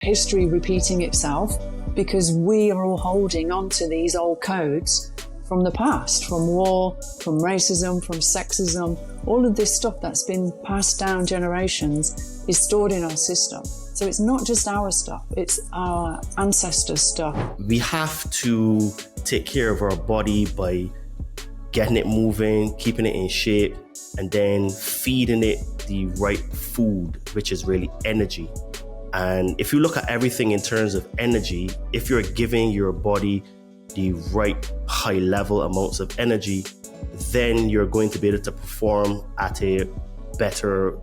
history repeating itself because we are all holding on to these old codes from the past, from war, from racism, from sexism. All of this stuff that's been passed down generations is stored in our system. So it's not just our stuff, it's our ancestors' stuff. We have to take care of our body by getting it moving, keeping it in shape, and then feeding it the right food, which is really energy. And if you look at everything in terms of energy, if you're giving your body the right high level amounts of energy, then you're going to be able to perform at a better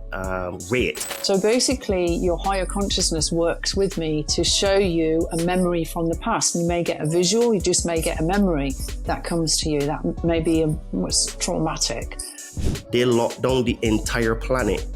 rate. So basically, your higher consciousness works with me to show you a memory from the past. You may get a visual, you just may get a memory that comes to you that may be what's traumatic. They locked down the entire planet.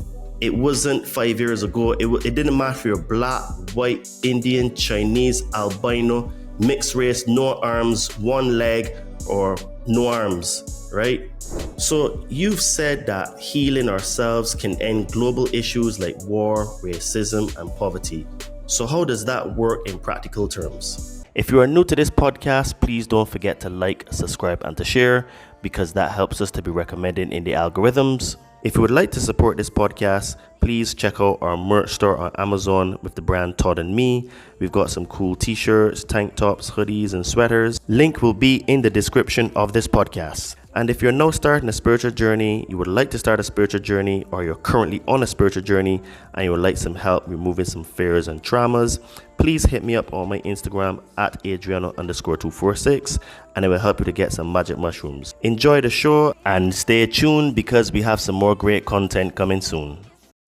It wasn't 5 years ago. It didn't matter if you're black, white, Indian, Chinese, albino, mixed race, no arms, one leg, or no arms, right? So you've said that healing ourselves can end global issues like war, racism, and poverty. So how does that work in practical terms? If you are new to this podcast, please don't forget to like, subscribe, and to share, because that helps us to be recommended in the algorithms. If you would like to support this podcast, please check out our merch store on Amazon with the brand Todd and Me. We've got some cool t-shirts, tank tops, hoodies, and sweaters. Link will be in the description of this podcast. And if you're now starting a spiritual journey, you would like to start a spiritual journey, or you're currently on a spiritual journey and you would like some help removing some fears and traumas, please hit me up on my Instagram at Adriano_246 and it will help you to get some magic mushrooms. Enjoy the show and stay tuned because we have some more great content coming soon.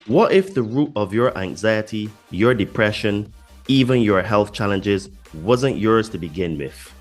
What if the root of your anxiety, your depression, even your health challenges wasn't yours to begin with?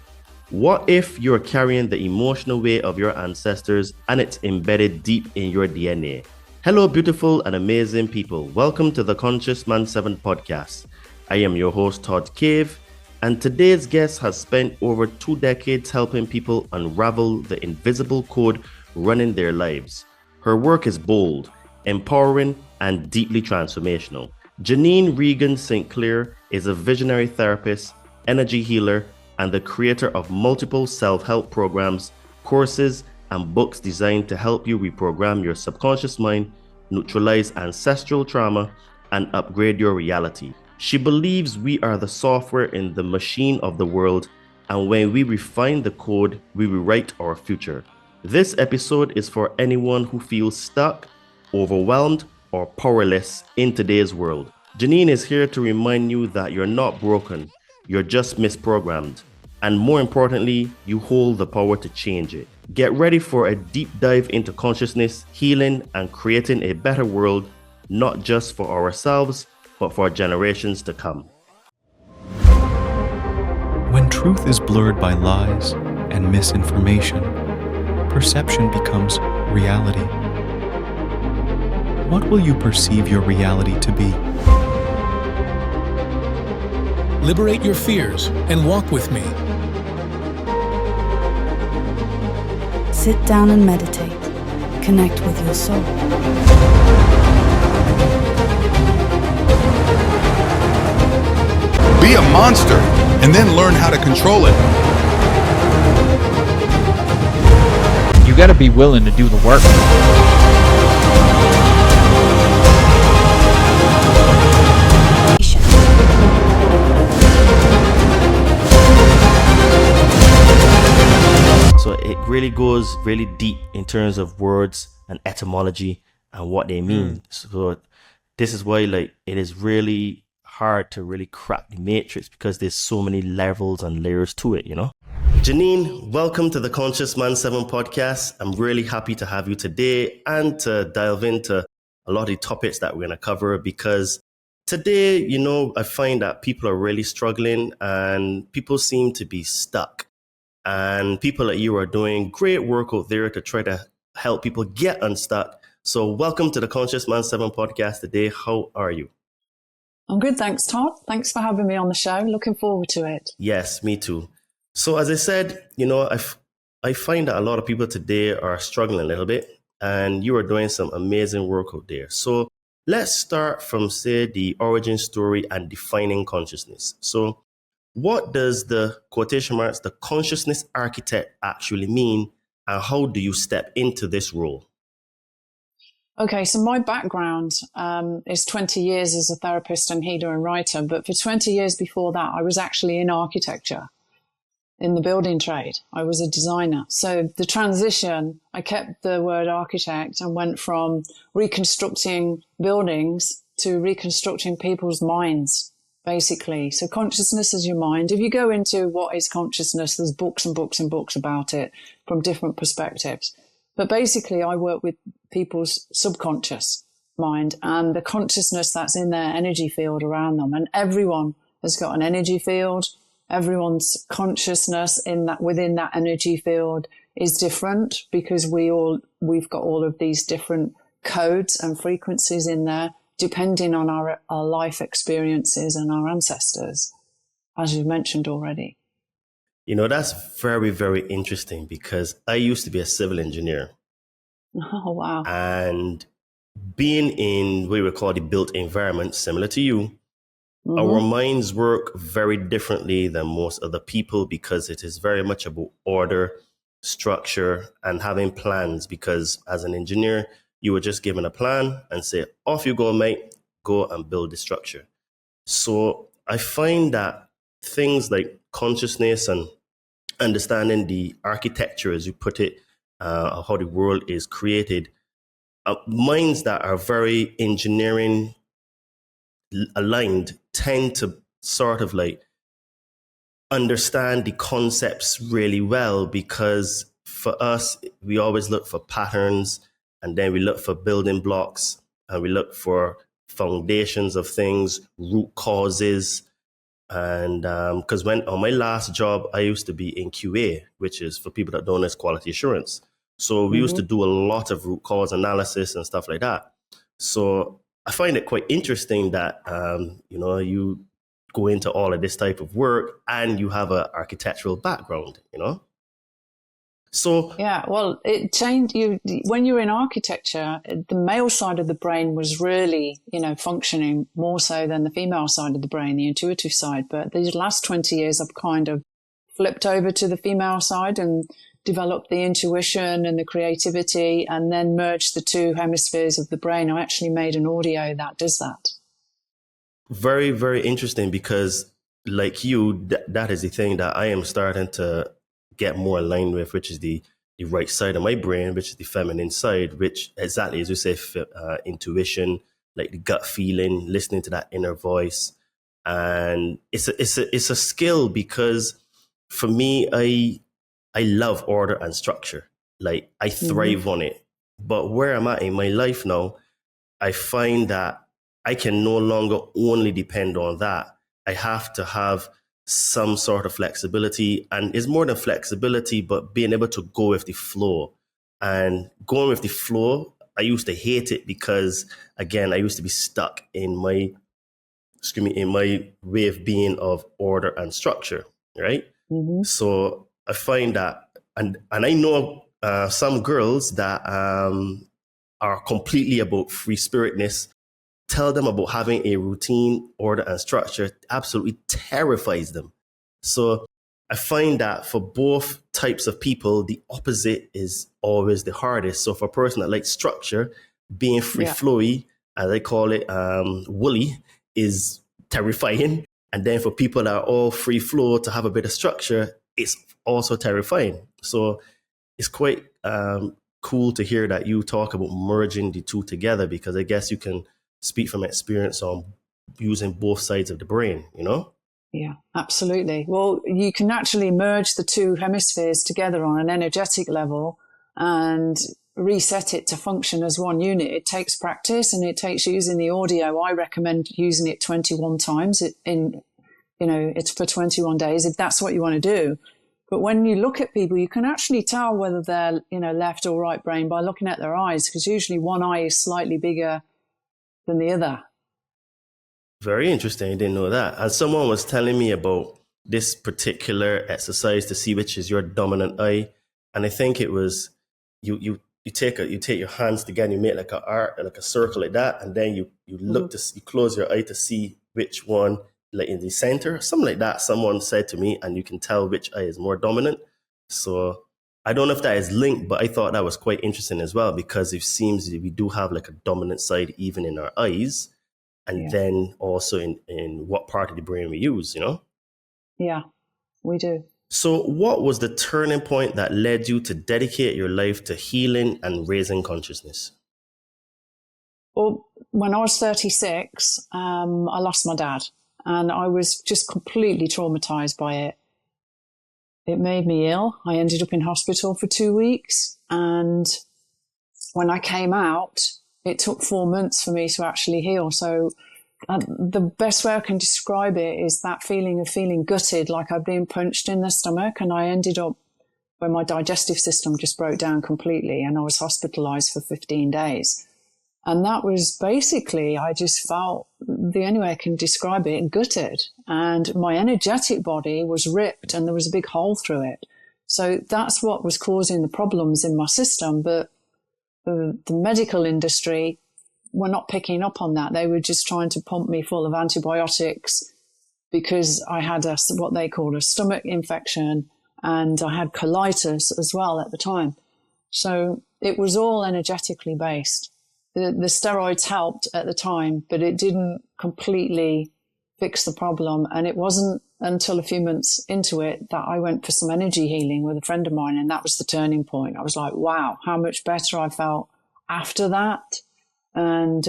What if you're carrying the emotional weight of your ancestors and it's embedded deep in your DNA? Hello, beautiful and amazing people. Welcome to the Conscious Man 7 podcast. I am your host, Todd Cave, and today's guest has spent over 2 decades helping people unravel the invisible code running their lives. Her work is bold, empowering, and deeply transformational. Janine Regan-Sinclair is a visionary therapist, energy healer, and the creator of multiple self-help programs, courses, and books designed to help you reprogram your subconscious mind, neutralize ancestral trauma, and upgrade your reality. She believes we are the software in the machine of the world, and when we refine the code, we rewrite our future. This episode is for anyone who feels stuck, overwhelmed, or powerless in today's world. Janine is here to remind you that you're not broken. You're just misprogrammed. And more importantly, you hold the power to change it. Get ready for a deep dive into consciousness, healing, and creating a better world, not just for ourselves, but for generations to come. When truth is blurred by lies and misinformation, perception becomes reality. What will you perceive your reality to be? Liberate your fears and walk with me. Sit down and meditate. Connect with your soul. Be a monster and then learn how to control it. You gotta be willing to do the work. So it really goes really deep in terms of words and etymology and what they mean. So this is why it is really hard to really crack the matrix, because there's so many levels and layers to it, you know? Janine, welcome to the Conscious Man 7 podcast. I'm really happy to have you today and to delve into a lot of the topics that we're going to cover, because today, you know, I find that people are really struggling and people seem to be stuck. And people like you are doing great work out there to try to help people get unstuck. So welcome to the Conscious Man 7 podcast today. How are you? I'm good, thanks, Todd. Thanks for having me on the show. Looking forward to it. Yes, me too. So as I said, you know, I find that a lot of people today are struggling a little bit, and you are doing some amazing work out there. So let's start from, say, the origin story and defining consciousness. So what does the quotation marks, the consciousness architect actually mean, and how do you step into this role? Okay, so my background is 20 years as a therapist and healer and writer, but for 20 years before that, I was actually in architecture, in the building trade. I was a designer. So the transition, I kept the word architect and went from reconstructing buildings to reconstructing people's minds, basically. So consciousness is your mind. If you go into what is consciousness, there's books and books and books about it from different perspectives. But basically, I work with people's subconscious mind and the consciousness that's in their energy field around them. And everyone has got an energy field. Everyone's consciousness within that energy field is different because we've got all of these different codes and frequencies in there, depending on our life experiences and our ancestors, as you mentioned already. You know, that's very, very interesting because I used to be a civil engineer. Oh, wow. And being in what we would call the built environment, similar to you, Mm-hmm. our minds work very differently than most other people because it is very much about order, structure, and having plans. Because as an engineer, you were just given a plan and say, off you go, mate, go and build the structure. So I find that things like consciousness and understanding the architecture, as you put it, how the world is created, minds that are very engineering aligned tend to sort of like understand the concepts really well, because for us, we always look for patterns and then we look for building blocks and we look for foundations of things, root causes. And because when on my last job, I used to be in QA, which is, for people that don't know, is quality assurance. So we used to do a lot of root cause analysis and stuff like that. So I find it quite interesting that, you go into all of this type of work and you have an architectural background, So yeah, well, it changed you when you were in architecture. The male side of the brain was really, functioning more so than the female side of the brain, the intuitive side. But these last 20 years, I've kind of flipped over to the female side and developed the intuition and the creativity, and then merged the two hemispheres of the brain. I actually made an audio that does that. Very, very interesting, because like you, that is the thing that I am starting to get more aligned with, which is the right side of my brain, which is the feminine side, which exactly as you say, intuition, like the gut feeling, listening to that inner voice. And it's a skill, because for me, I love order and structure. Like I thrive on it. But where I'm at in my life now, I find that I can no longer only depend on that. I have to have some sort of flexibility, and it's more than flexibility, but being able to go with the flow. And going with the flow, I used to hate it because, again, I used to be stuck in my way of being of order and structure, right? So I find that, and I know some girls that are completely about free spiritness. Tell them about having a routine, order, and structure absolutely terrifies them. So I find that for both types of people, the opposite is always the hardest. So for a person that likes structure, being free-flowy, as I call it, woolly, is terrifying. And then for people that are all free flow, to have a bit of structure, it's also terrifying. So it's quite cool to hear that you talk about merging the two together, because I guess you can speak from experience on using both sides of the brain, Yeah, absolutely. Well, you can actually merge the two hemispheres together on an energetic level and reset it to function as one unit. It takes practice, and it takes using the audio. I recommend using it 21 times it's for 21 days if that's what you want to do. But when you look at people, you can actually tell whether they're, left or right brain by looking at their eyes, because usually one eye is slightly bigger than the other. Very interesting. I didn't know that. And someone was telling me about this particular exercise to see which is your dominant eye. And I think it was, you you take your hands together, you make like a art, like a circle like that, and then you look you close your eye to see which one, like in the center, something like that. Someone said to me, and you can tell which eye is more dominant. So I don't know if that is linked, but I thought that was quite interesting as well, because it seems that we do have like a dominant side even in our eyes, and then also in what part of the brain we use, you know? Yeah, we do. So what was the turning point that led you to dedicate your life to healing and raising consciousness? Well, when I was 36, I lost my dad, and I was just completely traumatized by it. It made me ill. I ended up in hospital for 2 weeks, and when I came out, it took 4 months for me to actually heal. So the best way I can describe it is that feeling of feeling gutted, like I'd been punched in the stomach, and I ended up where my digestive system just broke down completely, and I was hospitalized for 15 days. And that was basically, I just felt, the only way I can describe it, gutted. And my energetic body was ripped, and there was a big hole through it. So that's what was causing the problems in my system. But the medical industry were not picking up on that. They were just trying to pump me full of antibiotics because I had what they called a stomach infection, and I had colitis as well at the time. So it was all energetically based. The steroids helped at the time, but it didn't completely fix the problem. And it wasn't until a few months into it that I went for some energy healing with a friend of mine, and that was the turning point. I was like, wow, how much better I felt after that. And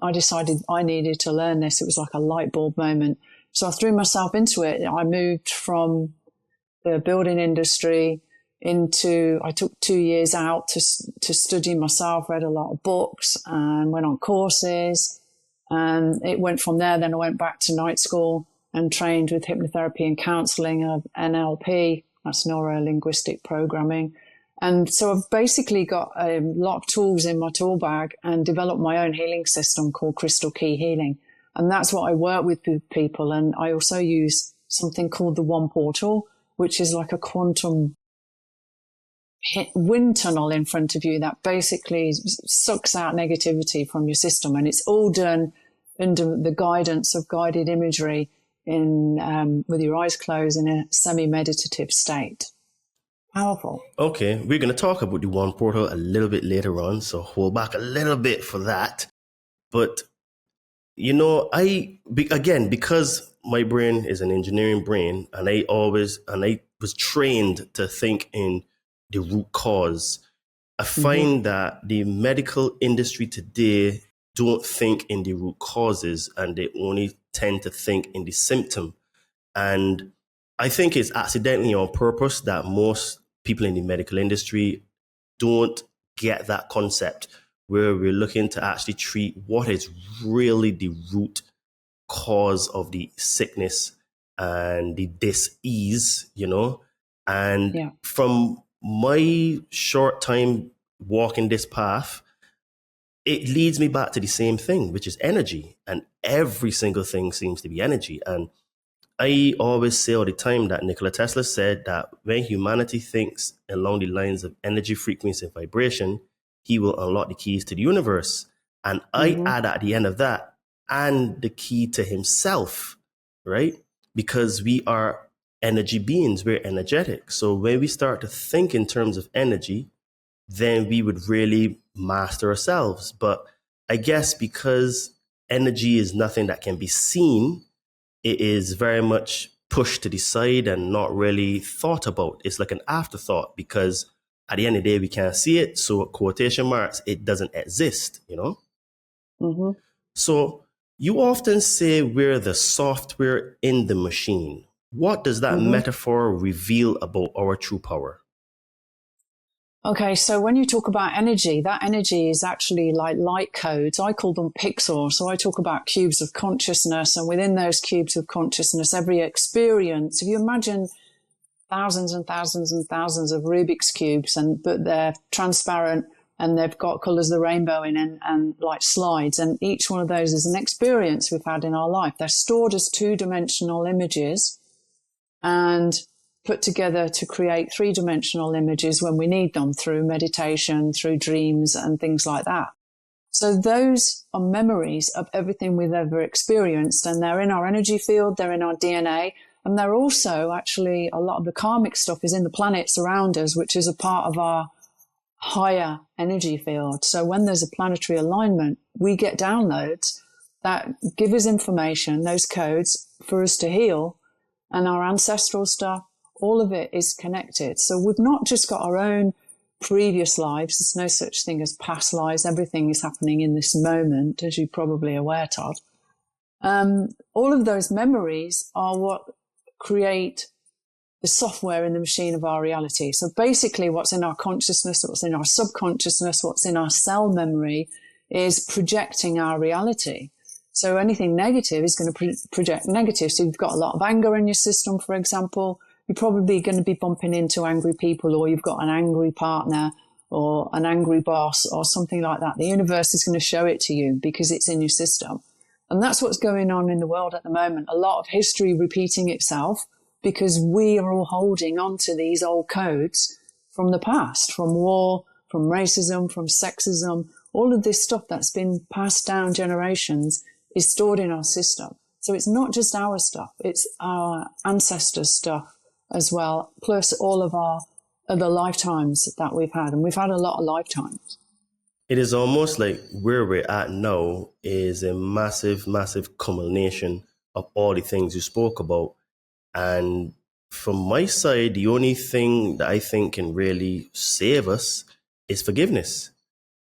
I decided I needed to learn this. It was like a light bulb moment. So I threw myself into it. I moved from the building industry I took 2 years out to study myself, read a lot of books and went on courses. And it went from there. Then I went back to night school and trained with hypnotherapy and counseling of NLP. That's neuro-linguistic programming. And so I've basically got a lot of tools in my tool bag and developed my own healing system called Crystal Key Healing. And that's what I work with people. And I also use something called the One Portal, which is like a quantum wind tunnel in front of you that basically sucks out negativity from your system. And it's all done under the guidance of guided imagery with your eyes closed in a semi-meditative state. Powerful. Okay, we're going to talk about the One Portal a little bit later on, so hold back a little bit for that. But, you know, because my brain is an engineering brain, and I was trained to think in the root cause. I find that the medical industry today don't think in the root causes, and they only tend to think in the symptom. And I think it's accidentally on purpose that most people in the medical industry don't get that concept, where we're looking to actually treat what is really the root cause of the sickness and the dis-ease, you know. And from my short time walking this path, it leads me back to the same thing, which is energy. And every single thing seems to be energy. And I always say all the time that Nikola Tesla said that when humanity thinks along the lines of energy, frequency, and vibration, he will unlock the keys to the universe. And I add at the end of that, and the key to himself, right? Because we are energy beings, we're energetic. So when we start to think in terms of energy, then we would really master ourselves. But I guess because energy is nothing that can be seen, it is very much pushed to the side and not really thought about. It's like an afterthought, because at the end of the day, we can't see it. So quotation marks, it doesn't exist, you know? So you often say we're the software in the machine. What does that metaphor reveal about our true power? Okay, so when you talk about energy, that energy is actually like light codes. I call them pixels. So I talk about cubes of consciousness, and within those cubes of consciousness, every experience, if you imagine thousands and thousands and thousands of Rubik's cubes, but they're transparent and they've got colors of the rainbow in and like slides, and each one of those is an experience we've had in our life. They're stored as two-dimensional images, and put together to create three-dimensional images when we need them through meditation, through dreams and things like that. So those are memories of everything we've ever experienced, and they're in our energy field, they're in our DNA, and they're also actually, a lot of the karmic stuff is in the planets around us, which is a part of our higher energy field. So when there's a planetary alignment, we get downloads that give us information, those codes for us to heal, and our ancestral stuff, all of it is connected. So we've not just got our own previous lives. There's no such thing as past lives. Everything is happening in this moment, as you're probably aware, Todd. All of those memories are what create the software in the machine of our reality. So basically what's in our consciousness, what's in our subconsciousness, what's in our cell memory is projecting our reality. So anything negative is going to project negative. So you've got a lot of anger in your system, for example. You're probably going to be bumping into angry people, or you've got an angry partner or an angry boss or something like that. The universe is going to show it to you because it's in your system. And that's what's going on in the world at the moment. A lot of history repeating itself because we are all holding on to these old codes from the past, from war, from racism, from sexism. All of this stuff that's been passed down generations is stored in our system. So it's not just our stuff, it's our ancestors' stuff as well, plus all of our other lifetimes that we've had. And we've had a lot of lifetimes. It is almost like where we're at now is a massive, massive culmination of all the things you spoke about. And from my side, the only thing that I think can really save us is forgiveness.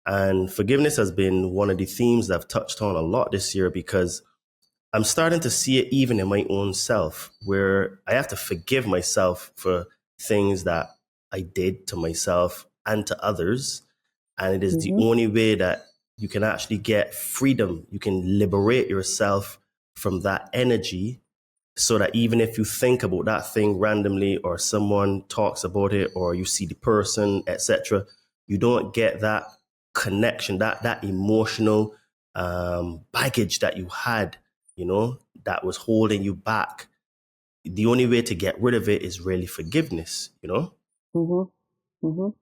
And forgiveness has been one of the themes that I've touched on a lot this year, because I'm starting to see it even in my own self, where I have to forgive myself for things that I did to myself and to others. And it is the only way that you can actually get freedom. You can liberate yourself from that energy, so that even if you think about that thing randomly, or someone talks about it, or you see the person, etc., you don't get that connection, that emotional baggage that you had, that was holding you back. The only way to get rid of it is really forgiveness,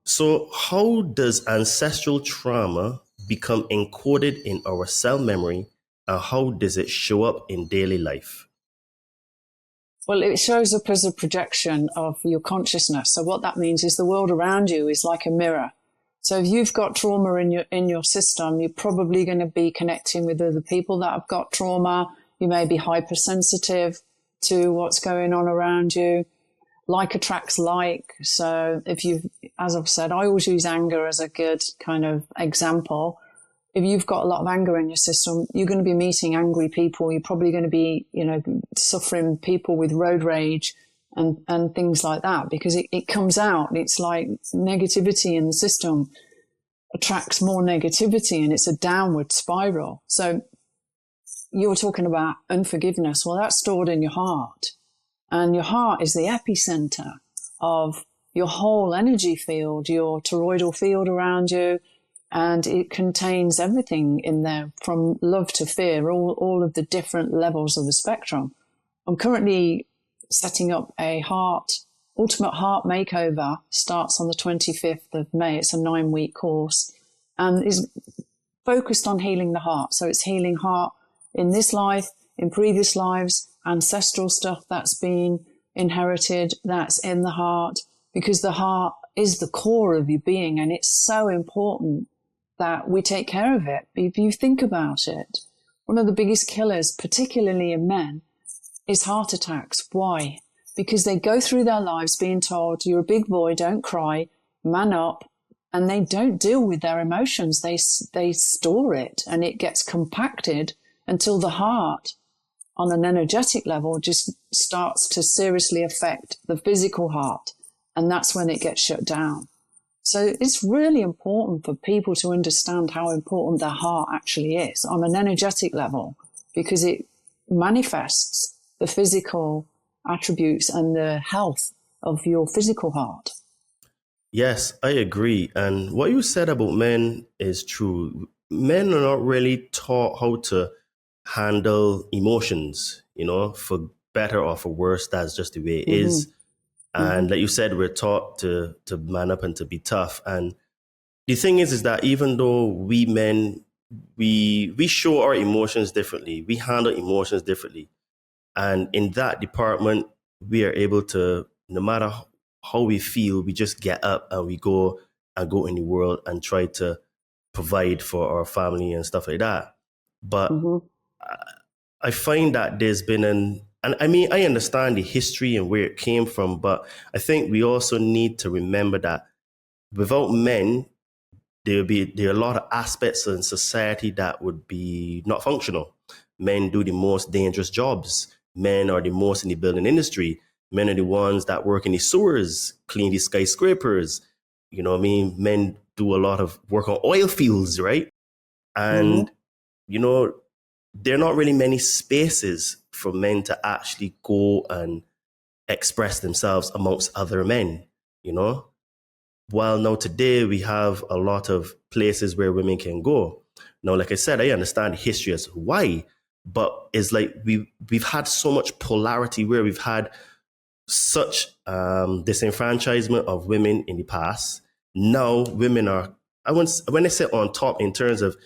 So how does ancestral trauma become encoded in our cell memory, and how does it show up in daily life? Well, it shows up as a projection of your consciousness. So what that means is the world around you is like a mirror. So if you've got trauma in your system, you're probably going to be connecting with other people that have got trauma. You may be hypersensitive to what's going on around you. Like attracts like. So if as I've said, I always use anger as a good kind of example. If you've got a lot of anger in your system, you're going to be meeting angry people. You're probably going to be, suffering people with road rage and things like that, because it comes out. It's like negativity in the system attracts more negativity, and it's a downward spiral. So you were talking about unforgiveness. Well, that's stored in your heart, and your heart is the epicenter of your whole energy field, your toroidal field around you, and it contains everything in there from love to fear, all of the different levels of the spectrum. I'm currently setting up a ultimate heart makeover. Starts on the 25th of May. It's a 9-week course and is focused on healing the heart. So it's healing heart in this life, in previous lives, ancestral stuff that's been inherited, that's in the heart, because the heart is the core of your being, and it's so important that we take care of it. If you think about it, one of the biggest killers, particularly in men, is heart attacks. Why? Because they go through their lives being told, you're a big boy, don't cry, man up, and they don't deal with their emotions. They store it, and it gets compacted until the heart, on an energetic level, just starts to seriously affect the physical heart, and that's when it gets shut down. So it's really important for people to understand how important their heart actually is on an energetic level, because it manifests the physical attributes and the health of your physical heart. Yes, I agree. And what you said about men is true. Men are not really taught how to handle emotions, for better or for worse. That's just the way it is. And like you said, we're taught to man up and to be tough. And the thing is that even though we men, we show our emotions differently, we handle emotions differently. And in that department, we are able to, no matter how we feel, we just get up and we go in the world and try to provide for our family and stuff like that. But I find that there's been and I mean, I understand the history and where it came from, but I think we also need to remember that without men, there are a lot of aspects in society that would be not functional. Men do the most dangerous jobs. Men are the most in the building industry. Men are the ones that work in the sewers, clean the skyscrapers. You know what I mean? Men do a lot of work on oil fields, right? And, you know, there are not really many spaces for men to actually go and express themselves amongst other men, you know? While now today we have a lot of places where women can go. Now, like I said, I understand the history as why, but it's like we've had so much polarity where we've had such disenfranchisement of women in the past. Now women are, when I say on top in terms of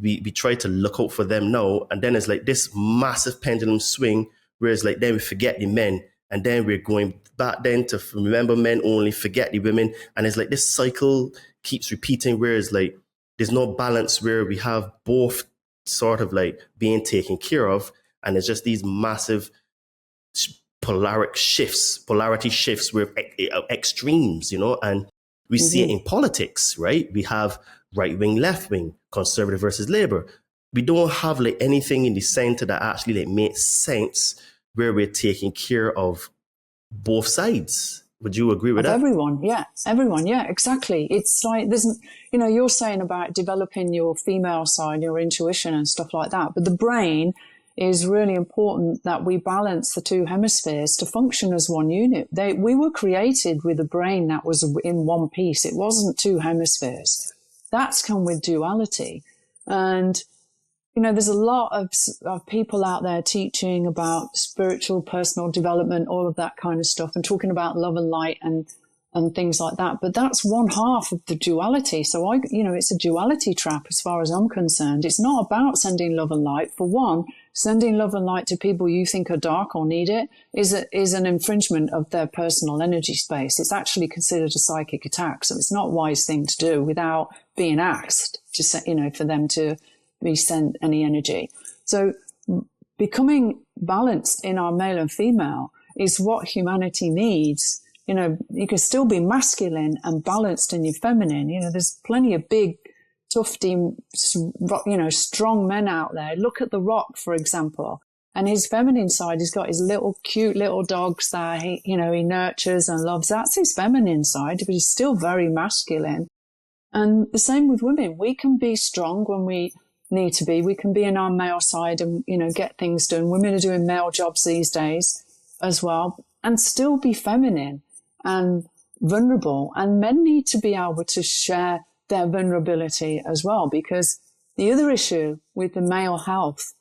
we try to look out for them now, and then it's like this massive pendulum swing where it's like then we forget the men, and then we're going back then to remember men only, forget the women, and it's like this cycle keeps repeating where it's like there's no balance where we have both sort of like being taken care of, and it's just these massive polarity shifts with extremes, you know, and we see it in politics, right? We have right wing, left wing, conservative versus labor. We don't have like anything in the center that actually like makes sense where we're taking care of both sides. Would you agree with that? Everyone, yeah, exactly. It's like you're saying about developing your female side, your intuition and stuff like that, but the brain is really important that we balance the two hemispheres to function as one unit. We were created with a brain that was in one piece. It wasn't two hemispheres. That's come with duality. And, you know, there's a lot of people out there teaching about spiritual, personal development, all of that kind of stuff, and talking about love and light and things like that. But that's one half of the duality. So it's a duality trap as far as I'm concerned. It's not about sending love and light. For one, sending love and light to people you think are dark or need it is an infringement of their personal energy space. It's actually considered a psychic attack. So it's not a wise thing to do without being asked to, for them to be sent any energy. So becoming balanced in our male and female is what humanity needs. You know, you can still be masculine and balanced in your feminine. You know, there's plenty of big, tufty, strong men out there. Look at The Rock, for example. And his feminine side, he's got his little cute little dogs that he nurtures and loves. That's his feminine side, but he's still very masculine. And the same with women. We can be strong when we need to be. We can be in our male side and, get things done. Women are doing male jobs these days as well, and still be feminine and vulnerable. And men need to be able to share their vulnerability as well, because the other issue with the male health,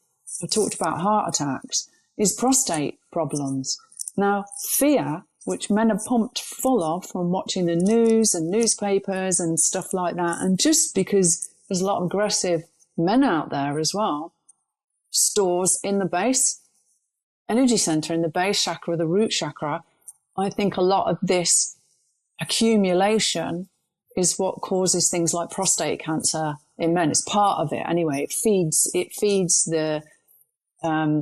I talked about heart attacks, is prostate problems. Now, fear, which men are pumped full of from watching the news and newspapers and stuff like that, and just because there's a lot of aggressive men out there as well, stores in the base energy center, in the base chakra, the root chakra. I think a lot of this accumulation is what causes things like prostate cancer in men. It's part of it anyway. It feeds the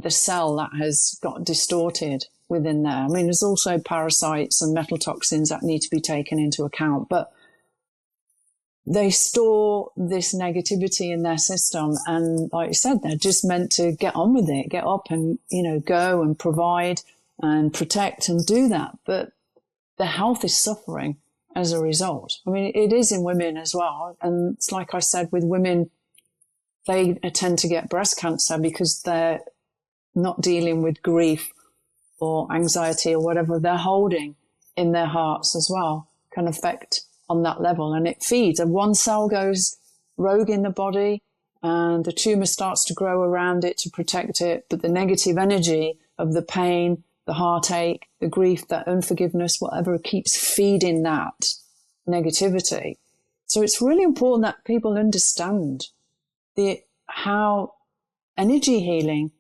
cell that has got distorted within there. I mean, there's also parasites and metal toxins that need to be taken into account, but they store this negativity in their system. And like you said, they're just meant to get on with it, get up and, go and provide and protect and do that. But their health is suffering as a result. I mean, it is in women as well. And it's like I said, with women, they tend to get breast cancer because they're not dealing with grief or anxiety or whatever they're holding in their hearts as well, can affect on that level. And it feeds. And one cell goes rogue in the body and the tumor starts to grow around it to protect it. But the negative energy of the pain the heartache, the grief, that unforgiveness, whatever keeps feeding that negativity. So it's really important that people understand how energy healing,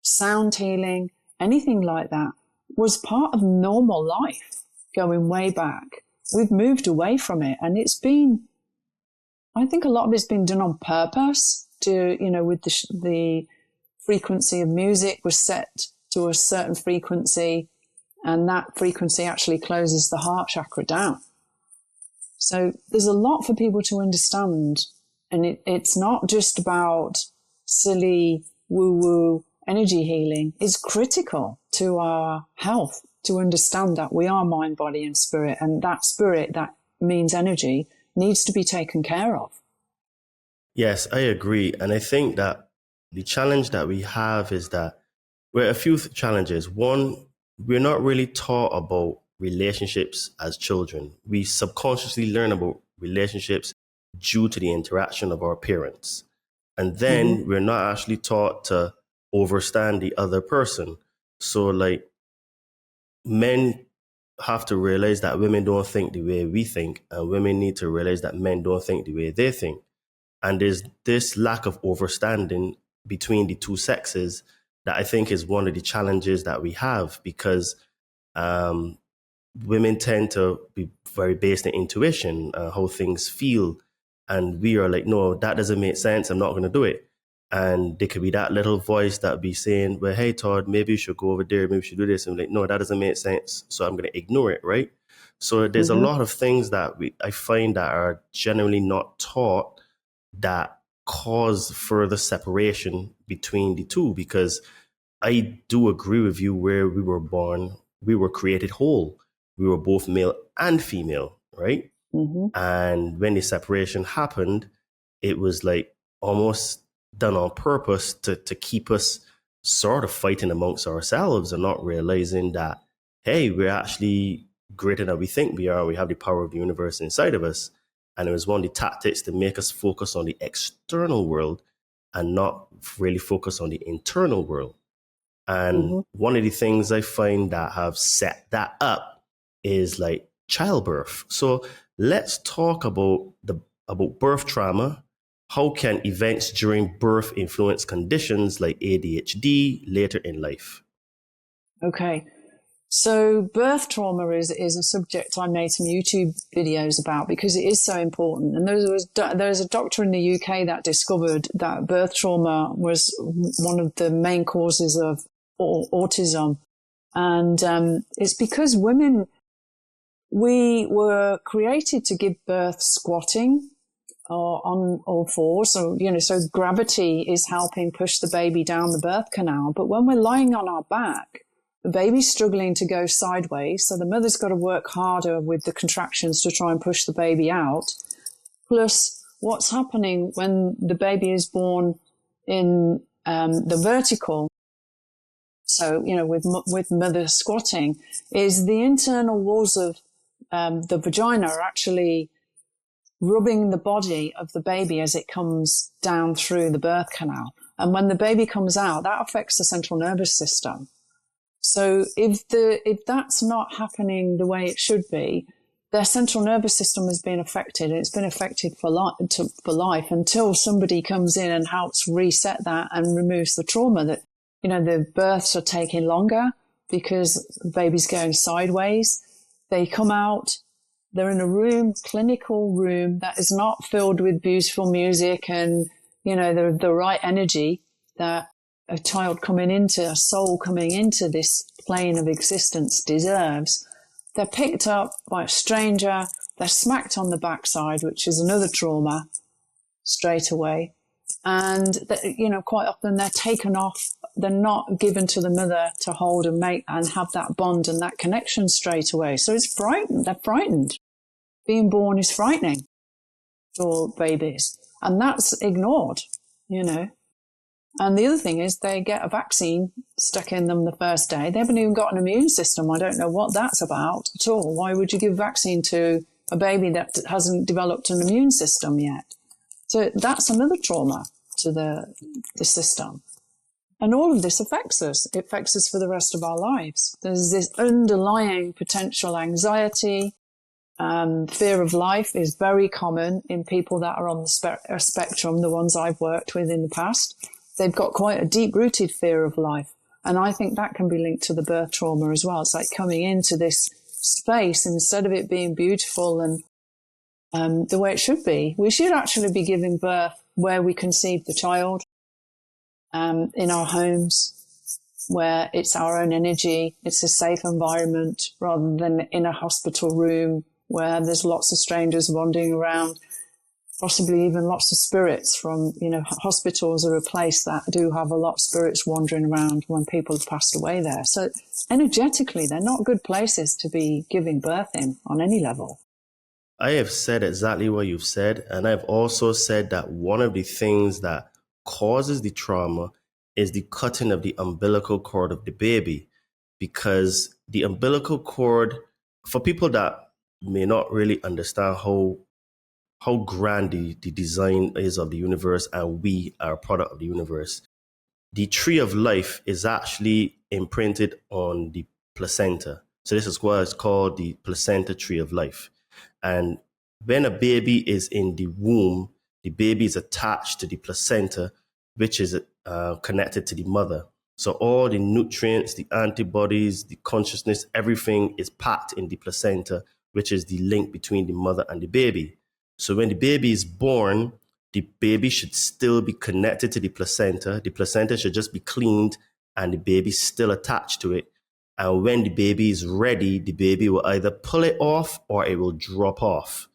sound healing, anything like that was part of normal life going way back. We've moved away from it, and it's been, I think a lot of it's been done on purpose to, with the frequency of music was set to a certain frequency, and that frequency actually closes the heart chakra down. So there's a lot for people to understand, and it's not just about silly woo-woo energy healing. It's critical to our health to understand that we are mind, body, and spirit, and that spirit, that means energy, needs to be taken care of. Yes, I agree. And I think that the challenge that we have is that a few challenges. One, we're not really taught about relationships as children. We subconsciously learn about relationships due to the interaction of our parents. And then we're not actually taught to understand the other person. So like, men have to realize that women don't think the way we think, and women need to realize that men don't think the way they think. And there's this lack of understanding between the two sexes that I think is one of the challenges that we have, because women tend to be very based in intuition, how things feel. And we are like, no, that doesn't make sense. I'm not going to do it. And there could be that little voice that be saying, well, hey, Todd, maybe you should go over there. Maybe you should do this. And I'm like, no, that doesn't make sense. So I'm going to ignore it, right? So there's a lot of things that I find that are generally not taught that cause further separation between the two. Because I do agree with you, where we were born, we were created whole. We were both male and female, right? And when the separation happened, it was like almost done on purpose to keep us sort of fighting amongst ourselves and not realizing that, hey, we're actually greater than we think we are. We have the power of the universe inside of us. And it was one of the tactics to make us focus on the external world and not really focus on the internal world. And one of the things I find that have set that up is like childbirth. So let's talk about birth trauma. How can events during birth influence conditions like ADHD later in life? Okay. So birth trauma is a subject I made some YouTube videos about because it is so important. And there's a doctor in the UK that discovered that birth trauma was one of the main causes of autism. And it's because women, we were created to give birth squatting or on all fours. So, so gravity is helping push the baby down the birth canal. But when we're lying on our back, the baby's struggling to go sideways. So the mother's got to work harder with the contractions to try and push the baby out. Plus, what's happening when the baby is born in the vertical, so, with mother squatting, is the internal walls of the vagina are actually rubbing the body of the baby as it comes down through the birth canal. And when the baby comes out, that affects the central nervous system. So if that's not happening the way it should be, their central nervous system has been affected, and it's been affected for life until somebody comes in and helps reset that and removes the trauma. That, the births are taking longer because the baby's going sideways. They come out, they're in a clinical room that is not filled with beautiful music and, the right energy that a soul coming into this plane of existence deserves. They're picked up by a stranger. They're smacked on the backside, which is another trauma straight away. And, quite often they're taken off. They're not given to the mother to hold and make and have that bond and that connection straight away. So it's frightened. They're frightened. Being born is frightening for babies. And that's ignored, And the other thing is they get a vaccine stuck in them the first day. They haven't even got an immune system. I don't know what that's about at all. Why would you give vaccine to a baby that hasn't developed an immune system yet? So that's another trauma to the system. And all of this affects us. It affects us for the rest of our lives. There's this underlying potential anxiety. Fear of life is very common in people that are on the spectrum, the ones I've worked with in the past. They've got quite a deep-rooted fear of life. And I think that can be linked to the birth trauma as well. It's like coming into this space, instead of it being beautiful and the way it should be, we should actually be giving birth where we conceive the child, in our homes, where it's our own energy, it's a safe environment, rather than in a hospital room where there's lots of strangers wandering around, possibly even lots of spirits from, hospitals are a place that do have a lot of spirits wandering around when people have passed away there. So energetically, they're not good places to be giving birth in on any level. I have said exactly what you've said. And I've also said that one of the things that causes the trauma is the cutting of the umbilical cord of the baby, because the umbilical cord, for people that may not really understand how grand the design is of the universe, and we are a product of the universe, the tree of life is actually imprinted on the placenta. So this is what is called the placenta tree of life. And when a baby is in the womb, the baby is attached to the placenta, which is connected to the mother. So all the nutrients, the antibodies, the consciousness, everything is packed in the placenta, which is the link between the mother and the baby. So when the baby is born, the baby should still be connected to the placenta. The placenta should just be cleaned and the baby's still attached to it. And when the baby is ready, the baby will either pull it off or it will drop off.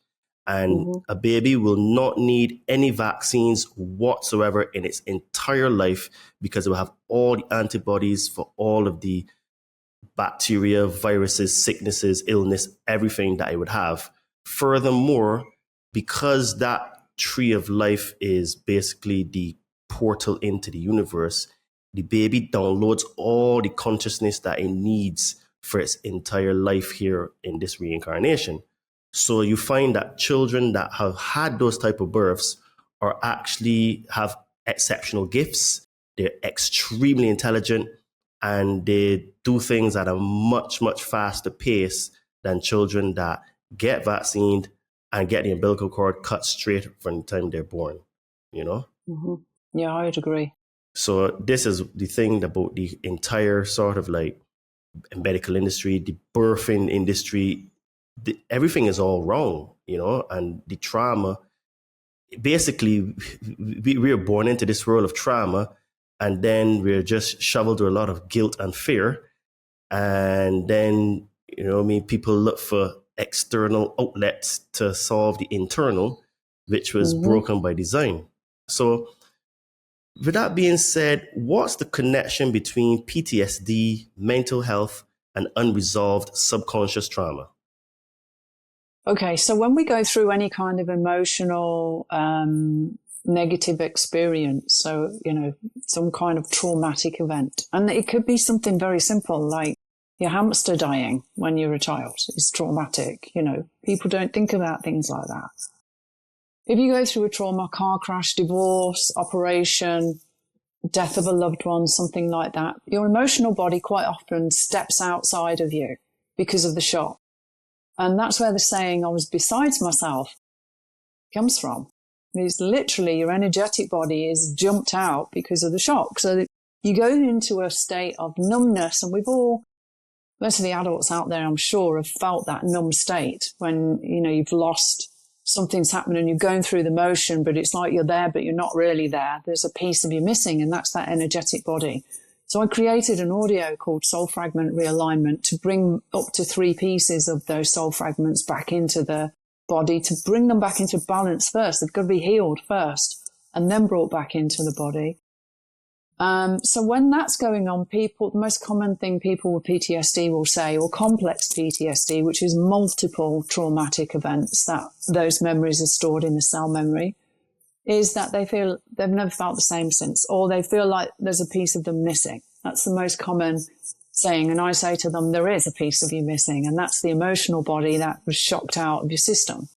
And a baby will not need any vaccines whatsoever in its entire life, because it will have all the antibodies for all of the bacteria, viruses, sicknesses, illness, everything that it would have. Furthermore, because that tree of life is basically the portal into the universe, the baby downloads all the consciousness that it needs for its entire life here in this reincarnation. So you find that children that have had those type of births are actually have exceptional gifts. They're extremely intelligent, and they do things at a much, much faster pace than children that get vaccinated and get the umbilical cord cut straight from the time they're born, Yeah, I would agree. So this is the thing about the entire sort of like medical industry, the birthing industry. Everything is all wrong, and the trauma, basically we're born into this world of trauma, and then we're just shoveled with a lot of guilt and fear. And then, people look for external outlets to solve the internal, which was broken by design. So with that being said, what's the connection between PTSD, mental health, and unresolved subconscious trauma? Okay, so when we go through any kind of emotional negative experience, so, some kind of traumatic event, and it could be something very simple, like your hamster dying when you're a child is traumatic. People don't think about things like that. If you go through a trauma, car crash, divorce, operation, death of a loved one, something like that, your emotional body quite often steps outside of you because of the shock. And that's where the saying, I was besides myself, comes from. It's literally your energetic body is jumped out because of the shock. So you go into a state of numbness, and most of the adults out there, I'm sure, have felt that numb state when, you've lost, something's happened and you're going through the motion, but it's like you're there, but you're not really there. There's a piece of you missing, and that's that energetic body. So I created an audio called Soul Fragment Realignment to bring up to 3 pieces of those soul fragments back into the body, to bring them back into balance first. They've got to be healed first and then brought back into the body. So when that's going on, the most common thing people with PTSD will say, or complex PTSD, which is multiple traumatic events that those memories are stored in the cell memory, is that they feel they've never felt the same since, or they feel like there's a piece of them missing. That's the most common saying. And I say to them, there is a piece of you missing, and that's the emotional body that was shocked out of your system.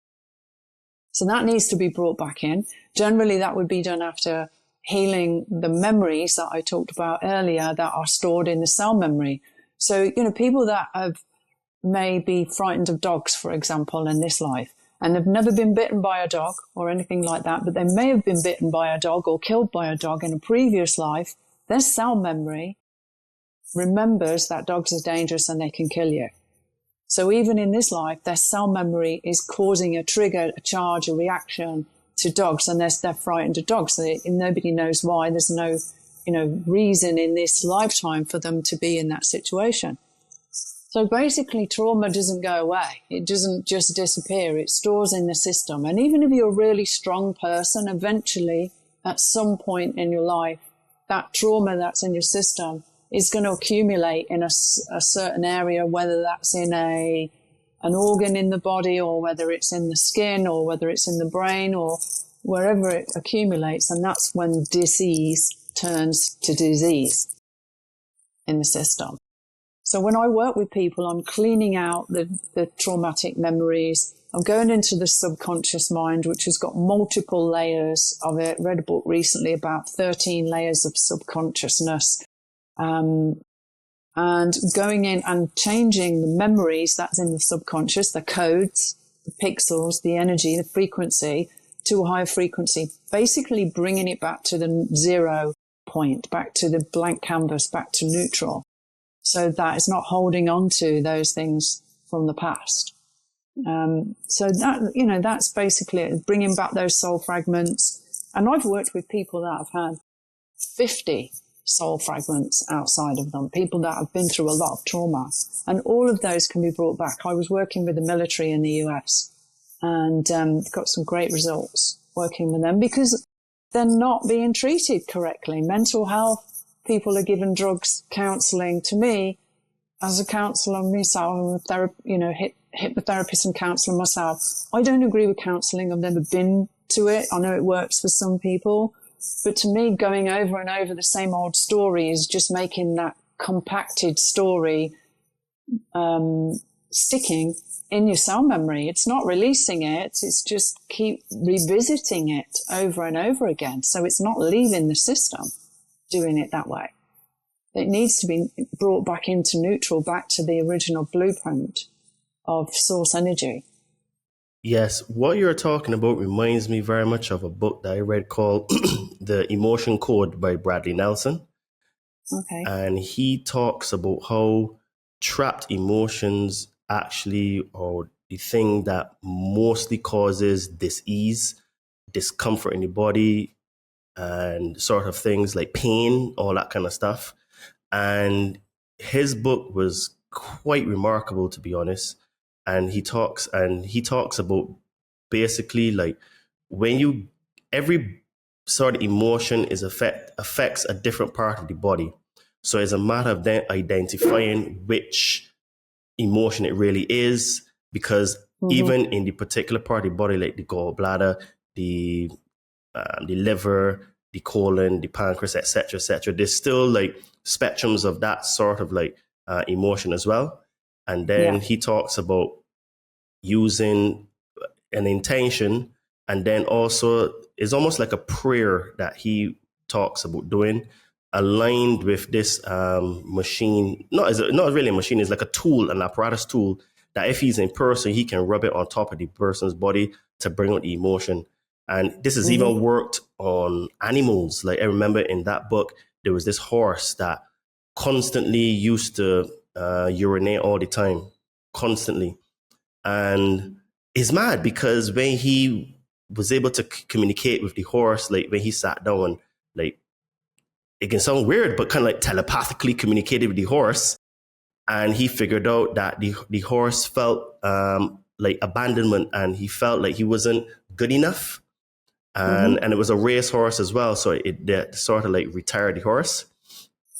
So that needs to be brought back in. Generally, that would be done after healing the memories that I talked about earlier that are stored in the cell memory. So, people that have may be frightened of dogs, for example, in this life, and have never been bitten by a dog or anything like that, but they may have been bitten by a dog or killed by a dog in a previous life, their cell memory remembers that dogs are dangerous and they can kill you. So even in this life, their cell memory is causing a trigger, a charge, a reaction to dogs, and they're frightened of dogs. Nobody knows why. There's no, reason in this lifetime for them to be in that situation. So basically, trauma doesn't go away. It doesn't just disappear. It stores in the system. And even if you're a really strong person, eventually, at some point in your life, that trauma that's in your system is going to accumulate in a certain area, whether that's in an organ in the body, or whether it's in the skin, or whether it's in the brain, or wherever it accumulates. And that's when disease turns to disease in the system. So when I work with people, I'm cleaning out the traumatic memories. I'm going into the subconscious mind, which has got multiple layers of it. Read a book recently about 13 layers of subconsciousness. And going in and changing the memories that's in the subconscious, the codes, the pixels, the energy, the frequency to a higher frequency, basically bringing it back to the 0 point, back to the blank canvas, back to neutral. So that it's not holding on to those things from the past. So that, that's basically it, bringing back those soul fragments. And I've worked with people that have had 50 soul fragments outside of them, people that have been through a lot of trauma. And all of those can be brought back. I was working with the military in the US and got some great results working with them because they're not being treated correctly. Mental health, people are given drugs, counselling. To me, as a counsellor myself, hypnotherapist and counsellor myself, I don't agree with counselling. I've never been to it. I know it works for some people. But to me, going over and over the same old story is just making that compacted story sticking in your cell memory. It's not releasing it. It's just keep revisiting it over and over again. So it's not leaving the system doing it that way. It needs to be brought back into neutral, back to the original blueprint of source energy. Yes, what you're talking about reminds me very much of a book that I read called The Emotion Code by Bradley Nelson. Okay. And he talks about how trapped emotions actually are the thing that mostly causes dis-ease, discomfort in the body, and sort of things like pain, all that kind of stuff. And his book was quite remarkable, to be honest. And he talks about basically like every sort of emotion affects a different part of the body. So it's a matter of identifying which emotion it really is, because even in the particular part of the body, like the gallbladder, the liver, the colon, the pancreas, etc., there's still like spectrums of that sort of like emotion as well. And then he talks about using an intention, and then also it's almost like a prayer that he talks about doing, aligned with this machine. Not really a machine, it's like a tool, an apparatus tool that if he's in person, he can rub it on top of the person's body to bring out the emotion. And this has even worked on animals. Like I remember in that book, there was this horse that constantly used to urinate all the time, constantly. And it's mad because when he was able to communicate with the horse, like when he sat down, like it can sound weird, but kind of like telepathically communicated with the horse. And he figured out that the horse felt like abandonment, and he felt like he wasn't good enough. And it was a race horse as well. So it sort of like retired the horse.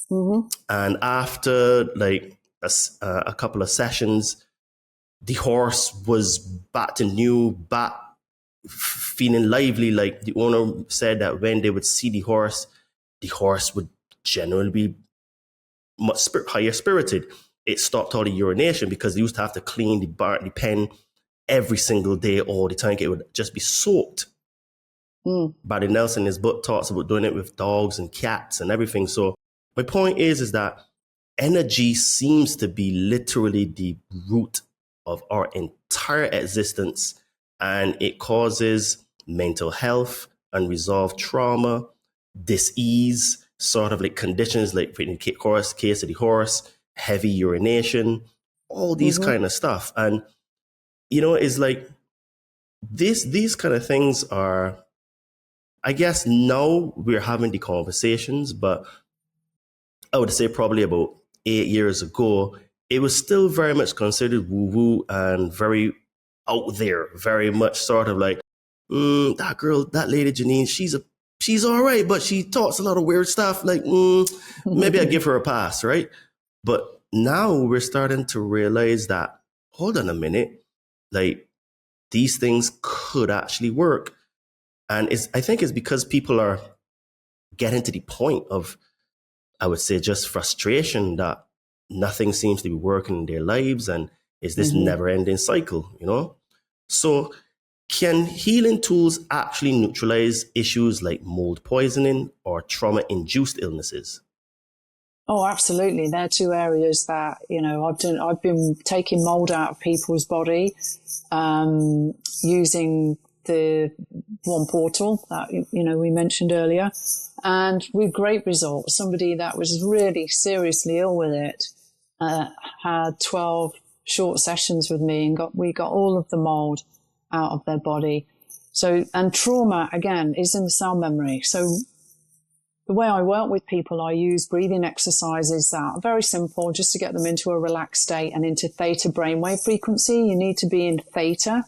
And after like a couple of sessions, the horse was back to new, feeling lively. Like the owner said that when they would see the horse would generally be much higher spirited. It stopped all the urination because they used to have to clean the pen every single day, all the time. It would just be soaked. Barry Nelson in his book talks about doing it with dogs and cats and everything. So my point is that energy seems to be literally the root of our entire existence, and it causes mental health, unresolved trauma, dis-ease, sort of like conditions like in the case of the horse, heavy urination, all these kind of stuff. And, you know, it's like these kind of things are, I guess now we're having the conversations, but I would say probably about 8 years ago, it was still very much considered woo-woo and very out there, very much sort of like, that girl, that lady Janine, she's all right, but she talks a lot of weird stuff. Like, maybe I give her a pass, right? But now we're starting to realize that, hold on a minute, like these things could actually work. And I think it's because people are getting to the point of, I would say, just frustration that nothing seems to be working in their lives. And it's this never-ending cycle, you know? So can healing tools actually neutralize issues like mold poisoning or trauma-induced illnesses? Oh, absolutely. They're two areas that, you know, I've been taking mold out of people's body, using the one portal that, you know, we mentioned earlier, and with great results. Somebody that was really seriously ill with it had 12 short sessions with me, and we got all of the mold out of their body. So, and trauma again is in the cell memory. So the way I work with people, I use breathing exercises that are very simple, just to get them into a relaxed state and into theta brainwave frequency. You need to be in theta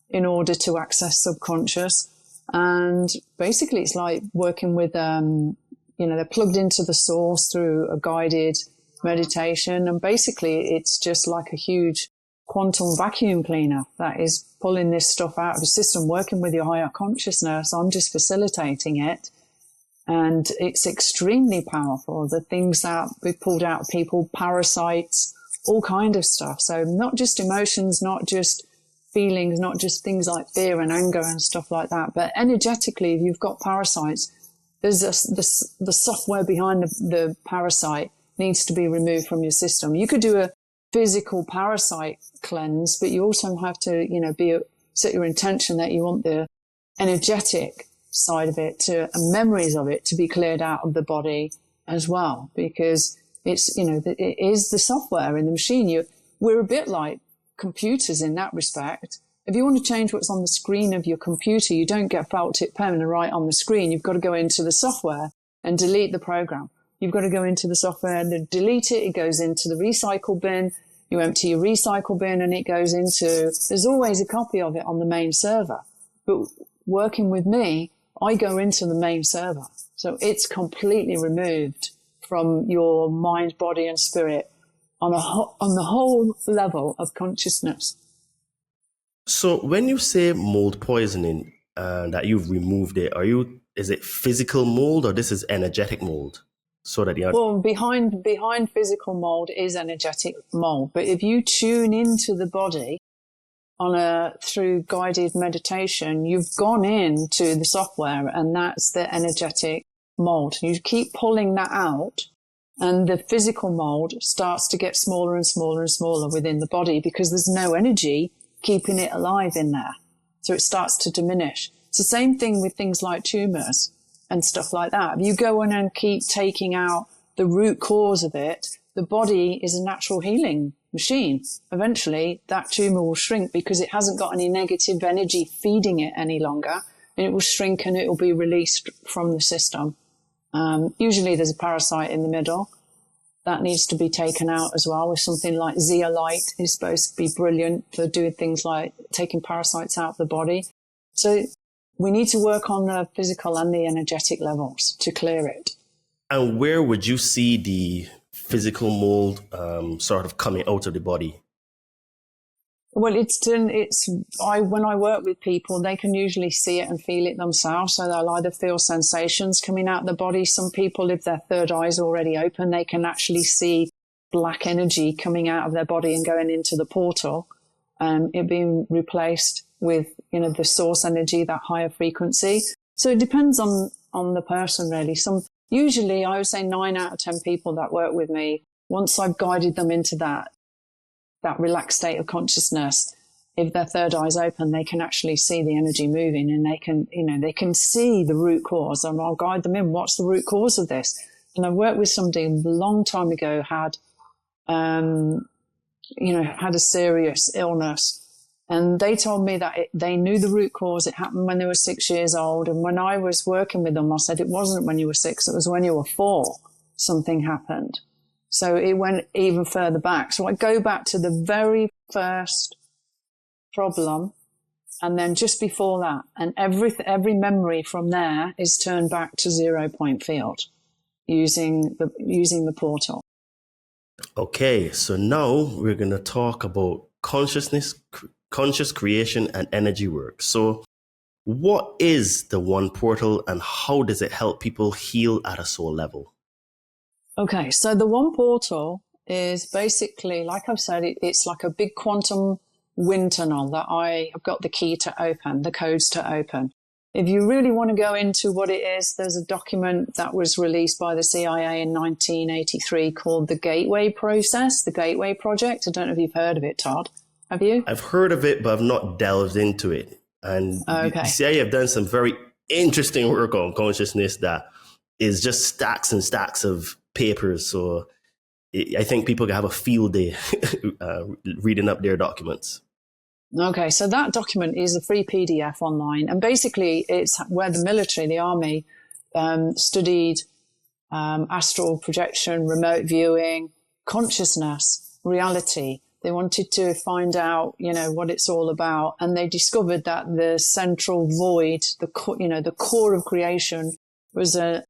in order to access subconscious. And basically it's like working with, you know, they're plugged into the source through a guided meditation. And basically it's just like a huge quantum vacuum cleaner that is pulling this stuff out of the system, working with your higher consciousness. I'm just facilitating it. And it's extremely powerful. The things that we've pulled out of people, parasites, all kind of stuff. So not just emotions, not just feelings, not just things like fear and anger and stuff like that, but energetically, if you've got parasites, there's the software behind the parasite needs to be removed from your system. You could do a physical parasite cleanse, but you also have to, you know, set your intention that you want the energetic side of it and memories of it to be cleared out of the body as well, because it's, you know, it is the software in the machine. We're a bit like computers in that respect. If you want to change what's on the screen of your computer, you don't get felt tip pen and write on the screen. You've got to go into the software and delete the program. You've got to go into the software and delete it. It goes into the recycle bin. You empty your recycle bin and it goes into, there's always a copy of it on the main server. But working with me, I go into the main server. So it's completely removed from your mind, body and spirit on the whole level of consciousness. So when you say mold poisoning, that you've removed it, is it physical mold or this is energetic mold? So that well, behind physical mold is energetic mold. But if you tune into the body through guided meditation, you've gone into the software, and that's the energetic mold. You keep pulling that out, and the physical mold starts to get smaller and smaller and smaller within the body because there's no energy keeping it alive in there. So it starts to diminish. It's the same thing with things like tumors and stuff like that. If you go in and keep taking out the root cause of it, the body is a natural healing machine. Eventually that tumor will shrink because it hasn't got any negative energy feeding it any longer, and it will shrink and it will be released from the system. Usually there's a parasite in the middle that needs to be taken out as well, with something like zeolite is supposed to be brilliant for doing things like taking parasites out of the body. So we need to work on the physical and the energetic levels to clear it. And where would you see the physical mold sort of coming out of the body? Well, when I work with people, they can usually see it and feel it themselves. So they'll either feel sensations coming out of the body. Some people, if their third eye is already open, they can actually see black energy coming out of their body and going into the portal. It being replaced with, you know, the source energy, that higher frequency. So it depends on the person, really. Usually I would say 9 out of 10 people that work with me, once I've guided them into that relaxed state of consciousness, if their third eye is open, they can actually see the energy moving, and they can see the root cause, and I'll guide them in. What's the root cause of this? And I worked with somebody a long time ago, had a serious illness. And they told me that they knew the root cause. It happened when they were 6 years old. And when I was working with them, I said, it wasn't when you were 6, it was when you were 4, something happened. So it went even further back. So I go back to the very first problem, and then just before that, and every memory from there is turned back to 0 point field using the portal. Okay, so now we're going to talk about conscious creation and energy work. So what is the One Portal, and how does it help people heal at a soul level? Okay, so the One Portal is basically, like I've said, it's like a big quantum wind tunnel that I've got the key to open, the codes to open. If you really want to go into what it is, there's a document that was released by the CIA in 1983 called the Gateway Process, the Gateway Project. I don't know if you've heard of it, Todd. Have you? I've heard of it, but I've not delved into it. And okay. The CIA have done some very interesting work on consciousness that is just stacks and stacks of papers. So I think people can have a field day reading up their documents. Okay, so that document is a free PDF online, and basically it's where the military, the army, studied astral projection, remote viewing, consciousness, reality. They wanted to find out, what it's all about, and they discovered that the central void, the core of creation, was like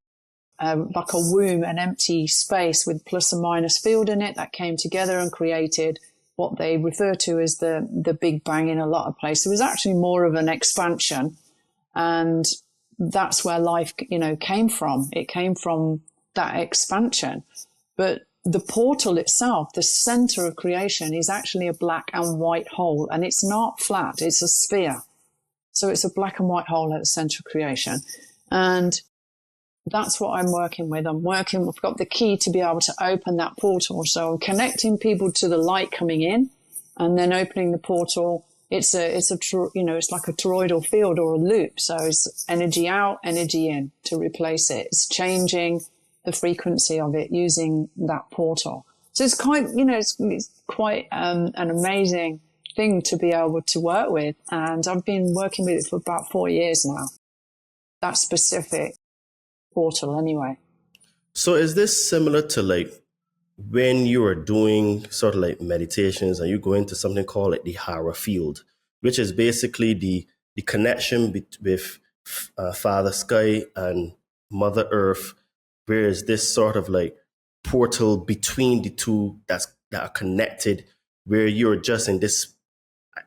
a womb, an empty space with plus and minus field in it that came together and created what they refer to as the Big Bang in a lot of places. It was actually more of an expansion, and that's where life, came from. It came from that expansion. But the portal itself, the center of creation, is actually a black and white hole, and it's not flat, it's a sphere. So it's a black and white hole at the center of creation. And that's what I'm working with. I've got the key to be able to open that portal. So I'm connecting people to the light coming in, and then opening the portal. It's like a toroidal field or a loop. So it's energy out, energy in to replace it. It's changing the frequency of it using that portal. So it's quite, it's quite an amazing thing to be able to work with. And I've been working with it for about 4 years now. That specific portal anyway. So is this similar to like when you are doing sort of like meditations and you go into something called like the Hara field, which is basically the connection with Father Sky and Mother Earth, whereas this sort of like portal between the two that are connected, where you're just in this,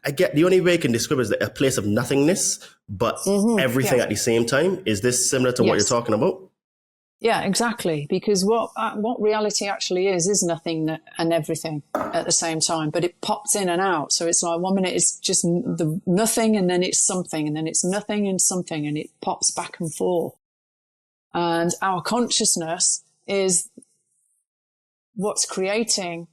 I get the only way I can describe it is like a place of nothingness, but everything at the same time. Is this similar to what you're talking about? Yeah, exactly. Because what reality actually is nothing and everything at the same time, but it pops in and out. So it's like 1 minute it's just the nothing, and then it's something, and then it's nothing and something, and it pops back and forth. And our consciousness is what's creating.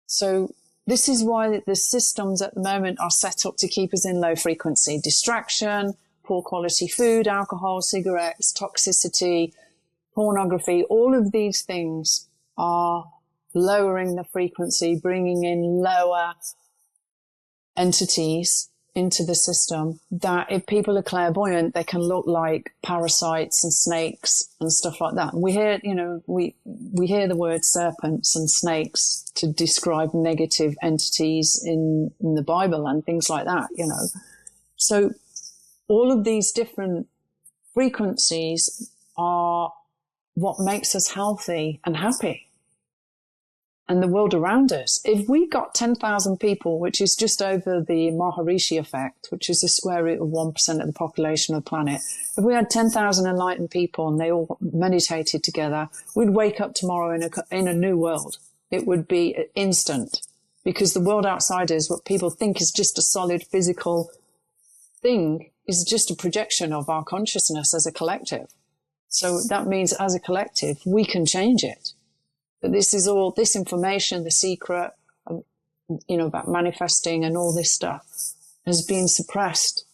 So this is why the systems at the moment are set up to keep us in low frequency. Distraction, poor quality food, alcohol, cigarettes, toxicity, pornography, all of these things are lowering the frequency, bringing in lower entities into the system that if people are clairvoyant, they can look like parasites and snakes and stuff like that. And we hear, we hear the word serpents and snakes to describe negative entities in the Bible and things like that, So all of these different frequencies are what makes us healthy and happy. And the world around us. If we got 10,000 people, which is just over the Maharishi effect, which is the square root of 1% of the population of the planet, if we had 10,000 enlightened people and they all meditated together, we'd wake up tomorrow in a new world. It would be instant, because the world outside us, what people think is just a solid physical thing, is just a projection of our consciousness as a collective. So that means as a collective, we can change it. But this is all, this information, the secret, about manifesting and all this stuff has been suppressed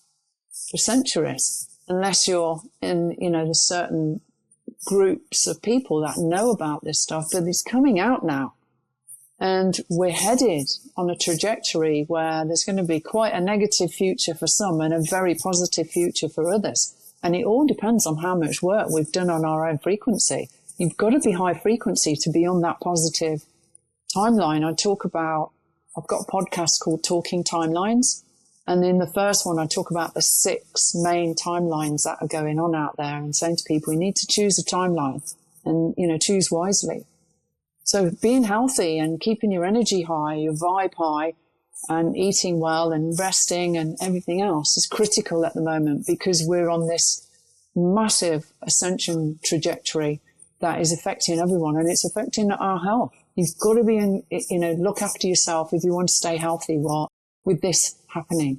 for centuries, unless you're in, the certain groups of people that know about this stuff, but it's coming out now. And we're headed on a trajectory where there's going to be quite a negative future for some and a very positive future for others. And it all depends on how much work we've done on our own frequency. You've got to be high frequency to be on that positive timeline. I've got a podcast called Talking Timelines. And in the first one, I talk about the 6 main timelines that are going on out there and saying to people, you need to choose a timeline and, choose wisely. So being healthy and keeping your energy high, your vibe high, and eating well and resting and everything else is critical at the moment, because we're on this massive ascension trajectory that is affecting everyone, and it's affecting our health. You've got to be look after yourself if you want to stay healthy with this happening.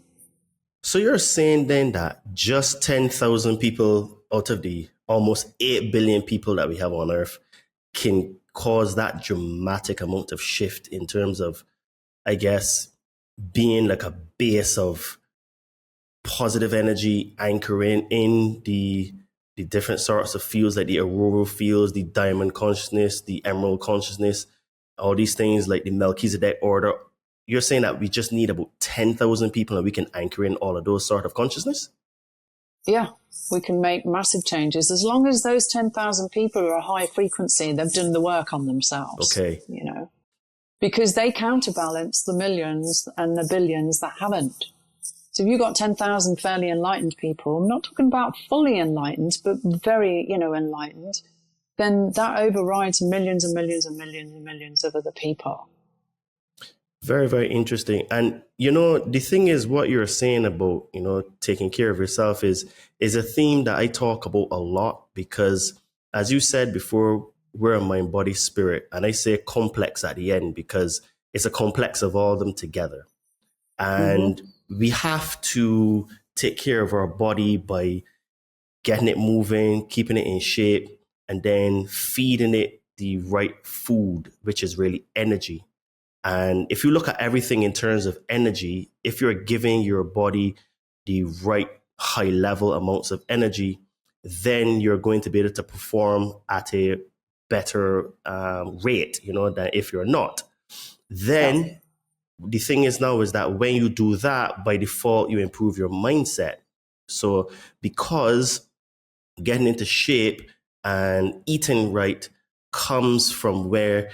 So you're saying then that just 10,000 people out of the almost 8 billion people that we have on Earth can cause that dramatic amount of shift in terms of, I guess, being like a base of positive energy anchoring in the different sorts of fields, like the auroral fields, the diamond consciousness, the emerald consciousness, all these things like the Melchizedek order. You're saying that we just need about 10,000 people and we can anchor in all of those sort of consciousness? Yeah, we can make massive changes. As long as those 10,000 people are a high frequency, they've done the work on themselves. Okay. Because they counterbalance the millions and the billions that haven't. So if you've got 10,000 fairly enlightened people, I'm not talking about fully enlightened, but very, enlightened, then that overrides millions and millions and millions and millions of other people. Very, very interesting. And, the thing is, what you're saying about, taking care of yourself is a theme that I talk about a lot, because as you said before, we're a mind, body, spirit. And I say complex at the end because it's a complex of all of them together. And we have to take care of our body by getting it moving, keeping it in shape, and then feeding it the right food, which is really energy. And if you look at everything in terms of energy, if you're giving your body the right high level amounts of energy, then you're going to be able to perform at a better rate, than if you're not. Then the thing is now is that when you do that, by default, you improve your mindset. So because getting into shape and eating right comes from where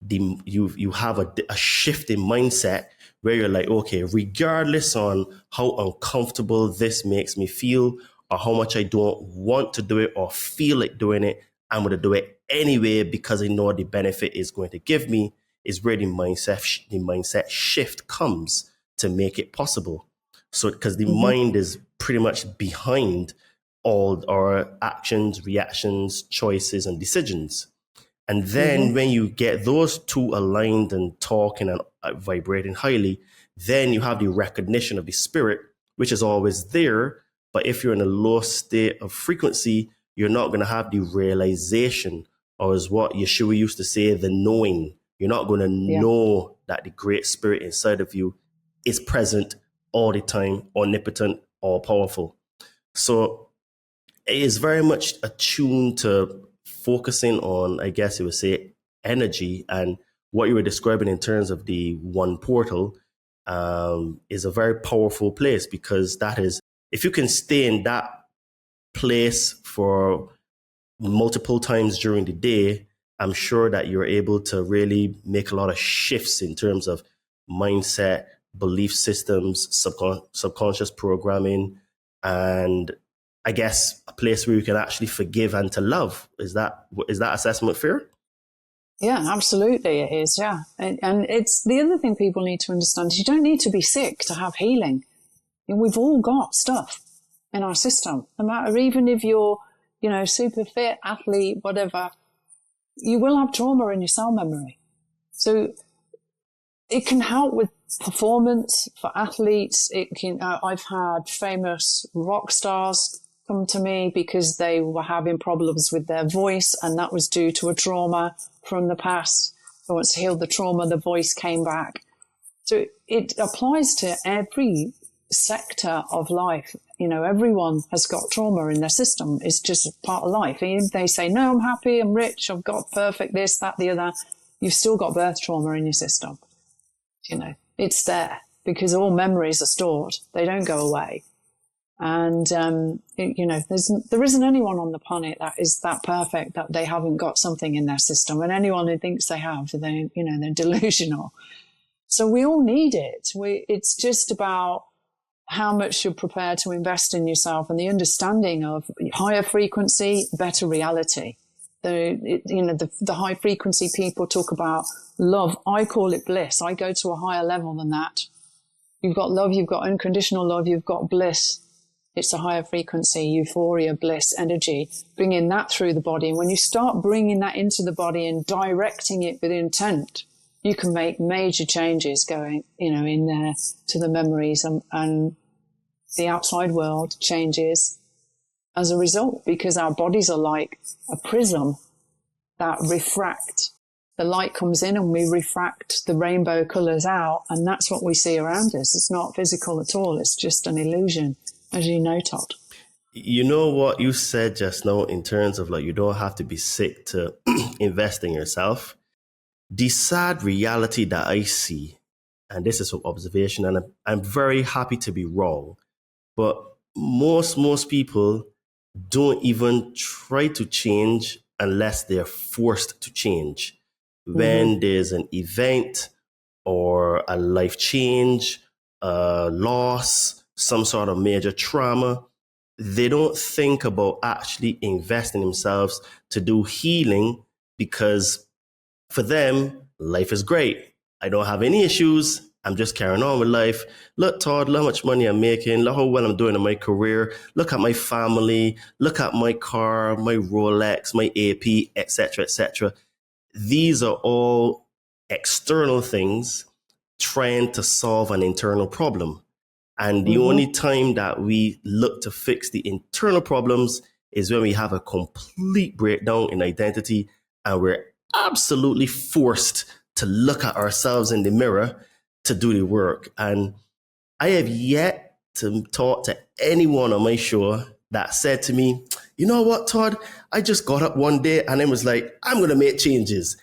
you have a shift in mindset where you're like, okay, regardless on how uncomfortable this makes me feel or how much I don't want to do it or feel like doing it, I'm going to do it anyway because I know the benefit is going to give me, is where the mindset shift comes to make it possible. So because the mind is pretty much behind all our actions, reactions, choices, and decisions. And then when you get those two aligned and talking and vibrating highly, then you have the recognition of the spirit, which is always there. But if you're in a low state of frequency, you're not going to have the realization, or as what Yeshua used to say, the knowing. You're not going to know that the great spirit inside of you is present all the time, omnipotent, all powerful. So it is very much attuned to focusing on, I guess you would say, energy. And what you were describing in terms of the one portal is a very powerful place, because that is, if you can stay in that place for multiple times during the day, I'm sure that you're able to really make a lot of shifts in terms of mindset, belief systems, subconscious programming, and I guess a place where you can actually forgive and to love. Is that assessment fair? Yeah, absolutely it is, yeah. And it's the other thing people need to understand is you don't need to be sick to have healing. We've all got stuff in our system, no matter, even if you're, super fit, athlete, whatever, you will have trauma in your cell memory. So it can help with performance for athletes. It can, I've had famous rock stars come to me because they were having problems with their voice, and that was due to a trauma from the past. So once healed the trauma, the voice came back. So it applies to every sector of life. You know, everyone has got trauma in their system. It's just part of life. Even if they say, no, I'm happy, I'm rich, I've got perfect this, that, the other, you've still got birth trauma in your system. You know, it's there because all memories are stored. They don't go away. And, you know, there isn't anyone on the planet that is that perfect that they haven't got something in their system. And anyone who thinks they have, they're delusional. So we all need it. It's just about how much you're prepared to invest in yourself and the understanding of higher frequency, better reality. The high frequency people talk about love. I call it bliss. I go to a higher level than that. You've got love, you've got unconditional love, you've got bliss. It's a higher frequency, euphoria, bliss, energy, bringing that through the body. And when you start bringing that into the body and directing it with intent, you can make major changes going, in there to the memories, and the outside world changes as a result, because our bodies are like a prism that refract. The light comes in and we refract the rainbow colors out, and that's what we see around us. It's not physical at all. It's just an illusion, as you know, Todd. You know what you said just now in terms of like, you don't have to be sick to invest in yourself. The sad reality that I see, and this is from observation, and I'm very happy to be wrong, but most people don't even try to change unless they're forced to change. When there's an event or a life change, a loss, some sort of major trauma, they don't think about actually investing themselves to do healing, because for them, life is great. I don't have any issues. I'm just carrying on with life. Look, Todd, look how much money I'm making. Look how well I'm doing in my career. Look at my family. Look at my car, my Rolex, my AP, etc., etc. These are all external things trying to solve an internal problem. And the only time that we look to fix the internal problems is when we have a complete breakdown in identity and we're absolutely forced to look at ourselves in the mirror to do the work. And I have yet to talk to anyone on my show that said to me, you know what, Todd, I just got up one day and I was like, I'm going to make changes.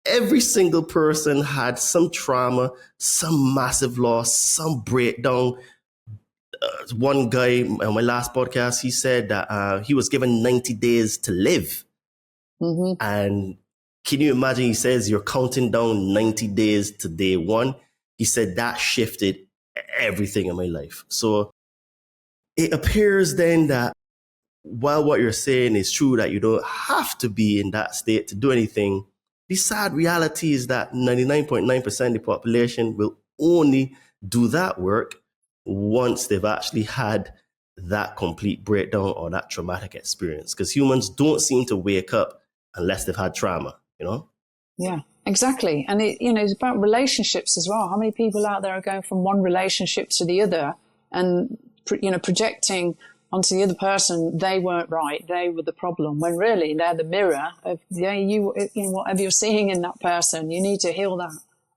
Every single person had some trauma, some massive loss, some breakdown. One guy on my last podcast, he said that he was given 90 days to live. And can you imagine? He says you're counting down 90 days to day one. He said that shifted everything in my life. So it appears then that while what you're saying is true, that you don't have to be in that state to do anything, the sad reality is that 99.9% of the population will only do that work once they've actually had that complete breakdown or that traumatic experience. Because humans don't seem to wake up unless they've had trauma, Yeah, exactly. And it's about relationships as well. How many people out there are going from one relationship to the other and, projecting onto the other person, they weren't right, they were the problem, when really they're the mirror of whatever you're seeing in that person. You need to heal that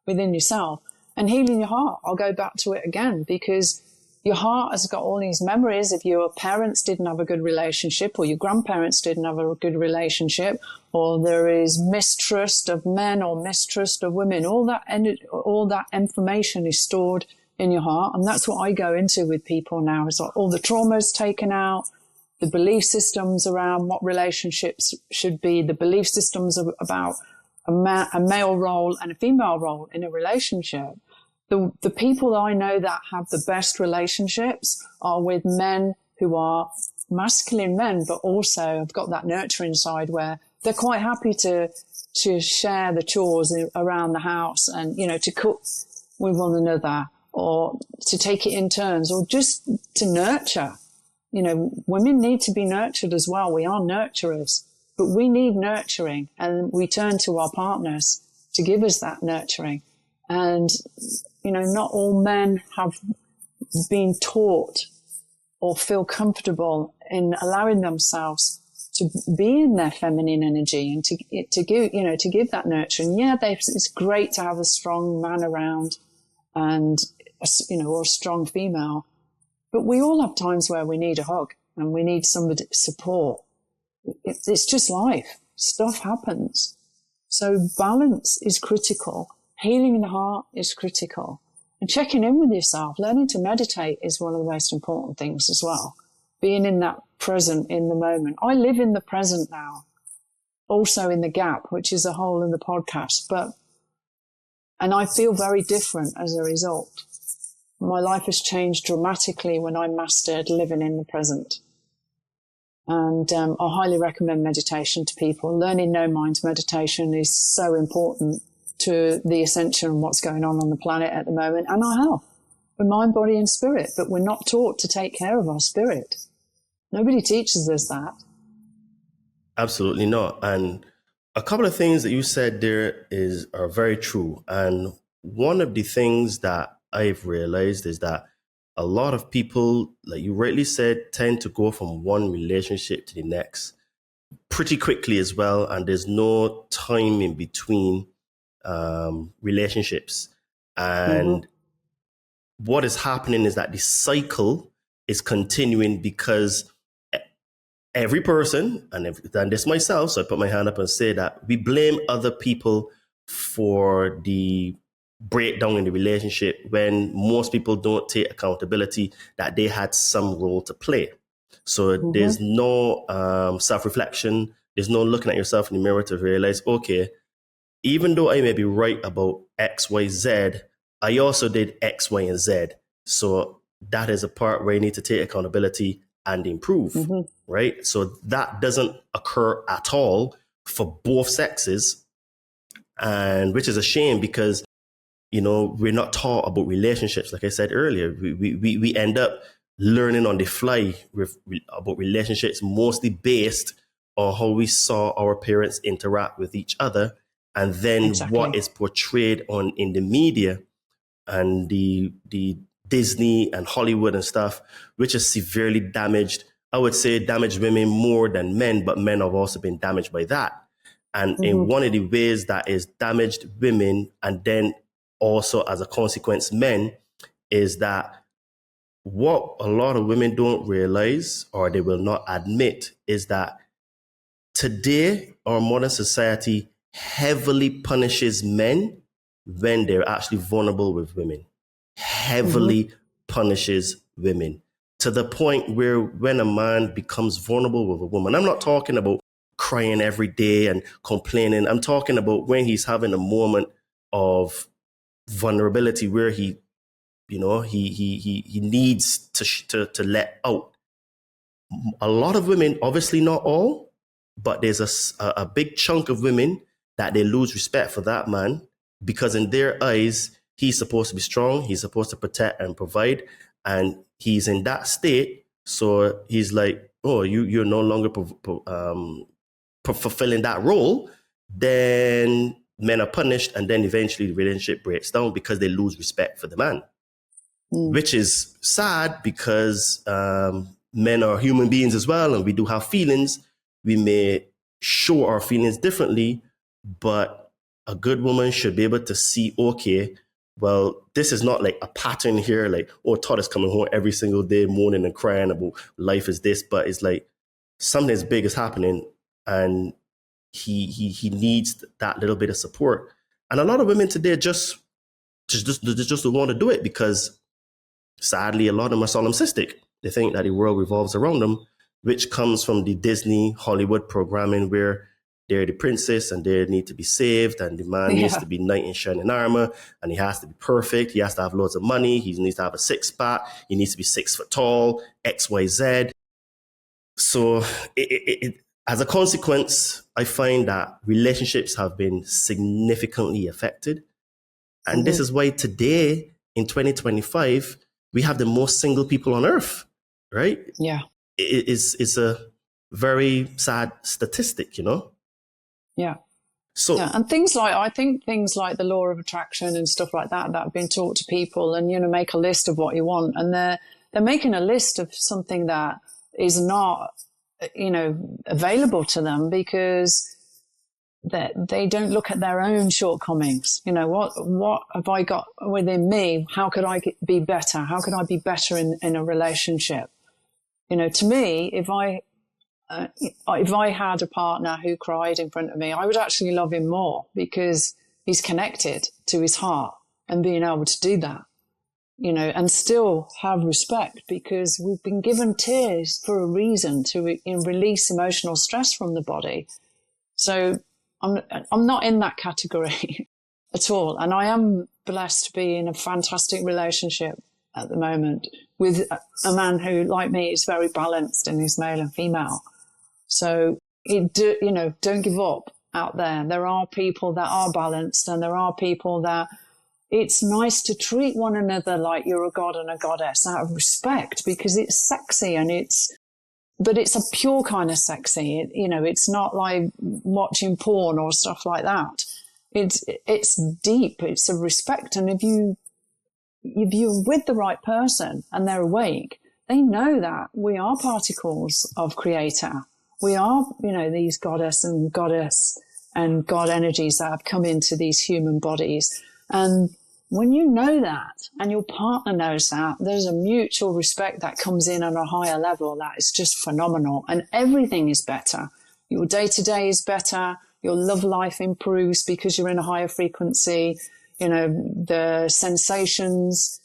within yourself. And healing your heart, I'll go back to it again, because your heart has got all these memories. If your parents didn't have a good relationship, or your grandparents didn't have a good relationship, or there is mistrust of men or mistrust of women, all that information is stored in your heart. And that's what I go into with people now, is like all the traumas taken out, the belief systems around what relationships should be, the belief systems about a male role and a female role in a relationship. The people I know that have the best relationships are with men who are masculine men, but also have got that nurturing side where they're quite happy to share the chores around the house and, to cook with one another, or to take it in turns, or just to nurture. Women need to be nurtured as well. We are nurturers, but we need nurturing, and we turn to our partners to give us that nurturing. And, not all men have been taught or feel comfortable in allowing themselves to be in their feminine energy and to give that nurture. And it's great to have a strong man around and, or a strong female. But we all have times where we need a hug and we need somebody support. It's just life. Stuff happens. So balance is critical. Healing the heart is critical. And checking in with yourself, learning to meditate is one of the most important things as well. Being in that present, in the moment. I live in the present now. Also in the gap, which is a whole in the podcast. And I feel very different as a result. My life has changed dramatically when I mastered living in the present. And I highly recommend meditation to people. Learning no minds meditation is so important to the ascension and what's going on the planet at the moment and our health, for mind, body and spirit. But we're not taught to take care of our spirit. Nobody teaches us that. Absolutely not. And a couple of things that you said there are very true. And one of the things that I've realized is that a lot of people, like you rightly said, tend to go from one relationship to the next pretty quickly as well. And there's no time in between relationships. And what is happening is that the cycle is continuing because every person, and this myself, so I put my hand up and say that we blame other people for the breakdown in the relationship when most people don't take accountability that they had some role to play. So there's no self-reflection. There's no looking at yourself in the mirror to realize, okay, even though I may be right about X, Y, Z, I also did X, Y, and Z. So that is a part where you need to take accountability and improve, right? So that doesn't occur at all for both sexes, and which is a shame because, we're not taught about relationships. Like I said earlier, we end up learning on the fly about relationships, mostly based on how we saw our parents interact with each other, and then what is portrayed in the media and the Disney and Hollywood and stuff, which is severely damaged. I would say damaged women more than men, but men have also been damaged by that. And in one of the ways that is damaged women, and then also as a consequence men, is that what a lot of women don't realize, or they will not admit, is that today our modern society heavily punishes men when they're actually vulnerable with women. Heavily punishes women to the point where when a man becomes vulnerable with a woman, I'm not talking about crying every day and complaining. I'm talking about when he's having a moment of vulnerability where he needs to let out. A lot of women, obviously not all, but there's a big chunk of women that they lose respect for that man because in their eyes, he's supposed to be strong. He's supposed to protect and provide. And he's in that state. So he's like, oh, you're no longer fulfilling that role. Then men are punished. And then eventually the relationship breaks down because they lose respect for the man, which is sad because men are human beings as well. And we do have feelings. We may show our feelings differently, but a good woman should be able to see, okay, well, this is not like a pattern here, like, oh, Todd is coming home every single day, moaning and crying about life is this, but it's like something as big is happening and he needs that little bit of support. And a lot of women today just don't want to do it because sadly, a lot of them are solipsistic. They think that the world revolves around them, which comes from the Disney Hollywood programming where they're the princess and they need to be saved and the man needs to be knight in shining armor and he has to be perfect. He has to have loads of money. He needs to have a six-pack. He needs to be 6 foot tall, X, Y, Z. So as a consequence, I find that relationships have been significantly affected. And this is why today in 2025, we have the most single people on earth, right? Yeah. It's a very sad statistic, Yeah. So, yeah, and I think things like the law of attraction and stuff like that have been taught to people, and, make a list of what you want. And they're making a list of something that is not, available to them, because they don't look at their own shortcomings. What have I got within me? How could I be better? How could I be better in a relationship? To me, if I had a partner who cried in front of me, I would actually love him more, because he's connected to his heart, and being able to do that, and still have respect, because we've been given tears for a reason, to release emotional stress from the body. So I'm not in that category at all. And I am blessed to be in a fantastic relationship at the moment with a man who, like me, is very balanced in his male and female. So, don't give up out there. There are people that are balanced, and there are people that it's nice to treat one another like you're a god and a goddess, out of respect, because it's sexy, but it's a pure kind of sexy. It's not like watching porn or stuff like that. It's deep. It's a respect. And if you're with the right person and they're awake, they know that we are particles of Creator. We are, these goddess and God energies that have come into these human bodies. And when you know that, and your partner knows that, there's a mutual respect that comes in on a higher level that is just phenomenal. And everything is better. Your day-to-day is better. Your love life improves because you're in a higher frequency. The sensations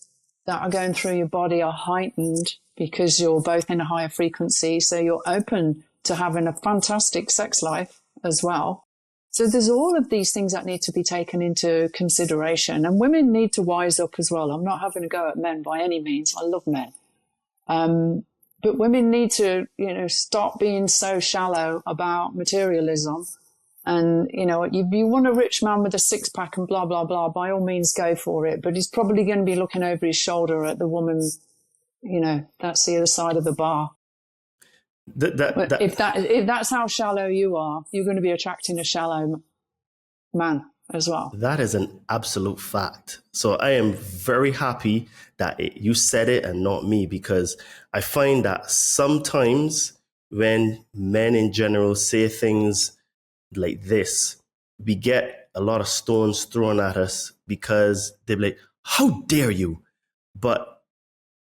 that are going through your body are heightened because you're both in a higher frequency. So you're open to having a fantastic sex life as well. So there's all of these things that need to be taken into consideration, and women need to wise up as well. I'm not having a go at men by any means. I love men. But women need to, stop being so shallow about materialism. And, if you want a rich man with a six pack and blah, blah, blah, by all means go for it. But he's probably going to be looking over his shoulder at the woman, that's the other side of the bar. If that's how shallow you are, you're going to be attracting a shallow man as well. That is an absolute fact. So I am very happy that you said it and not me, because I find that sometimes when men in general say things like this, we get a lot of stones thrown at us, because they're like, how dare you? But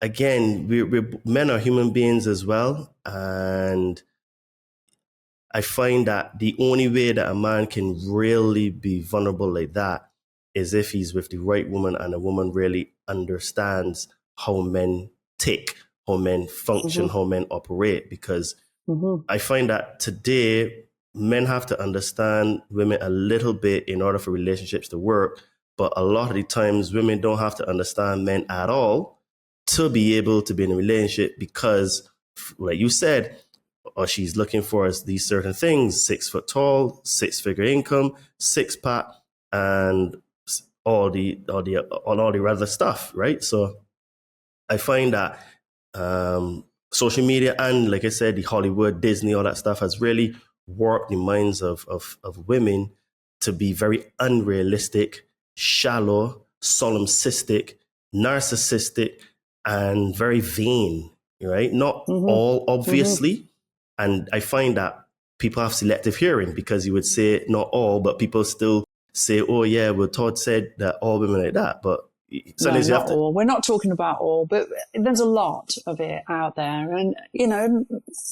again, men are human beings as well. And I find that the only way that a man can really be vulnerable like that is if he's with the right woman, and a woman really understands how men tick, how men function, how men operate. Because I find that today, men have to understand women a little bit in order for relationships to work. But a lot of the times, women don't have to understand men at all to be able to be in a relationship, because, like you said, or she's looking for these certain things: 6 foot tall, 6-figure income, six pack, and all the other stuff, right? So I find that social media and, like I said, the Hollywood, Disney, all that stuff has really warped the minds of women to be very unrealistic, shallow, solipsistic, narcissistic, and very vain, right? Not all, obviously. And I find that people have selective hearing, because you would say not all, but people still say, oh yeah, well, Todd said that all women like that. But sometimes no, not all. We're not talking about all, but there's a lot of it out there. And,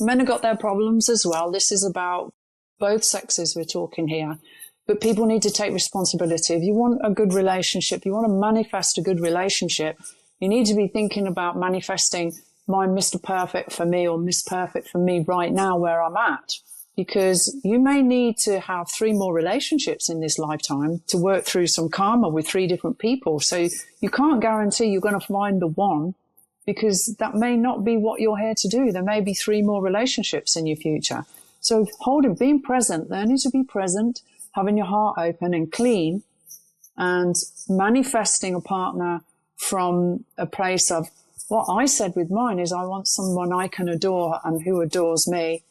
men have got their problems as well. This is about both sexes we're talking here. But people need to take responsibility. If you want a good relationship, you want to manifest a good relationship, you need to be thinking about manifesting my Mr. Perfect for me, or Miss Perfect for me right now where I'm at. Because you may need to have 3 more relationships in this lifetime to work through some karma with 3 different people. So you can't guarantee you're going to find the one, because that may not be what you're here to do. There may be 3 more relationships in your future. So being present, learning to be present, having your heart open and clean, and manifesting a partner from a place of, what I said with mine is, I want someone I can adore and who adores me.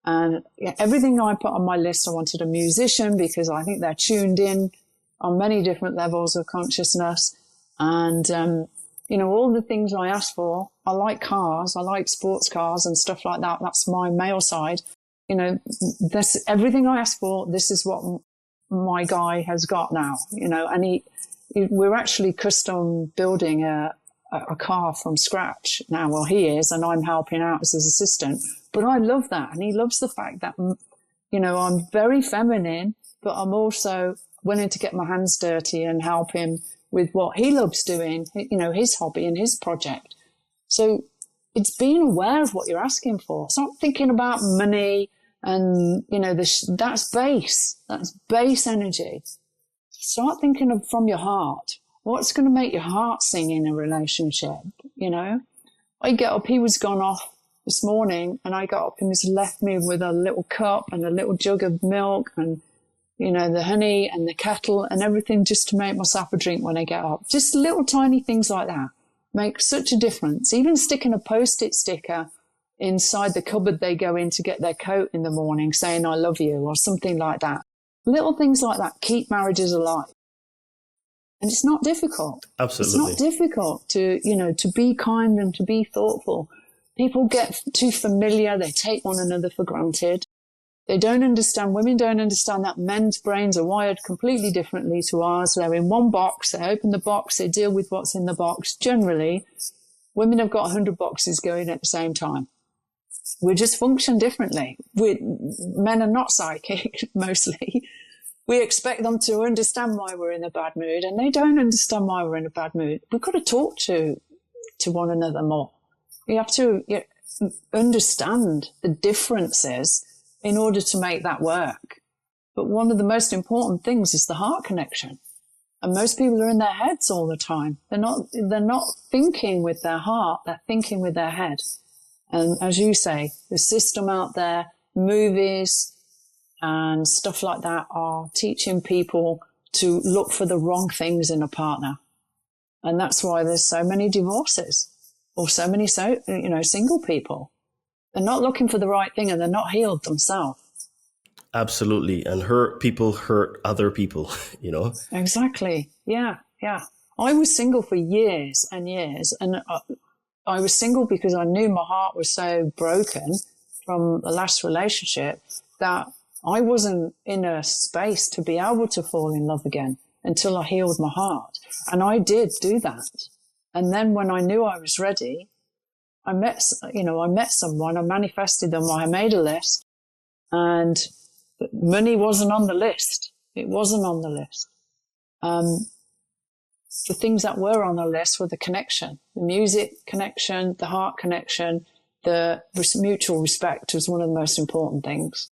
And everything I put on my list, I wanted a musician because I think they're tuned in on many different levels of consciousness. And, all the things I asked for, I like cars, I like sports cars and stuff like that. That's my male side. That's everything I asked for. This is what my guy has got now, and we're actually custom building a car from scratch now. Well, he is, and I'm helping out as his assistant. But I love that. And he loves the fact that, I'm very feminine, but I'm also willing to get my hands dirty and help him with what he loves doing, his hobby and his project. So it's being aware of what you're asking for. It's not thinking about money and, that's base energy. Start thinking of from your heart. What's going to make your heart sing in a relationship? I get up, he was gone off this morning, and I got up and he's left me with a little cup and a little jug of milk and, the honey and the kettle and everything just to make myself a drink when I get up. Just little tiny things like that make such a difference. Even sticking a Post-it sticker inside the cupboard they go in to get their coat in the morning saying, I love you, or something like that. Little things like that keep marriages alive. And it's not difficult. Absolutely. It's not difficult to be kind and to be thoughtful. People get too familiar. They take one another for granted. They don't understand, women don't understand that men's brains are wired completely differently to ours. They're in one box. They open the box. They deal with what's in the box. Generally, women have got 100 boxes going at the same time. We just function differently. Men are not psychic, mostly. We expect them to understand why we're in a bad mood, and they don't understand why we're in a bad mood. We've got to talk to one another more. You have to understand the differences in order to make that work. But one of the most important things is the heart connection. And most people are in their heads all the time. They're not thinking with their heart, they're thinking with their head. And as you say, the system out there, movies and stuff like that are teaching people to look for the wrong things in a partner. And that's why there's so many divorces or so many, single people. They're not looking for the right thing and they're not healed themselves. Absolutely. And people hurt other people, Exactly. Yeah. I was single for years and years. And I was single because I knew my heart was so broken from the last relationship that I wasn't in a space to be able to fall in love again until I healed my heart. And I did do that. And then when I knew I was ready, I met someone, I manifested them, I made a list, and money wasn't on the list. It wasn't on the list. The things that were on the list were the connection, the music connection, the heart connection, the mutual respect was one of the most important things.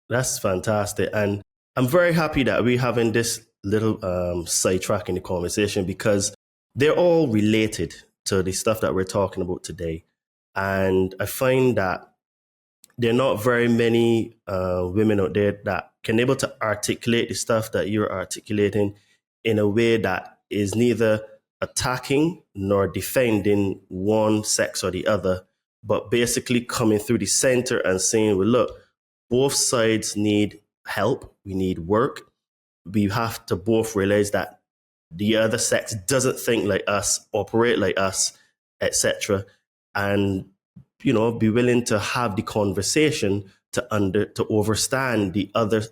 That's fantastic. And I'm very happy that we're having this little sidetrack in the conversation because they're all related to the stuff that we're talking about today. And I find that there are not very many women out there that can able to articulate the stuff that you're articulating in a way that is neither attacking nor defending one sex or the other, but basically coming through the center and saying, well, look, both sides need help. We need work. We have to both realize that the other sex doesn't think like us, operate like us, etc. And, be willing to have the conversation to understand the other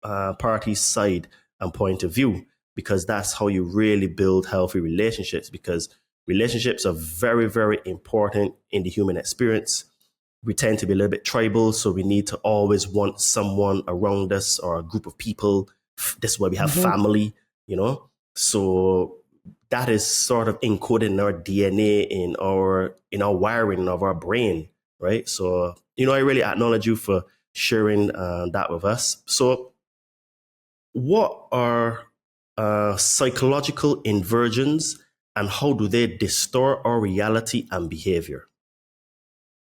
party's side and point of view, because that's how you really build healthy relationships, because relationships are very, very important in the human experience. We tend to be a little bit tribal, so we need to always want someone around us or a group of people. This is why we have family, So that is sort of encoded in our DNA, in our wiring of our brain, right? So, I really acknowledge you for sharing that with us. So what are psychological inversions and how do they distort our reality and behavior?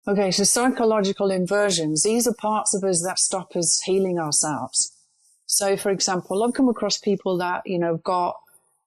Okay, so psychological inversions, these are parts of us that stop us healing ourselves. So, for example, I've come across people that, got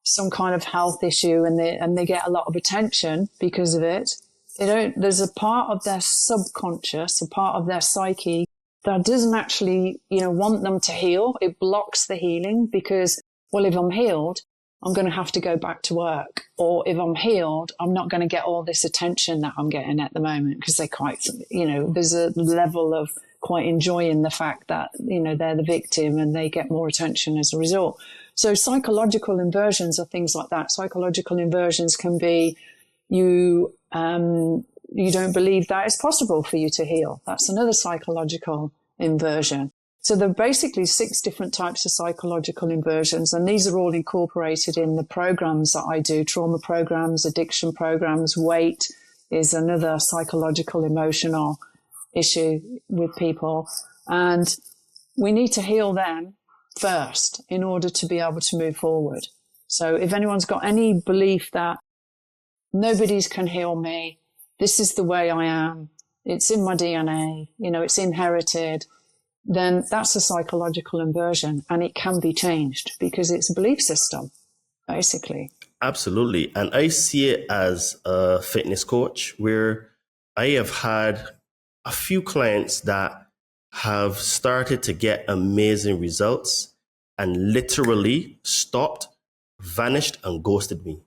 some kind of health issue and they get a lot of attention because of it. There's a part of their subconscious, a part of their psyche that doesn't actually, want them to heal. It blocks the healing because, well, if I'm healed, I'm going to have to go back to work. Or if I'm healed, I'm not going to get all this attention that I'm getting at the moment, because they quite, there's a level of quite enjoying the fact that, they're the victim and they get more attention as a result. So psychological inversions are things like that. Psychological inversions can be you don't believe that it's possible for you to heal. That's another psychological inversion. So there are basically 6 different types of psychological inversions, and these are all incorporated in the programs that I do: trauma programs, addiction programs. Weight is another psychological, emotional issue with people. And we need to heal them first in order to be able to move forward. So if anyone's got any belief that nobody's can heal me, this is the way I am, it's in my DNA, it's inherited, then that's a psychological inversion, and it can be changed because it's a belief system, basically. Absolutely. And I see it as a fitness coach, where I have had a few clients that have started to get amazing results and literally stopped, vanished, and ghosted me.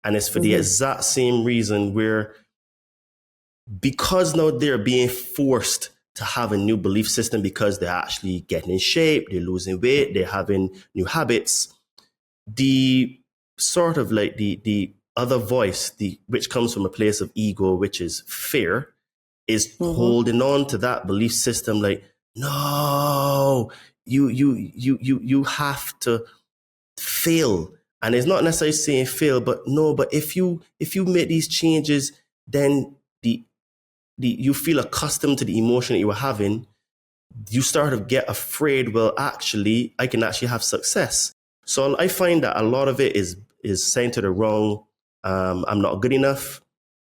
And it's for the exact same reason, where because now they're being forced to have a new belief system because they're actually getting in shape, they're losing weight, they're having new habits. The sort of like the other voice, which comes from a place of ego, which is fear, is holding on to that belief system. Like, no, you have to fail. And it's not necessarily saying fail, but no, but if you make these changes, then you feel accustomed to the emotion that you were having. You start to get afraid, well, actually, I can actually have success. So I find that a lot of it is centered around, I'm not good enough,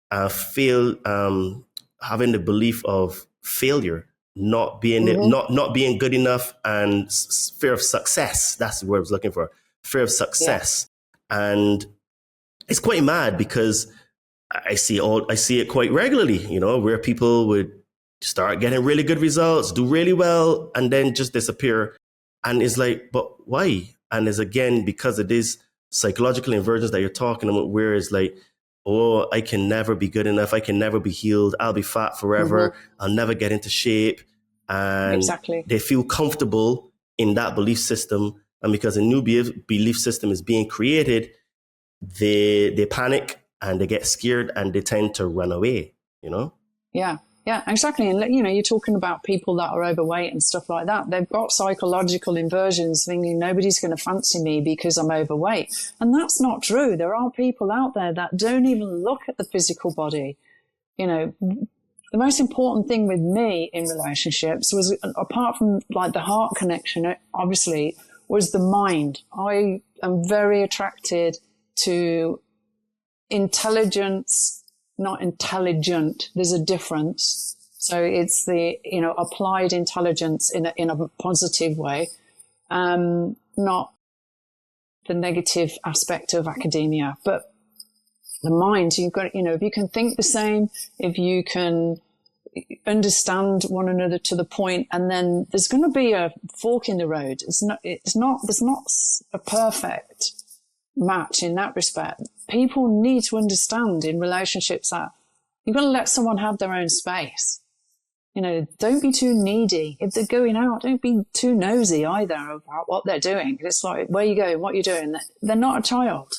having the belief of failure, not being not being good enough, and fear of success. That's the word I was looking for. Fear of success. Yeah. And it's quite mad because I see it quite regularly, where people would start getting really good results, do really well, and then just disappear. And it's like, but why? And it's again, because it is psychological inversions that you're talking about, where it's like, oh, I can never be good enough. I can never be healed. I'll be fat forever. I'll never get into shape. And they feel comfortable in that belief system. And because a new belief system is being created, they panic and they get scared and they tend to run away, Yeah, exactly. And, you're talking about people that are overweight and stuff like that. They've got psychological inversions, thinking nobody's going to fancy me because I'm overweight. And that's not true. There are people out there that don't even look at the physical body. The most important thing with me in relationships was, apart from like the heart connection, obviously, was the mind. I am very attracted to intelligence, not intelligent. There's a difference. So it's the, applied intelligence in a positive way, not the negative aspect of academia, but the mind. You've got, if you can think the same, if you can understand one another to the point, and then there's going to be a fork in the road. There's not a perfect match in that respect. People need to understand in relationships that you've got to let someone have their own space. Don't be too needy. If they're going out, don't be too nosy either about what they're doing. It's like, where you going, what you're doing. They're not a child.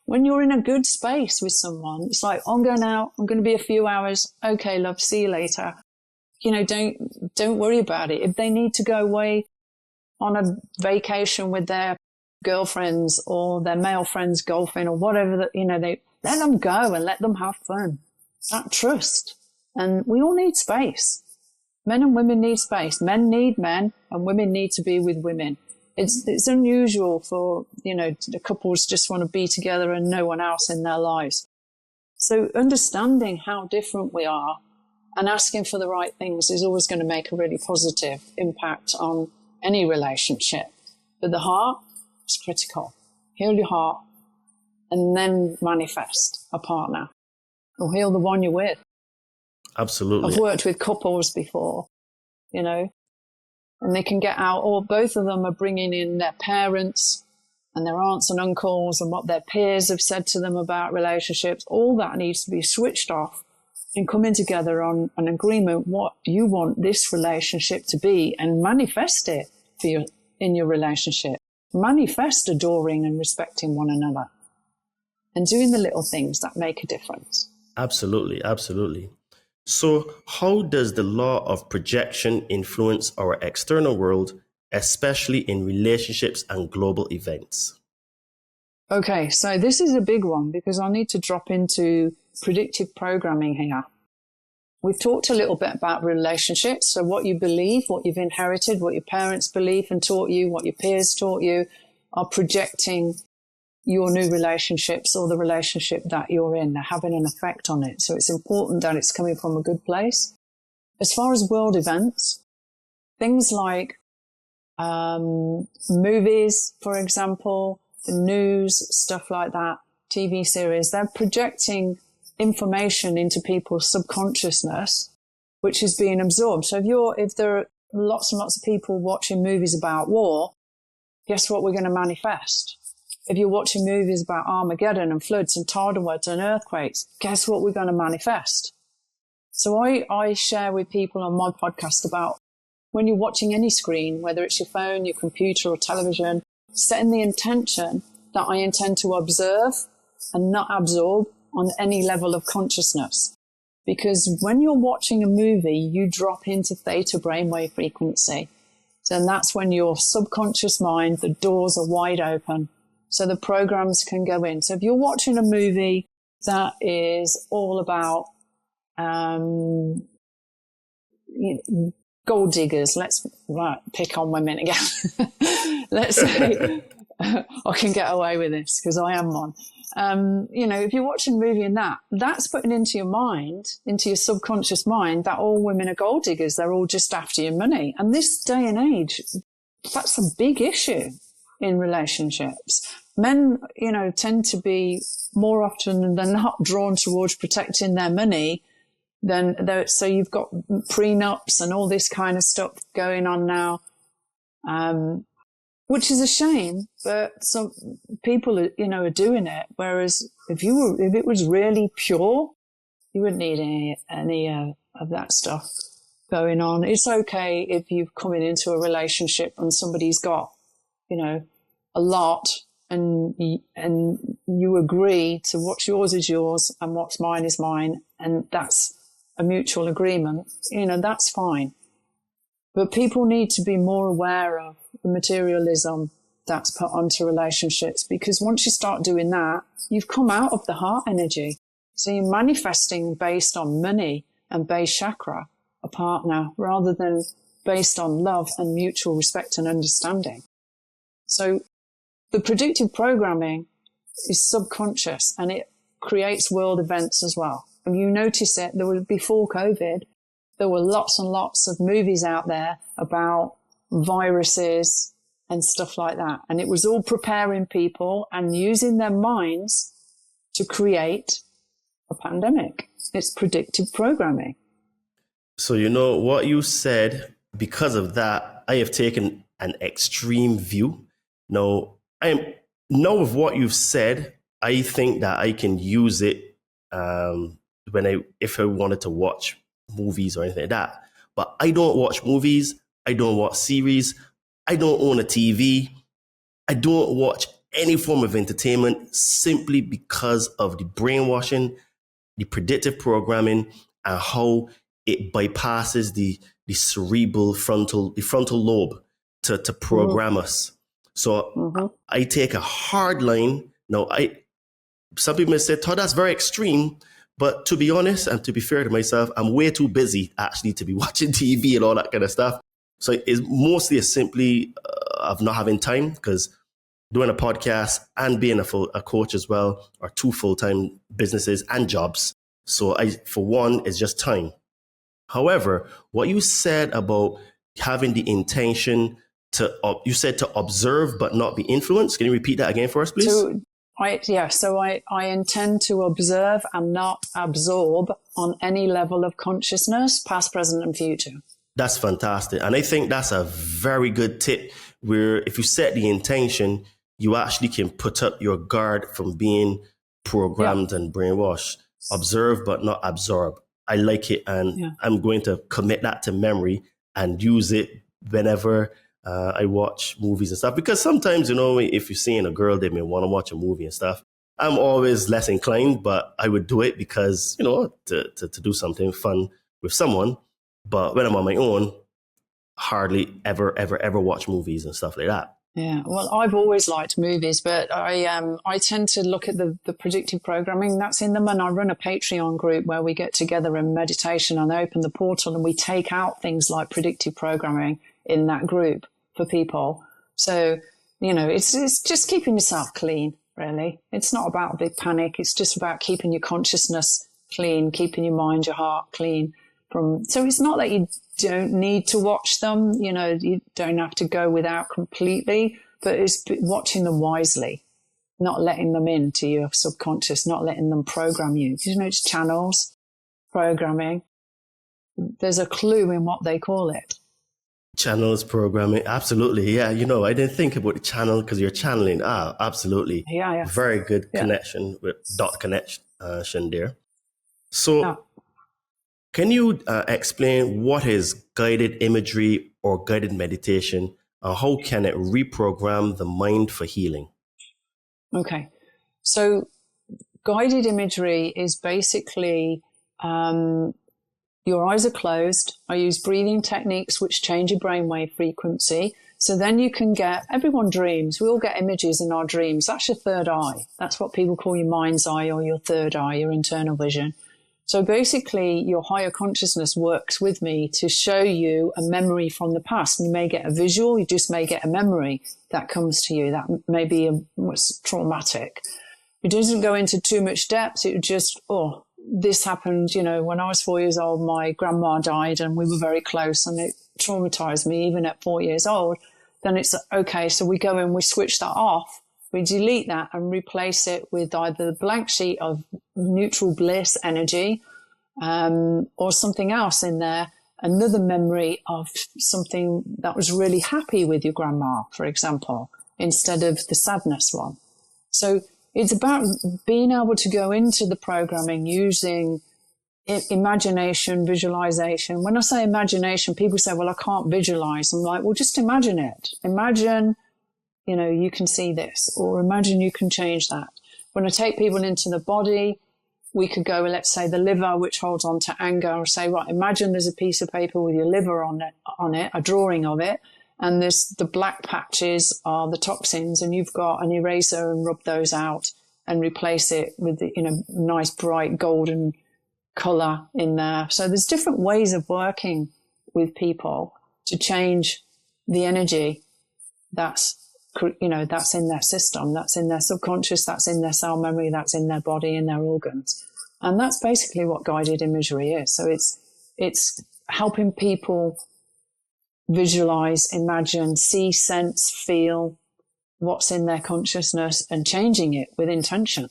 When you're in a good space with someone, it's like, I'm going out, I'm going to be a few hours. Okay, love, see you later. Don't worry about it. If they need to go away on a vacation with their girlfriends or their male friends golfing or whatever, they let them go and let them have fun. That trust. And we all need space. Men and women need space. Men need men and women need to be with women. It's unusual for, the couples just want to be together and no one else in their lives. So understanding how different we are and asking for the right things is always going to make a really positive impact on any relationship. But the heart is critical. Heal your heart and then manifest a partner, or heal the one you're with. Absolutely. I've worked with couples before you know, and they can get out, or both of them are bringing in their parents and their aunts and uncles and what their peers have said to them about relationships. All that needs to be switched off and coming together on an agreement what you want this relationship to be, and manifest it in your relationship. Manifest adoring and respecting one another and doing the little things that make a difference. Absolutely, absolutely. So how does the law of projection influence our external world, especially in relationships and global events? Okay, so this is a big one because I need to drop into predictive programming here. We've talked a little bit about relationships. So what you believe, what you've inherited, what your parents believe and taught you, what your peers taught you, are projecting your new relationships or the relationship that you're in. They're having an effect on it. So it's important that it's coming from a good place. As far as world events, things like movies, for example, the news, stuff like that, TV series, they're projecting information into people's subconsciousness, which is being absorbed. So if there are lots and lots of people watching movies about war, guess what we're going to manifest? If you're watching movies about Armageddon and floods and tidal waves and earthquakes, guess what we're going to manifest? So I share with people on my podcast about when you're watching any screen, whether it's your phone, your computer or television, setting the intention that I intend to observe and not absorb on any level of consciousness. Because when you're watching a movie, you drop into theta brainwave frequency. So that's when your subconscious mind, the doors are wide open. So the programs can go in. So if you're watching a movie that is all about gold diggers, let's pick on women again. Let's say I can get away with this because I am one. If you're watching a movie and that's putting into your mind, into your subconscious mind, that all women are gold diggers. They're all just after your money. And this day and age, that's a big issue in relationships. Men, tend to be more often than not drawn towards protecting their money so you've got prenups and all this kind of stuff going on now. Which is a shame, but some people, are doing it. Whereas if it was really pure, you wouldn't need any of that stuff going on. It's okay if you're coming into a relationship and somebody's got, a lot, and you agree to what's yours is yours and what's mine is mine, and that's a mutual agreement. That's fine. But people need to be more aware of the materialism that's put onto relationships, because once you start doing that, you've come out of the heart energy. So you're manifesting based on money and base chakra, a partner, rather than based on love and mutual respect and understanding. So the predictive programming is subconscious and it creates world events as well. And you notice it, before COVID, there were lots and lots of movies out there about viruses and stuff like that. And it was all preparing people and using their minds to create a pandemic. It's predictive programming. So, what you said, because of that, I have taken an extreme view. Now, with what you've said, I think that I can use it if I wanted to watch movies or anything like that. But I don't watch movies. I don't watch series. I don't own a TV. I don't watch any form of entertainment simply because of the brainwashing, the predictive programming, and how it bypasses the cerebral frontal lobe to program us. So I take a hard line. Now, some people may say, Todd, that's very extreme. But to be honest, and to be fair to myself, I'm way too busy actually to be watching TV and all that kind of stuff. So it's mostly simply of not having time, because doing a podcast and being a coach as well are two full-time businesses and jobs. So for one, it's just time. However, what you said about having the intention you said to observe but not be influenced. Can you repeat that again for us, please? So I intend to observe and not absorb on any level of consciousness, past, present, and future. That's fantastic. And I think that's a very good tip where if you set the intention, you actually can put up your guard from being programmed and brainwashed. Observe, but not absorb. I like it. And I'm going to commit that to memory and use it whenever I watch movies and stuff. Because sometimes, you know, if you're seeing a girl, they may want to watch a movie and stuff. I'm always less inclined, but I would do it because, you know, to do something fun with someone. But when I'm on my own, hardly ever watch movies and stuff like that. Yeah, well, I've always liked movies, but I tend to look at the predictive programming that's in them, and I run a Patreon group where we get together in meditation and open the portal, and we take out things like predictive programming in that group for people. So, you know, it's just keeping yourself clean, really. It's not about a big panic. It's just about keeping your consciousness clean, keeping your mind, your heart clean. So it's not that you don't need to watch them, you know, you don't have to go without completely, but it's watching them wisely, not letting them into your subconscious, not letting them program you. You know, it's channels, programming. There's a clue in what they call it. Channels, programming, absolutely. Yeah, you know, I didn't think about the channel because you're channeling. Absolutely. Yeah. Very good connection with dot connection there. So can you explain what is guided imagery or guided meditation, and how can it reprogram the mind for healing? Okay. So guided imagery is basically your eyes are closed. I use breathing techniques which change your brainwave frequency. So then you can everyone dreams. We all get images in our dreams. That's your third eye. That's what people call your mind's eye or your third eye, your internal vision. So basically, your higher consciousness works with me to show you a memory from the past. You may get a visual, you just may get a memory that comes to you that may be what's traumatic. It doesn't go into too much depth. It just, this happened, you know, when I was 4 years old, my grandma died and we were very close and it traumatized me even at 4 years old. Then it's okay, so we go in, we switch that off. We delete that and replace it with either the blank sheet of neutral bliss energy or something else in there, another memory of something that was really happy with your grandma, for example, instead of the sadness one. So it's about being able to go into the programming using imagination, visualization. When I say imagination, people say, well, I can't visualize. I'm like, well, just imagine it. Imagine, you know, you can see this, or imagine you can change that. When I take people into the body, we could go, let's say the liver, which holds on to anger, or say, right, imagine there's a piece of paper with your liver on it, a drawing of it, and there's the black patches are the toxins, and you've got an eraser and rub those out and replace it with the, you know, nice bright golden color in there. So there's different ways of working with people to change the energy that's, you know, that's in their system, that's in their subconscious, that's in their cell memory, that's in their body, in their organs. And that's basically what guided imagery is. So it's helping people visualize, imagine, see, sense, feel what's in their consciousness and changing it with intention.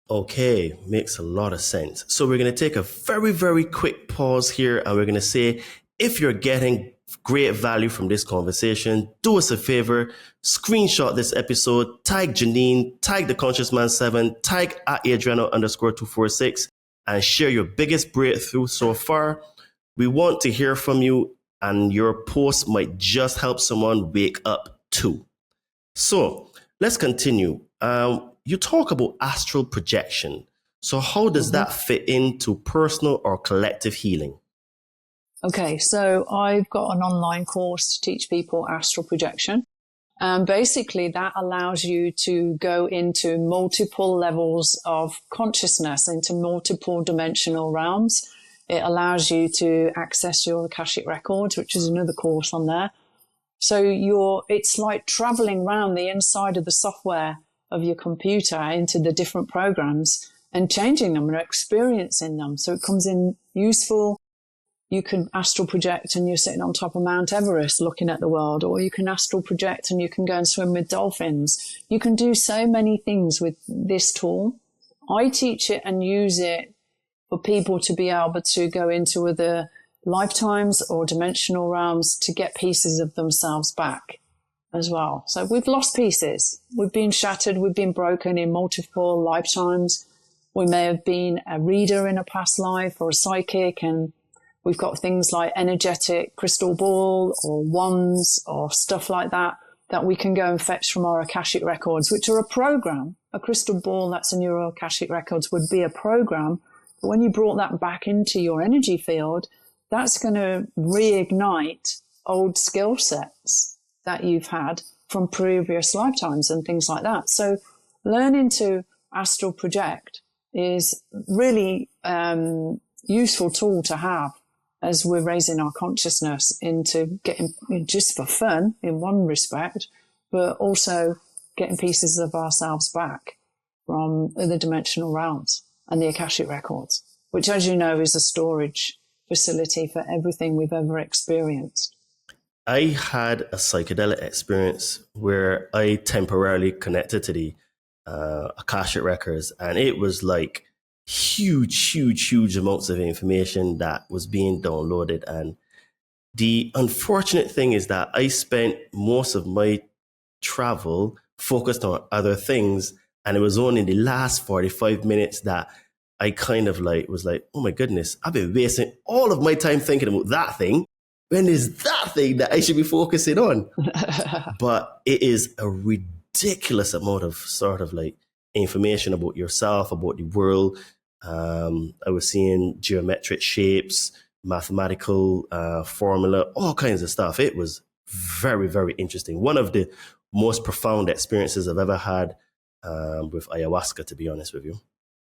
Okay, makes a lot of sense. So we're going to take a very, very quick pause here, and we're going to say, if you're getting great value from this conversation, do us a favor, screenshot this episode, tag Janine, tag the Conscious Man 7, tag at Adriano_246, and share your biggest breakthrough so far. We want to hear from you, and your post might just help someone wake up too. So let's continue. You talk about astral projection. So how does that fit into personal or collective healing? Okay, so I've got an online course to teach people astral projection. Basically, that allows you to go into multiple levels of consciousness, into multiple dimensional realms. It allows you to access your Akashic records, which is another course on there. So it's like traveling around the inside of the software of your computer into the different programs and changing them and experiencing them. So it comes in useful. You can astral project and you're sitting on top of Mount Everest looking at the world, or you can astral project and you can go and swim with dolphins. You can do so many things with this tool. I teach it and use it for people to be able to go into other lifetimes or dimensional realms to get pieces of themselves back as well. So we've lost pieces. We've been shattered. We've been broken in multiple lifetimes. We may have been a reader in a past life or a psychic, and we've got things like energetic crystal ball or wands or stuff like that we can go and fetch from our Akashic records, which are a program. A crystal ball that's in your Akashic records would be a program. But when you brought that back into your energy field, that's going to reignite old skill sets that you've had from previous lifetimes and things like that. So learning to astral project is really useful tool to have as we're raising our consciousness into getting, just for fun in one respect, but also getting pieces of ourselves back from the dimensional realms and the Akashic records, which, as you know, is a storage facility for everything we've ever experienced. I had a psychedelic experience where I temporarily connected to the Akashic records, and it was like huge amounts of information that was being downloaded. And the unfortunate thing is that I spent most of my travel focused on other things, and it was only in the last 45 minutes that I kind of like was like, oh my goodness, I've been wasting all of my time thinking about that thing when there's that thing that I should be focusing on. But it is a ridiculous amount of sort of like information about yourself, about the world. I was seeing geometric shapes, mathematical formula, all kinds of stuff. It was very interesting. One of the most profound experiences I've ever had with ayahuasca, to be honest with you.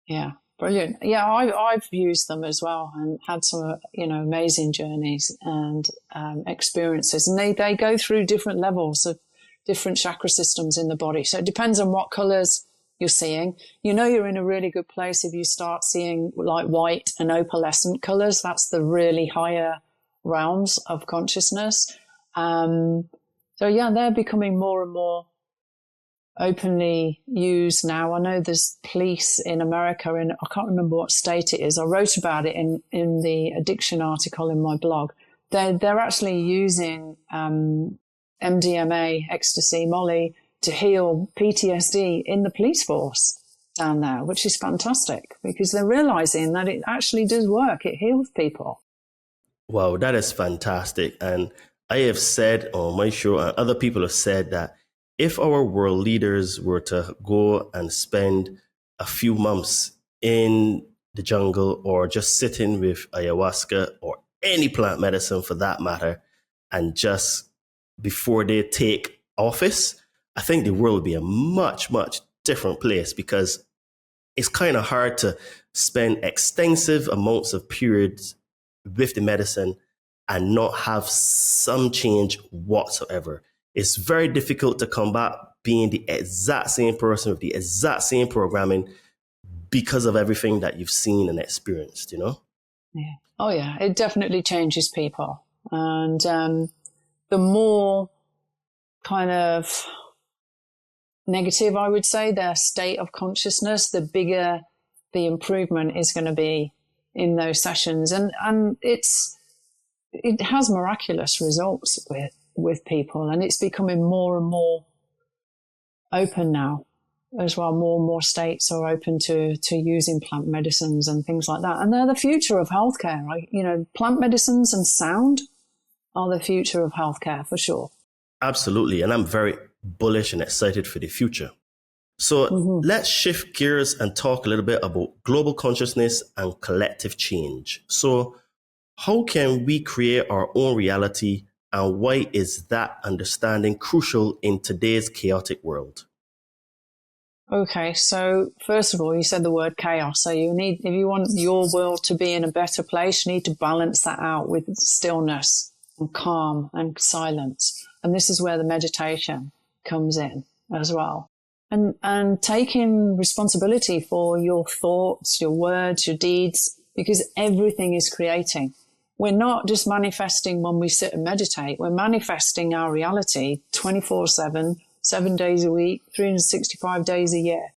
Yeah, brilliant. Yeah, I've used them as well and had some, amazing journeys and experiences. And they go through different levels of different chakra systems in the body. So it depends on what colors you're seeing. You're in a really good place if you start seeing like white and opalescent colors. That's the really higher realms of consciousness. So yeah, they're becoming more and more openly used now. I know there's police in America, and I can't remember what state it is. I wrote about it in the addiction article in my blog. They're actually using MDMA, ecstasy, Molly, to heal PTSD in the police force down there, which is fantastic because they're realizing that it actually does work. It heals people. Wow, that is fantastic. And I have said on my show, and other people have said, that if our world leaders were to go and spend a few months in the jungle or just sitting with ayahuasca or any plant medicine for that matter, and just before they take office, I think the world would be a much different place, because it's kind of hard to spend extensive amounts of periods with the medicine and not have some change whatsoever. It's very difficult to combat being the exact same person with the exact same programming because of everything that you've seen and experienced, Yeah. Oh, yeah. It definitely changes people. And the more kind of negative, I would say, their state of consciousness, the bigger the improvement is going to be in those sessions. And it has miraculous results with people, and it's becoming more and more open now as well. More and more states are open to using plant medicines and things like that. And they're the future of healthcare. Plant medicines and sound are the future of healthcare for sure. Absolutely. And I'm very bullish and excited for the future. So let's shift gears and talk a little bit about global consciousness and collective change. So how can we create our own reality, and why is that understanding crucial in today's chaotic world? Okay, so first of all, you said the word chaos. So if you want your world to be in a better place, you need to balance that out with stillness and calm and silence. And this is where the meditation comes in as well. And taking responsibility for your thoughts, your words, your deeds, because everything is creating. We're not just manifesting when we sit and meditate. We're manifesting our reality 24/7, 7 days a week, 365 days a year,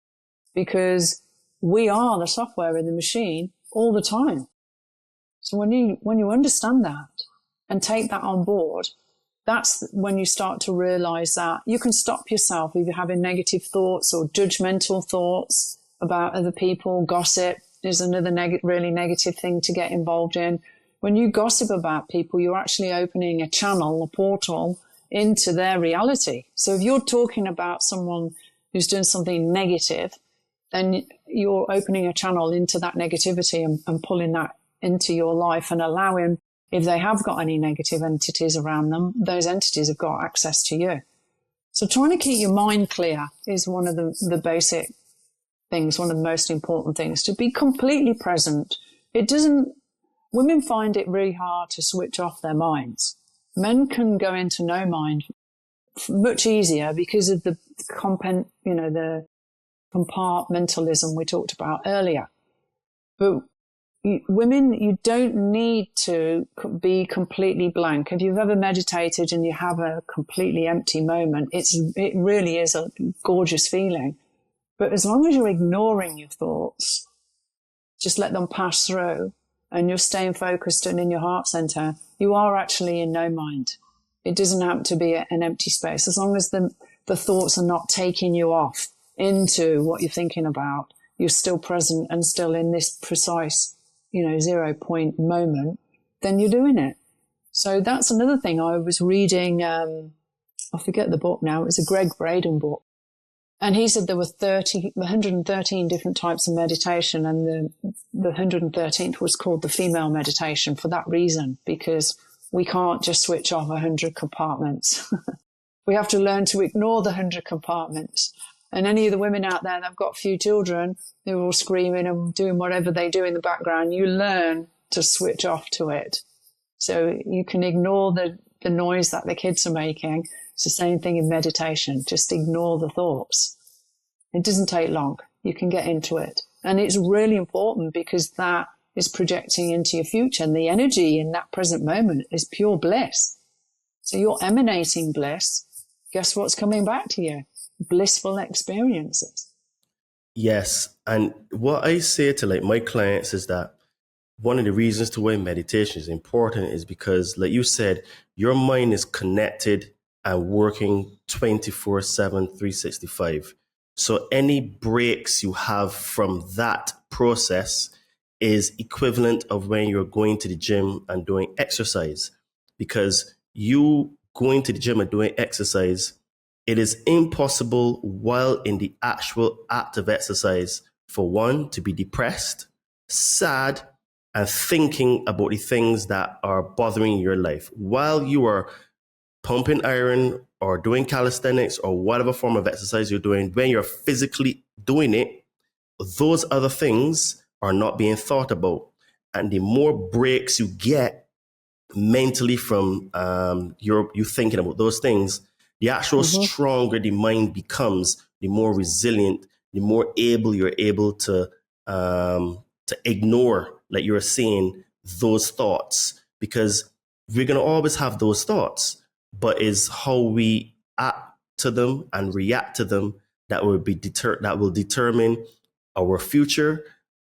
because we are the software in the machine all the time. So when you understand that and take that on board, that's when you start to realize that you can stop yourself if you're having negative thoughts or judgmental thoughts about other people. Gossip is another really negative thing to get involved in. When you gossip about people, you're actually opening a channel, a portal into their reality. So if you're talking about someone who's doing something negative, then you're opening a channel into that negativity and pulling that into your life and allowing, if they have got any negative entities around them, those entities have got access to you. So trying to keep your mind clear is one of the basic things, one of the most important things, to be completely present. Women find it really hard to switch off their minds. Men can go into no mind much easier because of the compartmentalism we talked about earlier. But women, you don't need to be completely blank. If you've ever meditated and you have a completely empty moment, it really is a gorgeous feeling. But as long as you're ignoring your thoughts, just let them pass through, and you're staying focused and in your heart center, you are actually in no mind. It doesn't have to be an empty space. As long as the thoughts are not taking you off into what you're thinking about, you're still present and still in this precise, 0 point moment, then you're doing it. So that's another thing. I was reading, I forget the book now, it was a Greg Braden book. And he said there were 113 different types of meditation, and the 113th was called the female meditation for that reason, because we can't just switch off 100 compartments. We have to learn to ignore the 100 compartments. And any of the women out there that have got a few children, they're all screaming and doing whatever they do in the background, you learn to switch off to it. So you can ignore the noise that the kids are making. It's the same thing in meditation. Just ignore the thoughts. It doesn't take long. You can get into it. And it's really important because that is projecting into your future. And the energy in that present moment is pure bliss. So you're emanating bliss. Guess what's coming back to you? Blissful experiences. Yes. And what I say to my clients is that one of the reasons to why meditation is important is because, like you said, your mind is connected and working 24/7, 365. So any breaks you have from that process is equivalent of when you're going to the gym and doing exercise. Because you going to the gym and doing exercise, it is impossible while in the actual act of exercise for one to be depressed, sad, and thinking about the things that are bothering your life. While you are pumping iron or doing calisthenics or whatever form of exercise you're doing, when you're physically doing it, those other things are not being thought about. And the more breaks you get mentally from you thinking about those things, the actual stronger the mind becomes, the more resilient, the more able you're able to ignore, like you were saying, those thoughts. Because we're going to always have those thoughts, but it's how we act to them and react to them that will determine our future,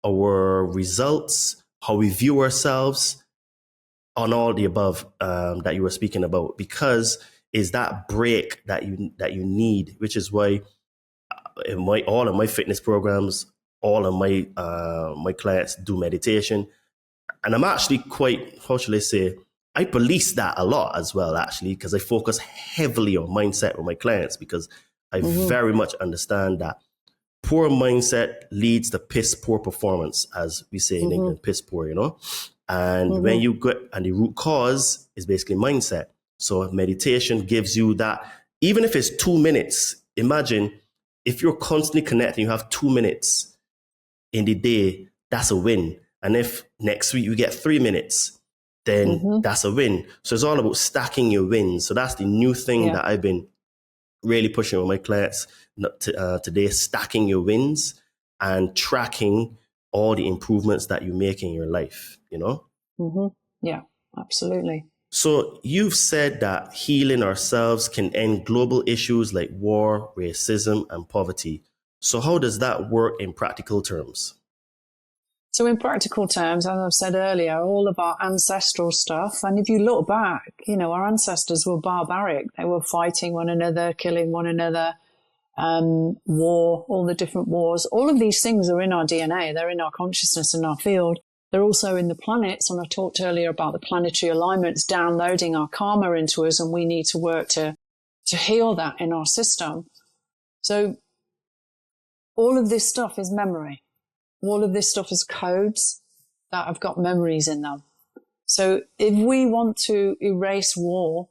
our results, how we view ourselves, on all the above that you were speaking about. Because is that break that you need, which is why in all of my fitness programs, all of my clients do meditation, and I'm actually quite, how shall I say, I police that a lot as well, actually, because I focus heavily on mindset with my clients, because I very much understand that poor mindset leads to piss poor performance, as we say in England, piss poor, And when you get, and the root cause is basically mindset. So meditation gives you that, even if it's 2 minutes, imagine if you're constantly connecting, you have 2 minutes in the day, that's a win. And if next week you get 3 minutes, then that's a win. So it's all about stacking your wins. So that's the new thing that I've been really pushing with my clients today, stacking your wins and tracking all the improvements that you make in your life, Yeah, absolutely. So you've said that healing ourselves can end global issues like war, racism, and poverty. So how does that work in practical terms? So in practical terms, as I've said earlier, all of our ancestral stuff, and if you look back, our ancestors were barbaric. They were fighting one another, killing one another, war, all the different wars. All of these things are in our DNA. They're in our consciousness and our field. They're also in the planets. And I talked earlier about the planetary alignments downloading our karma into us, and we need to work to heal that in our system. So all of this stuff is memory. All of this stuff is codes that have got memories in them. So if we want to erase war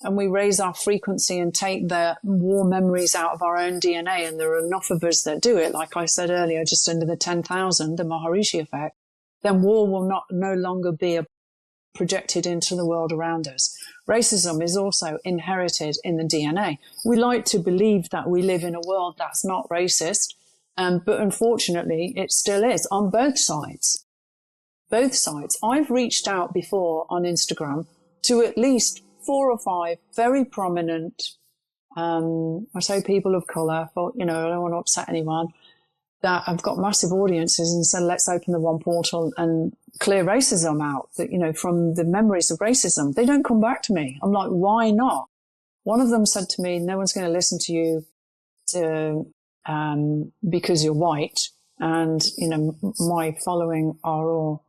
and we raise our frequency and take the war memories out of our own DNA, and there are enough of us that do it, like I said earlier, just under the 10,000, the Maharishi effect, then war will no longer be projected into the world around us. Racism is also inherited in the DNA. We like to believe that we live in a world that's not racist, but unfortunately, it still is on both sides. Both sides. I've reached out before on Instagram to at least 4 or 5 very prominent, I say people of colour, but, I don't want to upset anyone, that have got massive audiences, and said, let's open the one portal and clear racism out, that, from the memories of racism. They don't come back to me. I'm like, why not? One of them said to me, no one's going to listen to you because you're white, and my following are all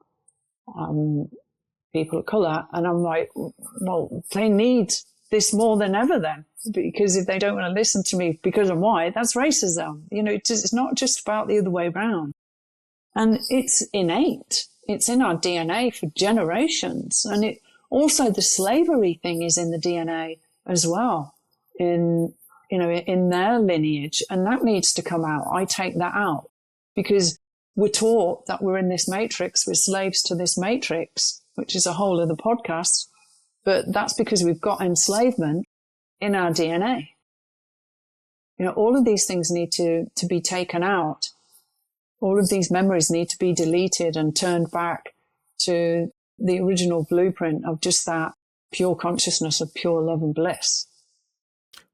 people of colour. And I'm like, well, they need this more than ever then, because if they don't want to listen to me because I'm white, that's racism. It's not just about the other way around. And it's innate. It's in our DNA for generations. And it also, the slavery thing is in the DNA as well, in their lineage, and that needs to come out. I take that out because we're taught that we're in this matrix, we're slaves to this matrix, which is a whole other podcast, but that's because we've got enslavement in our DNA. All of these things need to be taken out. All of these memories need to be deleted and turned back to the original blueprint of just that pure consciousness of pure love and bliss.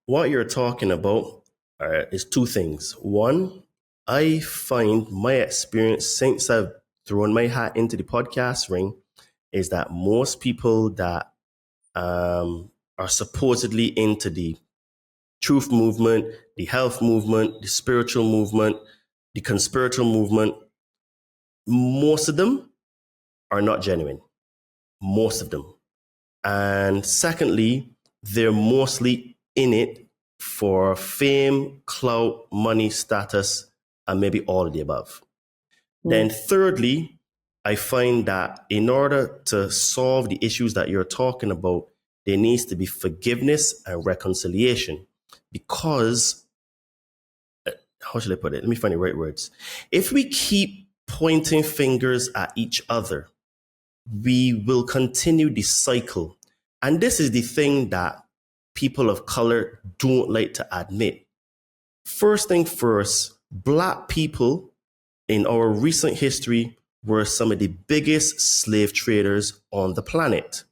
What you're talking about is 2 things. One, I find my experience since I've thrown my hat into the podcast ring is that most people that are supposedly into the truth movement, the health movement, the spiritual movement, the conspiratorial movement, most of them are not genuine. Most of them. And secondly, they're mostly in it for fame, clout, money, status, and maybe all of the above. Then thirdly, I find that in order to solve the issues that you're talking about, there needs to be forgiveness and reconciliation. Because, how should I put it? Let me find the right words. If we keep pointing fingers at each other, we will continue the cycle. And this is the thing that people of color don't like to admit. First thing first, Black people in our recent history were some of the biggest slave traders on the planet.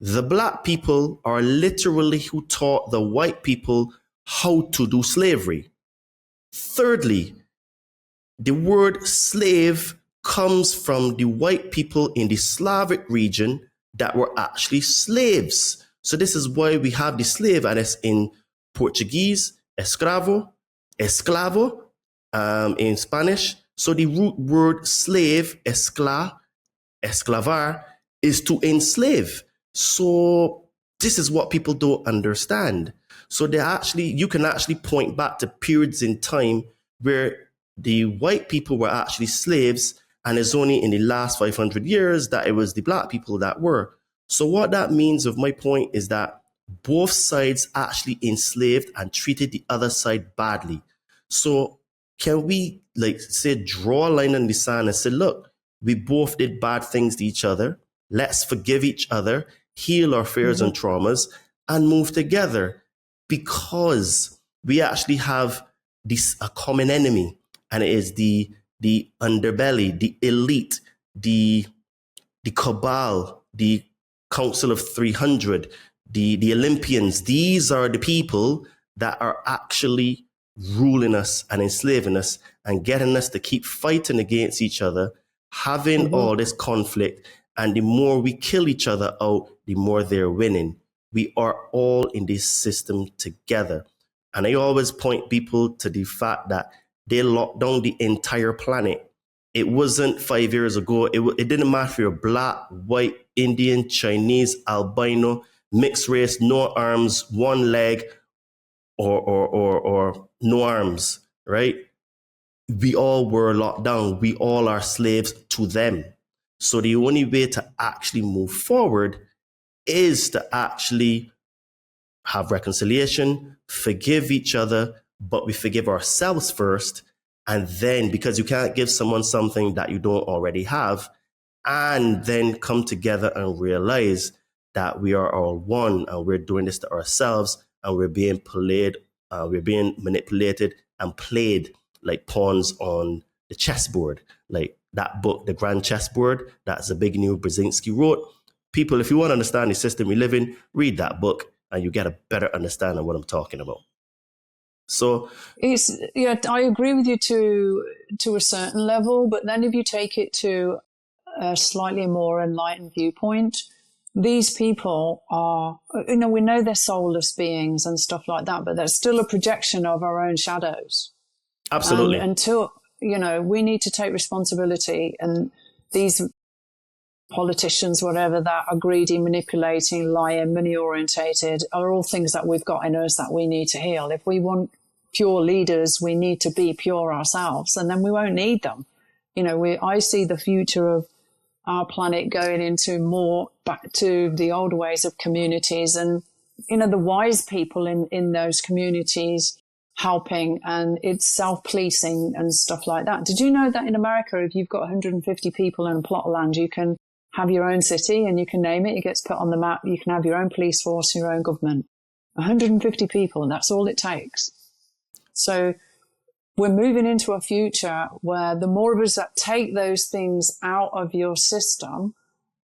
The Black people are literally who taught the white people how to do slavery. Thirdly, the word slave comes from the white people in the Slavic region that were actually slaves. So this is why we have the slave, and it's in Portuguese, escravo, esclavo, in Spanish. So the root word slave, esclavar, is to enslave. So this is what people don't understand. So you can actually point back to periods in time where the white people were actually slaves, and it's only in the last 500 years that it was the Black people that were. So what that means of my point is that both sides actually enslaved and treated the other side badly. So can we draw a line in the sand and say, look, we both did bad things to each other. Let's forgive each other, heal our fears and traumas, and move together, because we actually have a common enemy, and it is the underbelly, the elite, the cabal, the Council of 300, the Olympians. These are the people that are actually ruling us and enslaving us and getting us to keep fighting against each other having all this conflict, and the more we kill each other out, the more they're winning. We are all in this system together. And I always point people to the fact that they locked down the entire planet. It wasn't 5 years ago. It didn't matter if you're black, white, Indian, Chinese, albino, mixed race, no arms, one leg, or no arms, right? We all were locked down. We all are slaves to them. So the only way to actually move forward is to actually have reconciliation, forgive each other, but we forgive ourselves first. And then, because you can't give someone something that you don't already have, and then come together and realize that we are all one and we're doing this to ourselves, and we're being played, we're being manipulated and played like pawns on the chessboard. Like that book, The Grand Chessboard, that Zbigniew Brzezinski wrote. People, if you want to understand the system we live in, read that book and you get a better understanding of what I'm talking about. So I agree with you to a certain level, but then if you take it to a slightly more enlightened viewpoint, these people are, we know they're soulless beings and stuff like that, but they're still a projection of our own shadows. Absolutely. Until, we need to take responsibility, and these politicians, whatever, that are greedy, manipulating, lying, money orientated, are all things that we've got in us that we need to heal. If we want pure leaders, we need to be pure ourselves, and then we won't need them. I see the future of our planet going into more back to the old ways of communities, and the wise people in those communities helping, and it's self-policing and stuff like that. Did you know that in America, if you've got 150 people in a plot of land, you can have your own city and you can name it, it gets put on the map, you can have your own police force, your own government. 150 people, and that's all it takes. So we're moving into a future where the more of us that take those things out of your system,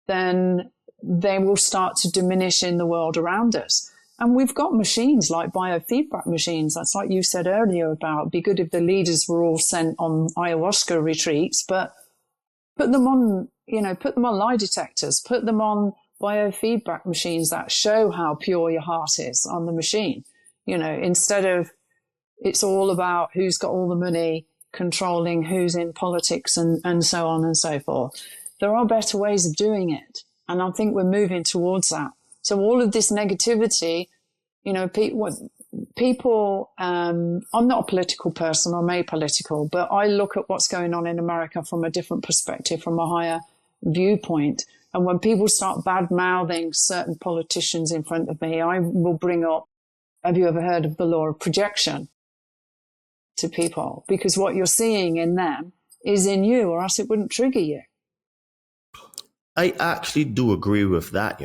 then they will start to diminish in the world around us. And we've got machines like biofeedback machines. That's like you said earlier about, it'd be good if the leaders were all sent on ayahuasca retreats, but put them on lie detectors, put them on biofeedback machines that show how pure your heart is on the machine. Instead of, it's all about who's got all the money, controlling who's in politics and so on and so forth. There are better ways of doing it. And I think we're moving towards that. So all of this negativity, people, I'm not a political person, I'm apolitical, but I look at what's going on in America from a different perspective, from a higher viewpoint. And when people start bad-mouthing certain politicians in front of me, I will bring up, have you ever heard of the law of projection to people? Because what you're seeing in them is in you, or else it wouldn't trigger you. I actually do agree with that,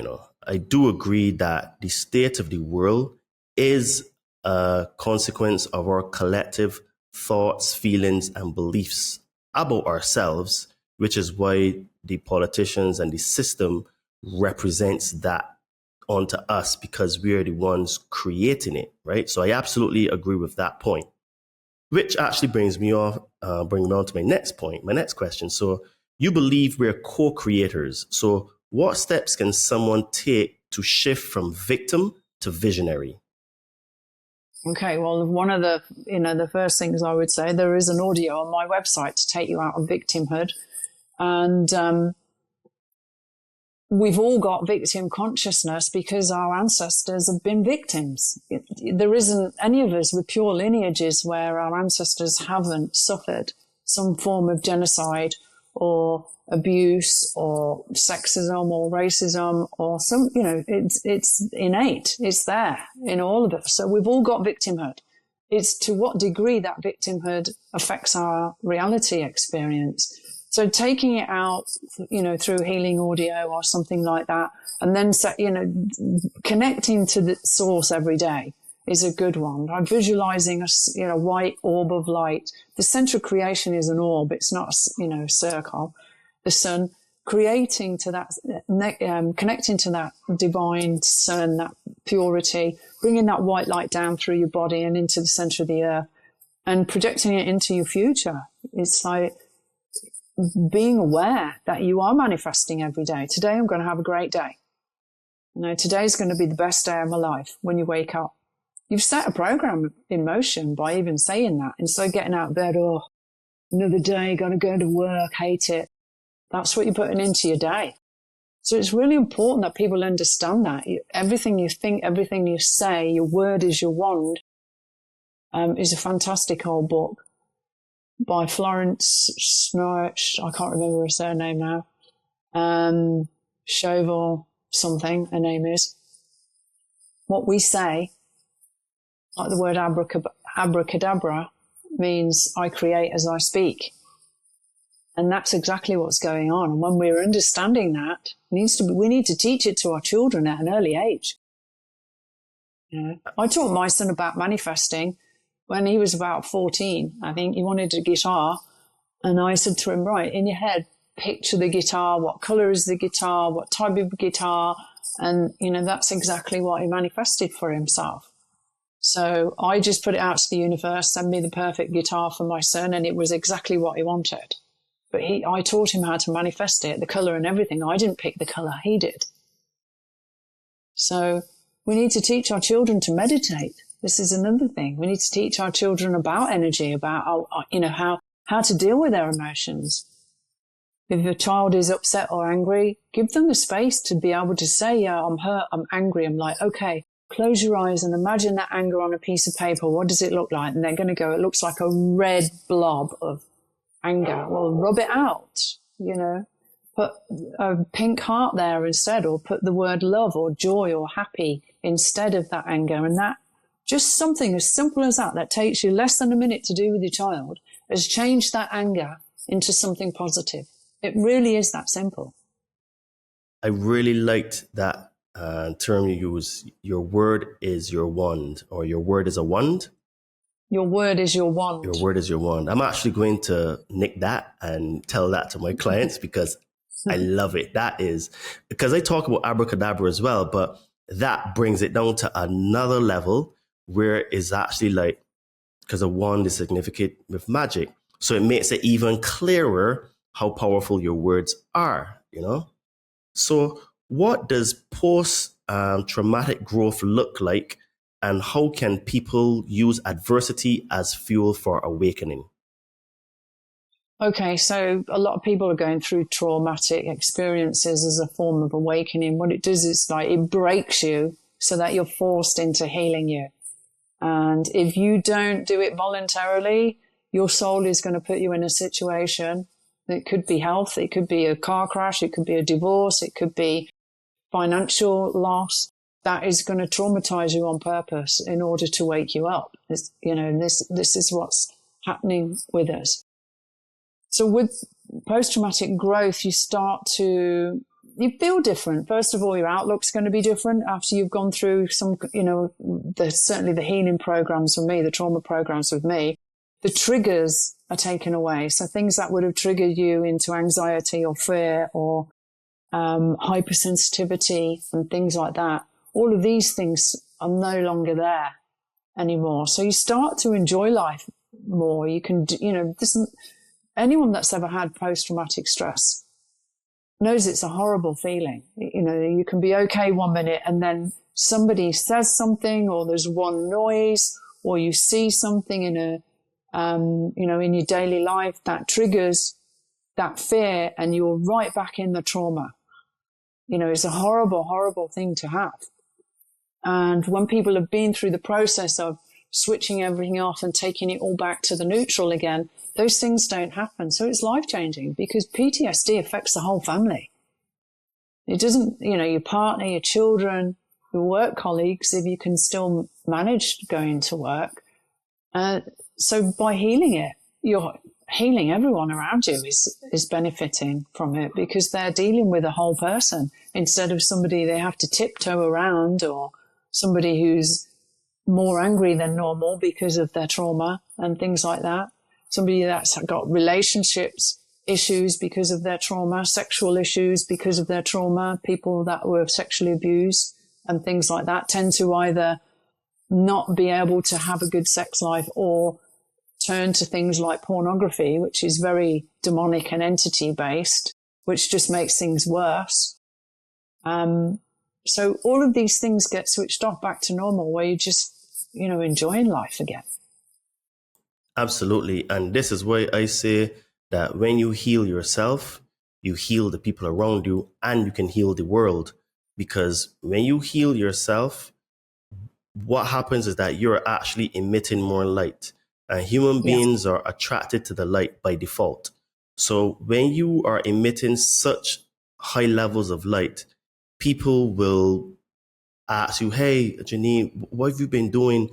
I do agree that the state of the world is a consequence of our collective thoughts, feelings, and beliefs about ourselves, which is why the politicians and the system represents that onto us, because we are the ones creating it, right? So I absolutely agree with that point, which actually brings me on to my next point, my next question. So you believe we're co-creators. So what steps can someone take to shift from victim to visionary? Okay, well, one of the first things I would say, there is an audio on my website to take you out of victimhood. And we've all got victim consciousness because our ancestors have been victims. There isn't any of us with pure lineages where our ancestors haven't suffered some form of genocide or abuse or sexism or racism or some, it's innate. It's there in all of us. So we've all got victimhood. It's to what degree that victimhood affects our reality experience. So taking it out, through healing audio or something like that, and then, connecting to the source every day is a good one. I'm visualizing a white orb of light. The center of creation is an orb. It's not a circle. The sun, creating to that, connecting to that divine sun, that purity, bringing that white light down through your body and into the center of the earth and projecting it into your future. It's like, being aware that you are manifesting every day. Today I'm going to have a great day. Today's going to be the best day of my life when you wake up. You've set a program in motion by even saying that. Instead of getting out of bed, oh, another day, got to go to work, hate it. That's what you're putting into your day. So it's really important that people understand that. Everything you think, everything you say, your word is your wand, is a fantastic old book by Florence Snorch. I can't remember her surname now. Chauvel something, her name is. What we say, like the word abracadabra, means I create as I speak. And that's exactly what's going on. And when we're understanding that, we need to teach it to our children at an early age. I taught my son about manifesting when he was about 14. I think he wanted a guitar. And I said to him, right, in your head, picture the guitar. What color is the guitar? What type of guitar? And, that's exactly what he manifested for himself. So I just put it out to the universe, send me the perfect guitar for my son. And it was exactly what he wanted. But I taught him how to manifest it, the color and everything. I didn't pick the color, he did. So we need to teach our children to meditate. This is another thing. We need to teach our children about energy, about, how to deal with their emotions. If a child is upset or angry, give them the space to be able to say, yeah, I'm hurt, I'm angry. I'm like, okay, close your eyes and imagine that anger on a piece of paper. What does it look like? And they're going to go, it looks like a red blob of anger. Well, rub it out, put a pink heart there instead, or put the word love or joy or happy instead of that anger. And that, just something as simple as that takes you less than a minute to do with your child, has changed that anger into something positive. It really is that simple. I really liked that term you use. Your word is your wand, or your word is a wand. Your word is your wand. Your word is your wand. I'm actually going to nick that and tell that to my clients because I love it. That is, because I talk about abracadabra as well, but that brings it down to another level where it's actually like, because a wand is significant with magic. So it makes it even clearer how powerful your words are, So what does post-traumatic growth look like? And how can people use adversity as fuel for awakening? Okay, so a lot of people are going through traumatic experiences as a form of awakening. What it does is it breaks you so that you're forced into healing you. And if you don't do it voluntarily, your soul is going to put you in a situation. It could be health, it could be a car crash, it could be a divorce, it could be financial loss. That is going to traumatize you on purpose in order to wake you up. This is what's happening with us. So with post-traumatic growth, you feel different. First of all, your outlook's going to be different after you've gone through some, certainly the healing programs with me, the trauma programs with me. The triggers are taken away. So things that would have triggered you into anxiety or fear or hypersensitivity and things like that. All of these things are no longer there anymore. So you start to enjoy life more. You can, anyone that's ever had post-traumatic stress knows it's a horrible feeling. You can be okay 1 minute and then somebody says something, or there's one noise, or you see something in in your daily life that triggers that fear, and you're right back in the trauma. It's a horrible, horrible thing to have. And when people have been through the process of switching everything off and taking it all back to the neutral again, those things don't happen. So it's life-changing, because PTSD affects the whole family. It doesn't, your partner, your children, your work colleagues, if you can still manage going to work. So by healing it, you're healing everyone around you is benefiting from it, because they're dealing with a whole person instead of somebody they have to tiptoe around, or somebody who's more angry than normal because of their trauma and things like that. Somebody that's got relationships issues because of their trauma, sexual issues because of their trauma, people that were sexually abused and things like that tend to either not be able to have a good sex life or turn to things like pornography, which is very demonic and entity based, which just makes things worse. So all of these things get switched off back to normal, where you just, enjoying life again. Absolutely. And this is why I say that when you heal yourself, you heal the people around you, and you can heal the world. Because when you heal yourself, what happens is that you're actually emitting more light, and human beings are attracted to the light by default. So when you are emitting such high levels of light, people will ask you, "Hey, Janine, what have you been doing?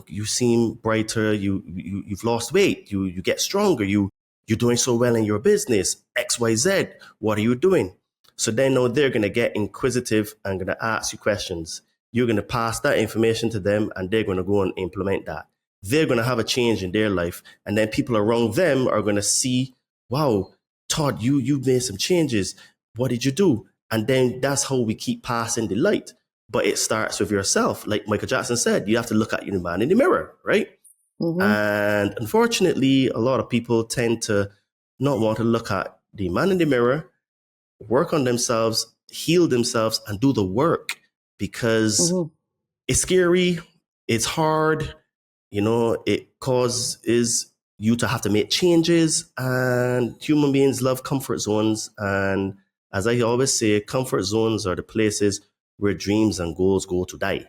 You seem brighter. You've lost weight. You get stronger. You're doing so well in your business. XYZ. What are you doing?" So they know they're going to get inquisitive and going to ask you questions. You're going to pass that information to them, and they're going to go and implement that. They're going to have a change in their life, and then people around them are going to see, "Wow, Todd, you made some changes. What did you do?" And then that's how we keep passing the light. But it starts with yourself. Like Michael Jackson said, you have to look at your man in the mirror, right? Mm-hmm. And unfortunately, a lot of people tend to not want to look at the man in the mirror, work on themselves, heal themselves, and do the work, because it's scary, it's hard, it causes you to have to make changes, and human beings love comfort zones. And as I always say, comfort zones are the places where dreams and goals go to die,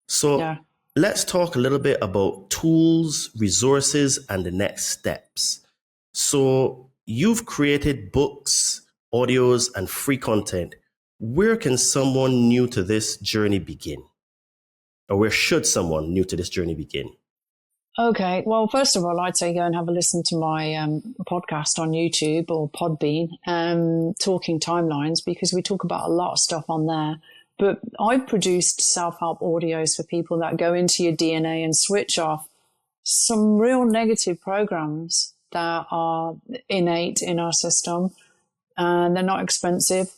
So let's talk a little bit about tools, resources, and the next steps. So you've created books, audios, and free content. Where can someone new to this journey begin? Or where should someone new to this journey begin? Okay. Well, first of all, I'd say go and have a listen to my podcast on YouTube or Podbean, Talking Timelines, because we talk about a lot of stuff on there. But I've produced self-help audios for people that go into your DNA and switch off some real negative programs that are innate in our system, and they're not expensive.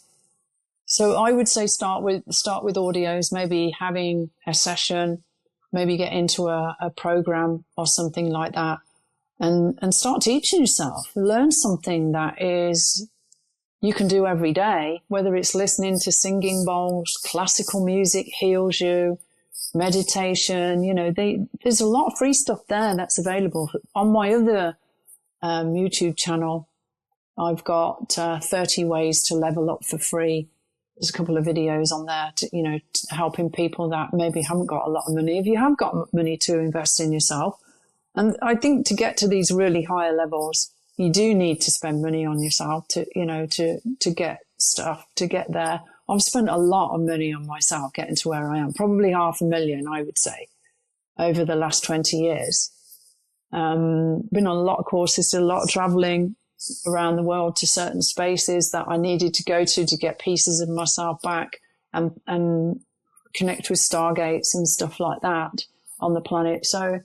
So I would say start with audios, maybe having a session, maybe get into a program or something like that, and start teaching yourself. Learn something that is you can do every day, whether it's listening to singing bowls, classical music heals you, meditation. There's a lot of free stuff there that's available. On my other YouTube channel, I've got 30 ways to level up for free. There's a couple of videos on there to, helping people that maybe haven't got a lot of money. If you have got money, to invest in yourself. And I think to get to these really higher levels, you do need to spend money on yourself to get stuff, to get there. I've spent a lot of money on myself getting to where I am, probably $500,000, I would say, over the last 20 years. Been on a lot of courses, did a lot of traveling around the world to certain spaces that I needed to go to get pieces of myself back and connect with stargates and stuff like that on the planet. So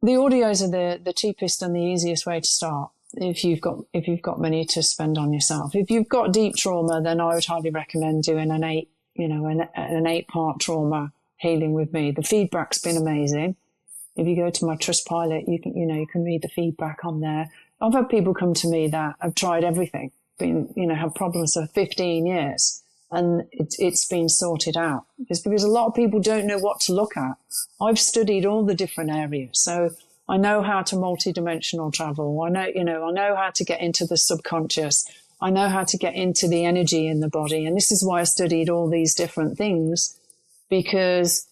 the audios are the cheapest and the easiest way to start if you've got money to spend on yourself. If you've got deep trauma, then I would highly recommend doing an 8-part trauma healing with me. The feedback's been amazing. If you go to my Trustpilot, you can read the feedback on there. I've had people come to me that have tried everything, have problems for 15 years, and it's been sorted out. It's because a lot of people don't know what to look at. I've studied all the different areas, so I know how to multidimensional travel. I know how to get into the subconscious. I know how to get into the energy in the body, and this is why I studied all these different things, because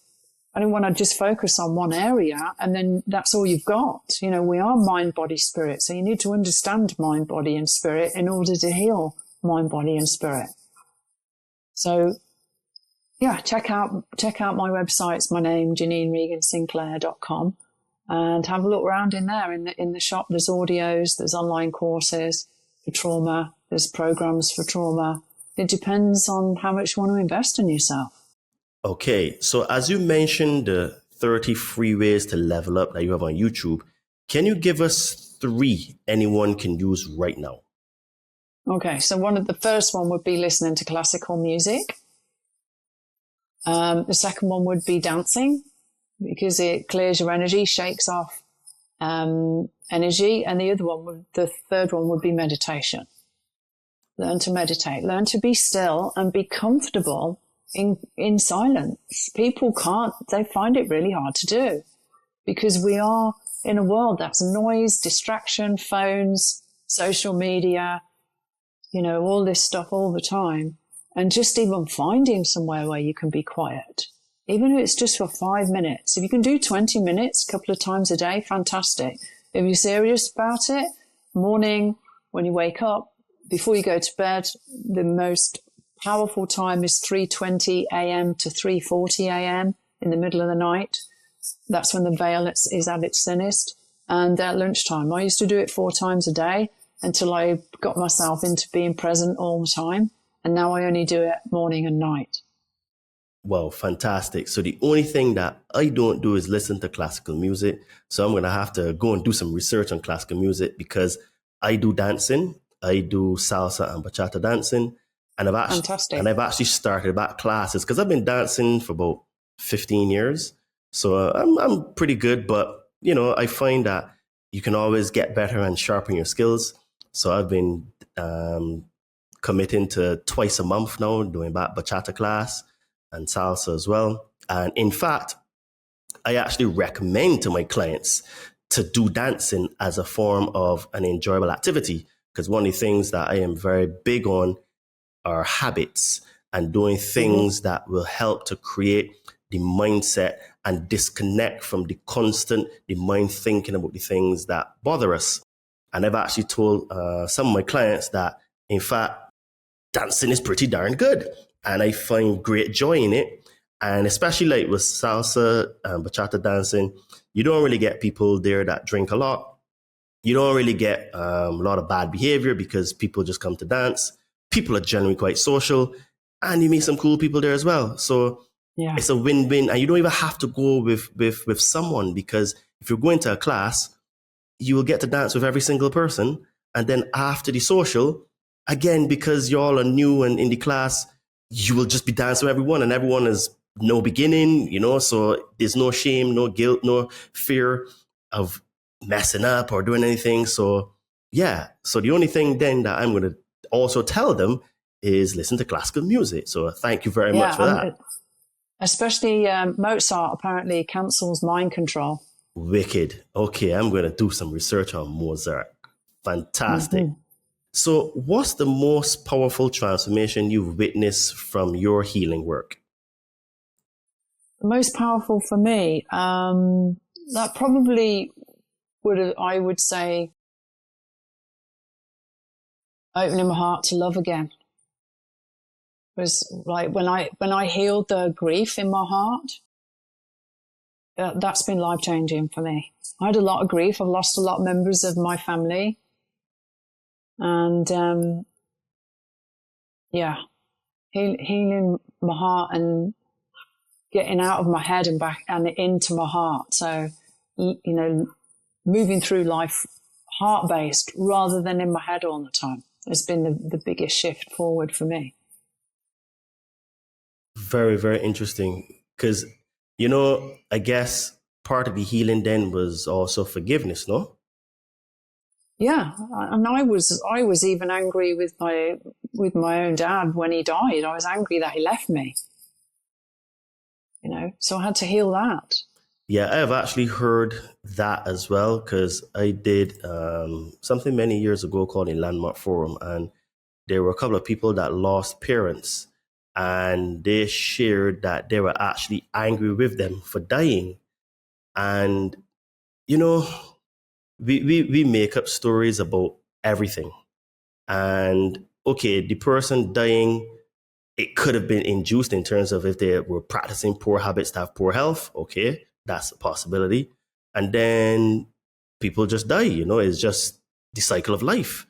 I don't want to just focus on one area and then that's all you've got. We are mind, body, spirit. So you need to understand mind, body and spirit in order to heal mind, body and spirit. So yeah, check out my website. It's my name, JanineRegan-Sinclair.com, and have a look around in there. In the shop, there's audios, there's online courses for trauma, there's programs for trauma. It depends on how much you want to invest in yourself. Okay, so as you mentioned, the 30 free ways to level up that you have on YouTube, can you give us 3 anyone can use right now? Okay, so the first one would be listening to classical music. The second one would be dancing. because it clears your energy, shakes off energy. And the third one would be meditation. Learn to meditate, learn to be still and be comfortable in silence. People they find it really hard to do because we are in a world that's noise, distraction, phones, social media, all this stuff all the time. And just even finding somewhere where you can be quiet, even if it's just for 5 minutes. If you can do 20 minutes a couple of times a day, fantastic. If you're serious about it, morning, when you wake up, before you go to bed, the most powerful time is 3:20 a.m. to 3:40 a.m. in the middle of the night. That's when the veil is at its thinnest. And at lunchtime, I used to do it 4 times a day until I got myself into being present all the time. And now I only do it morning and night. Wow, fantastic. So the only thing that I don't do is listen to classical music. So I'm going to have to go and do some research on classical music because I do dancing. I do salsa and bachata dancing. And I've actually started back classes because I've been dancing for about 15 years. So I'm pretty good, but I find that you can always get better and sharpen your skills. So I've been committing to twice a month now, doing back bachata class and salsa as well. And in fact, I actually recommend to my clients to do dancing as a form of an enjoyable activity. Because one of the things that I am very big on are habits and doing things that will help to create the mindset and disconnect from the mind thinking about the things that bother us. And I've actually told some of my clients that, in fact, dancing is pretty darn good. And I find great joy in it. And especially like with salsa and bachata dancing, you don't really get people there that drink a lot. You don't really get a lot of bad behavior because people just come to dance. People are generally quite social and you meet some cool people there as well. So It's a win-win. And you don't even have to go with someone because if you're going to a class, you will get to dance with every single person. And then after the social, again, because you all are new and in the class, you will just be dancing with everyone and everyone is no beginning, so there's no shame, no guilt, no fear of messing up or doing anything. So the only thing then that I'm going to also tell them is listen to classical music. So thank you very much for that. Especially Mozart apparently cancels mind control. Wicked. Okay, I'm going to do some research on Mozart. Fantastic. So what's the most powerful transformation you've witnessed from your healing work? The most powerful for me, that probably I would say, opening my heart to love again. It was like when I healed the grief in my heart, that's been life-changing for me. I had a lot of grief. I've lost a lot of members of my family. And, healing my heart and getting out of my head and back and into my heart. So, moving through life heart-based rather than in my head all the time has been the biggest shift forward for me. Very, very interesting. Because, I guess part of the healing then was also forgiveness, no? Yeah, and I was even angry with my own dad when he died. I was angry that he left me. So I had to heal that. Yeah, I have actually heard that as well because I did something many years ago called a Landmark Forum, and there were a couple of people that lost parents, and they shared that they were actually angry with them for dying. And we make up stories about everything. And okay, the person dying, it could have been induced in terms of if they were practicing poor habits to have poor health. Okay, that's a possibility. And then people just die, it's just the cycle of life.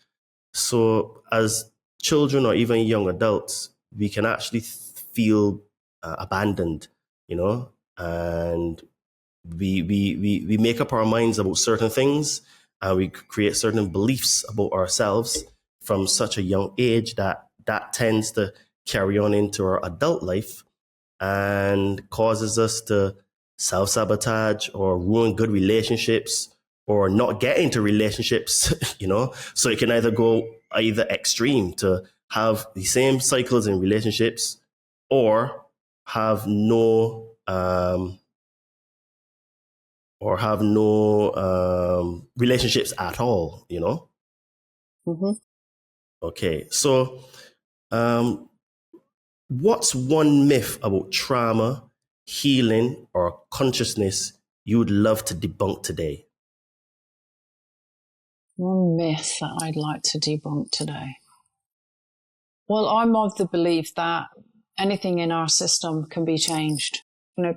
So as children or even young adults, we can actually feel abandoned, and we make up our minds about certain things and we create certain beliefs about ourselves from such a young age that tends to carry on into our adult life and causes us to self-sabotage or ruin good relationships or not get into relationships, So it can either go either extreme to have the same cycles in relationships or have no relationships at all, Mm-hmm. Okay, so what's one myth about trauma, healing, or consciousness you would love to debunk today? One myth that I'd like to debunk today. Well, I'm of the belief that anything in our system can be changed.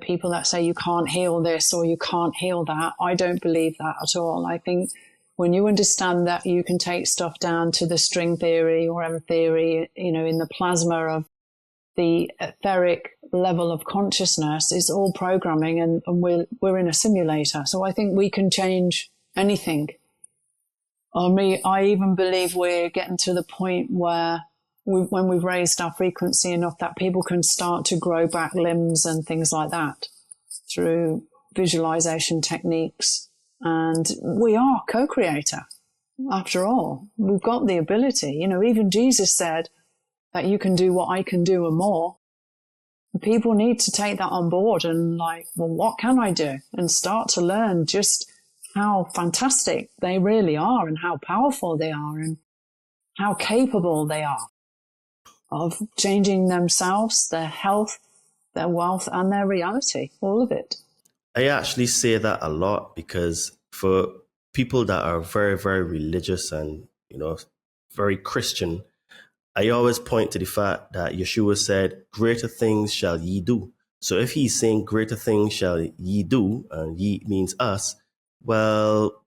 People that say you can't heal this or you can't heal that, I don't believe that at all. I think when you understand that you can take stuff down to the string theory or whatever theory, in the plasma of the etheric level of consciousness, is all programming, and we're in a simulator. So I think we can change anything. I even believe we're getting to the point where when we've raised our frequency enough that people can start to grow back limbs and things like that through visualization techniques. And we are co-creator. After all, we've got the ability. Even Jesus said that you can do what I can do and more. People need to take that on board and what can I do? And start to learn just how fantastic they really are and how powerful they are and how capable they are of changing themselves, their health, their wealth, and their reality, all of it. I actually say that a lot because for people that are very, very religious and, very Christian, I always point to the fact that Yeshua said, greater things shall ye do. So if he's saying greater things shall ye do, and ye means us, well,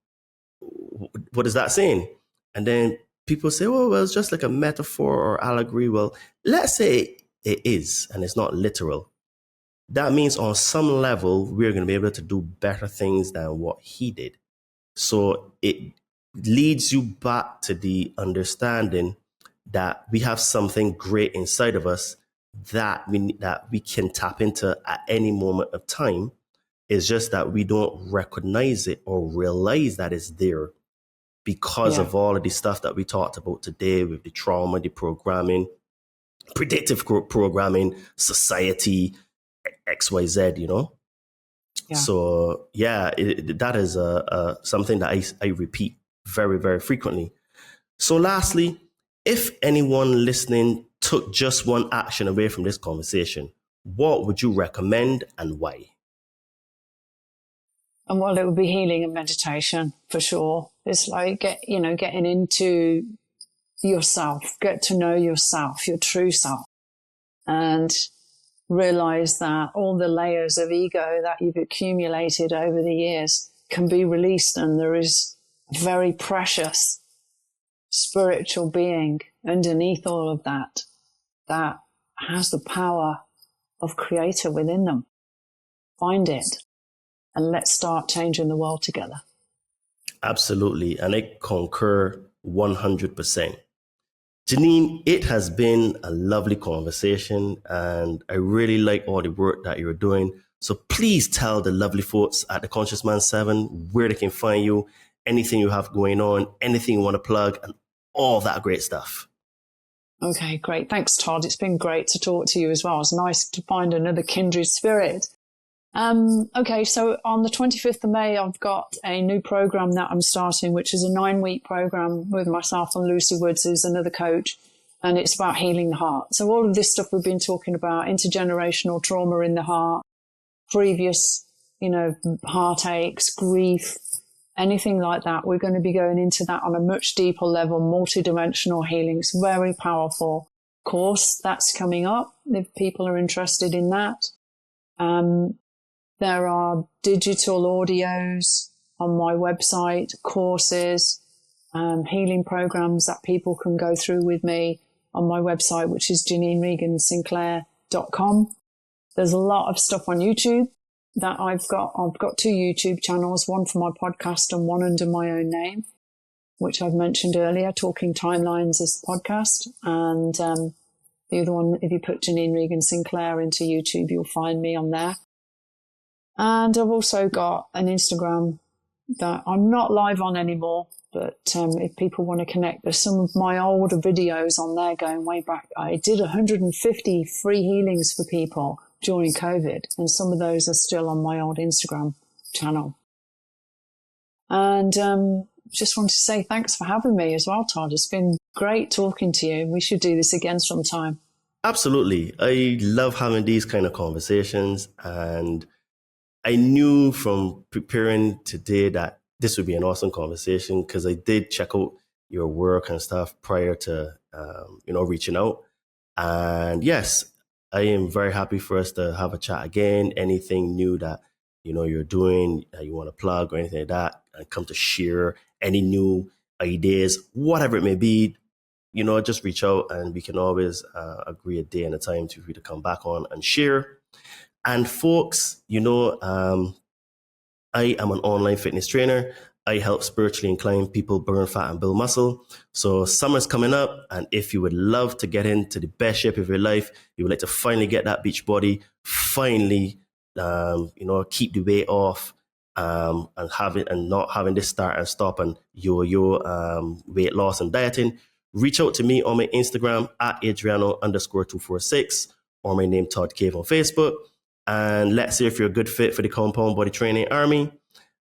what is that saying? And then people say, well, it's just like a metaphor or allegory. Well, let's say it is, and it's not literal. That means on some level, we're going to be able to do better things than what he did. So it leads you back to the understanding that we have something great inside of us that we can tap into at any moment of time. It's just that we don't recognize it or realize that it's there because of all of the stuff that we talked about today with the trauma, the programming, predictive programming, society, XYZ, Yeah. So, that is something that I repeat very, very frequently. So lastly, if anyone listening took just one action away from this conversation, what would you recommend and why? And well, it would be healing and meditation for sure. It's like getting into yourself, get to know yourself, your true self, and realize that all the layers of ego that you've accumulated over the years can be released, and there is a very precious spiritual being underneath all of that has the power of creator within them. Find it. And let's start changing the world together. Absolutely. And I concur 100%. Janine, it has been a lovely conversation and I really like all the work that you're doing. So please tell the lovely folks at the Conscious Man 7 where they can find you, anything you have going on, anything you want to plug, and all that great stuff. Okay, great. Thanks, Todd. It's been great to talk to you as well. It's nice to find another kindred spirit. Okay, so on the 25th of May, I've got a new program that I'm starting, which is a 9-week program with myself and Lucy Woods, who's another coach, and it's about healing the heart. So all of this stuff we've been talking about, intergenerational trauma in the heart, previous, heartaches, grief, anything like that, we're going to be going into that on a much deeper level, multidimensional healing. It's very powerful course that's coming up if people are interested in that. There are digital audios on my website, courses, healing programs that people can go through with me on my website, which is JanineRegan-Sinclair.com. There's a lot of stuff on YouTube that I've got 2 YouTube channels, one for my podcast and one under my own name, which I've mentioned earlier. Talking Timelines is the podcast. And the other one, if you put Janine Regan-Sinclair into YouTube, you'll find me on there. And I've also got an Instagram that I'm not live on anymore, but if people want to connect, there's some of my older videos on there going way back. I did 150 free healings for people during COVID, and some of those are still on my old Instagram channel. And just want to say thanks for having me as well, Todd. It's been great talking to you. We should do this again sometime. Absolutely. I love having these kind of conversations, and I knew from preparing today that this would be an awesome conversation because I did check out your work and stuff prior to, reaching out. And yes, I am very happy for us to have a chat again. Anything new that, you're doing, that you want to plug or anything like that, and come to share any new ideas, whatever it may be, just reach out and we can always agree a day and a time for you to come back on and share. And folks, I am an online fitness trainer. I help spiritually inclined people burn fat and build muscle. So summer's coming up, and if you would love to get into the best shape of your life, you would like to finally get that beach body, finally, keep the weight off, and not having this start and stop and yo weight loss and dieting, reach out to me on my Instagram at Adriano_246 or my name Todd Cave on Facebook. And let's see if you're a good fit for the Compound Body Training Army.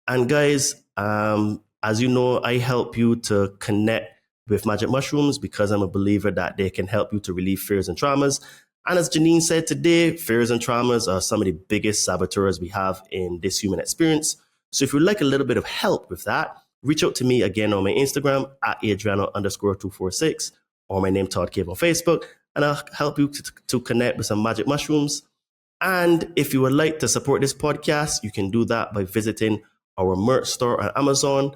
And guys, as you know, I help you to connect with magic mushrooms because I'm a believer that they can help you to relieve fears and traumas. And as Janine said today, fears and traumas are some of the biggest saboteurs we have in this human experience. So if you'd like a little bit of help with that, reach out to me again on my Instagram at Adriano_246 or my name Todd Cave on Facebook, and I'll help you to connect with some magic mushrooms. And if you would like to support this podcast, you can do that by visiting our merch store on Amazon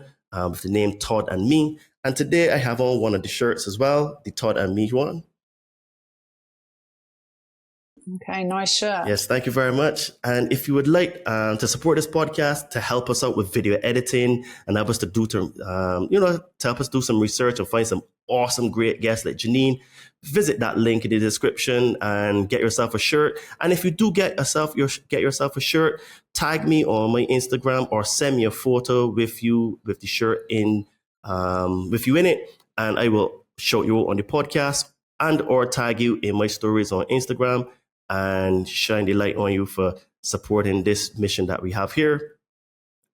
with the name Todd and Me. And today I have on one of the shirts as well, the Todd and Me one. Okay, nice shirt. Yes, thank you very much. And if you would like to support this podcast, to help us out with video editing and help us to help us do some research and find some awesome, great guests like Janine, visit that link in the description and get yourself a shirt. And if you do get yourself a shirt, tag me on my Instagram or send me a photo with the shirt with you in it, and I will show you on the podcast and or tag you in my stories on Instagram and shine the light on you for supporting this mission that we have here.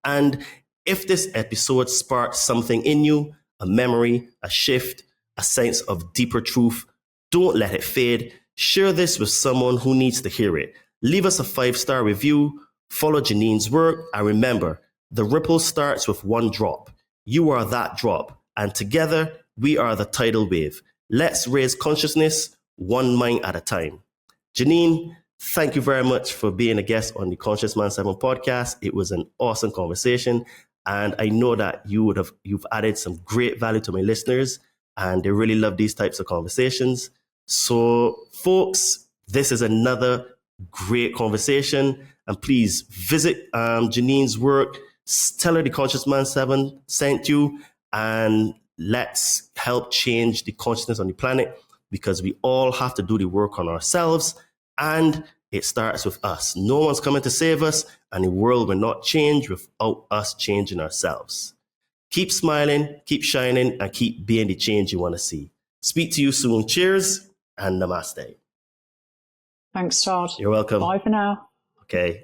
And if this episode sparked something in you, a memory, a shift, a sense of deeper truth, don't let it fade. Share this with someone who needs to hear it. Leave us a 5-star review, follow Janine's work, and remember, the ripple starts with one drop. You are that drop, and together we are the tidal wave. Let's raise consciousness one mind at a time. Janine, thank you very much for being a guest on the Conscious Man 7 podcast. It was an awesome conversation, and I know that you've added some great value to my listeners, and they really love these types of conversations. So, folks, this is another great conversation, and please visit Janine's work. Tell her the Conscious Man 7 sent you, and let's help change the consciousness on the planet, because we all have to do the work on ourselves, and it starts with us. No one's coming to save us, and the world will not change without us changing ourselves. Keep smiling, keep shining, and keep being the change you want to see. Speak to you soon. Cheers and namaste. Thanks, Todd. You're welcome. Bye for now. Okay.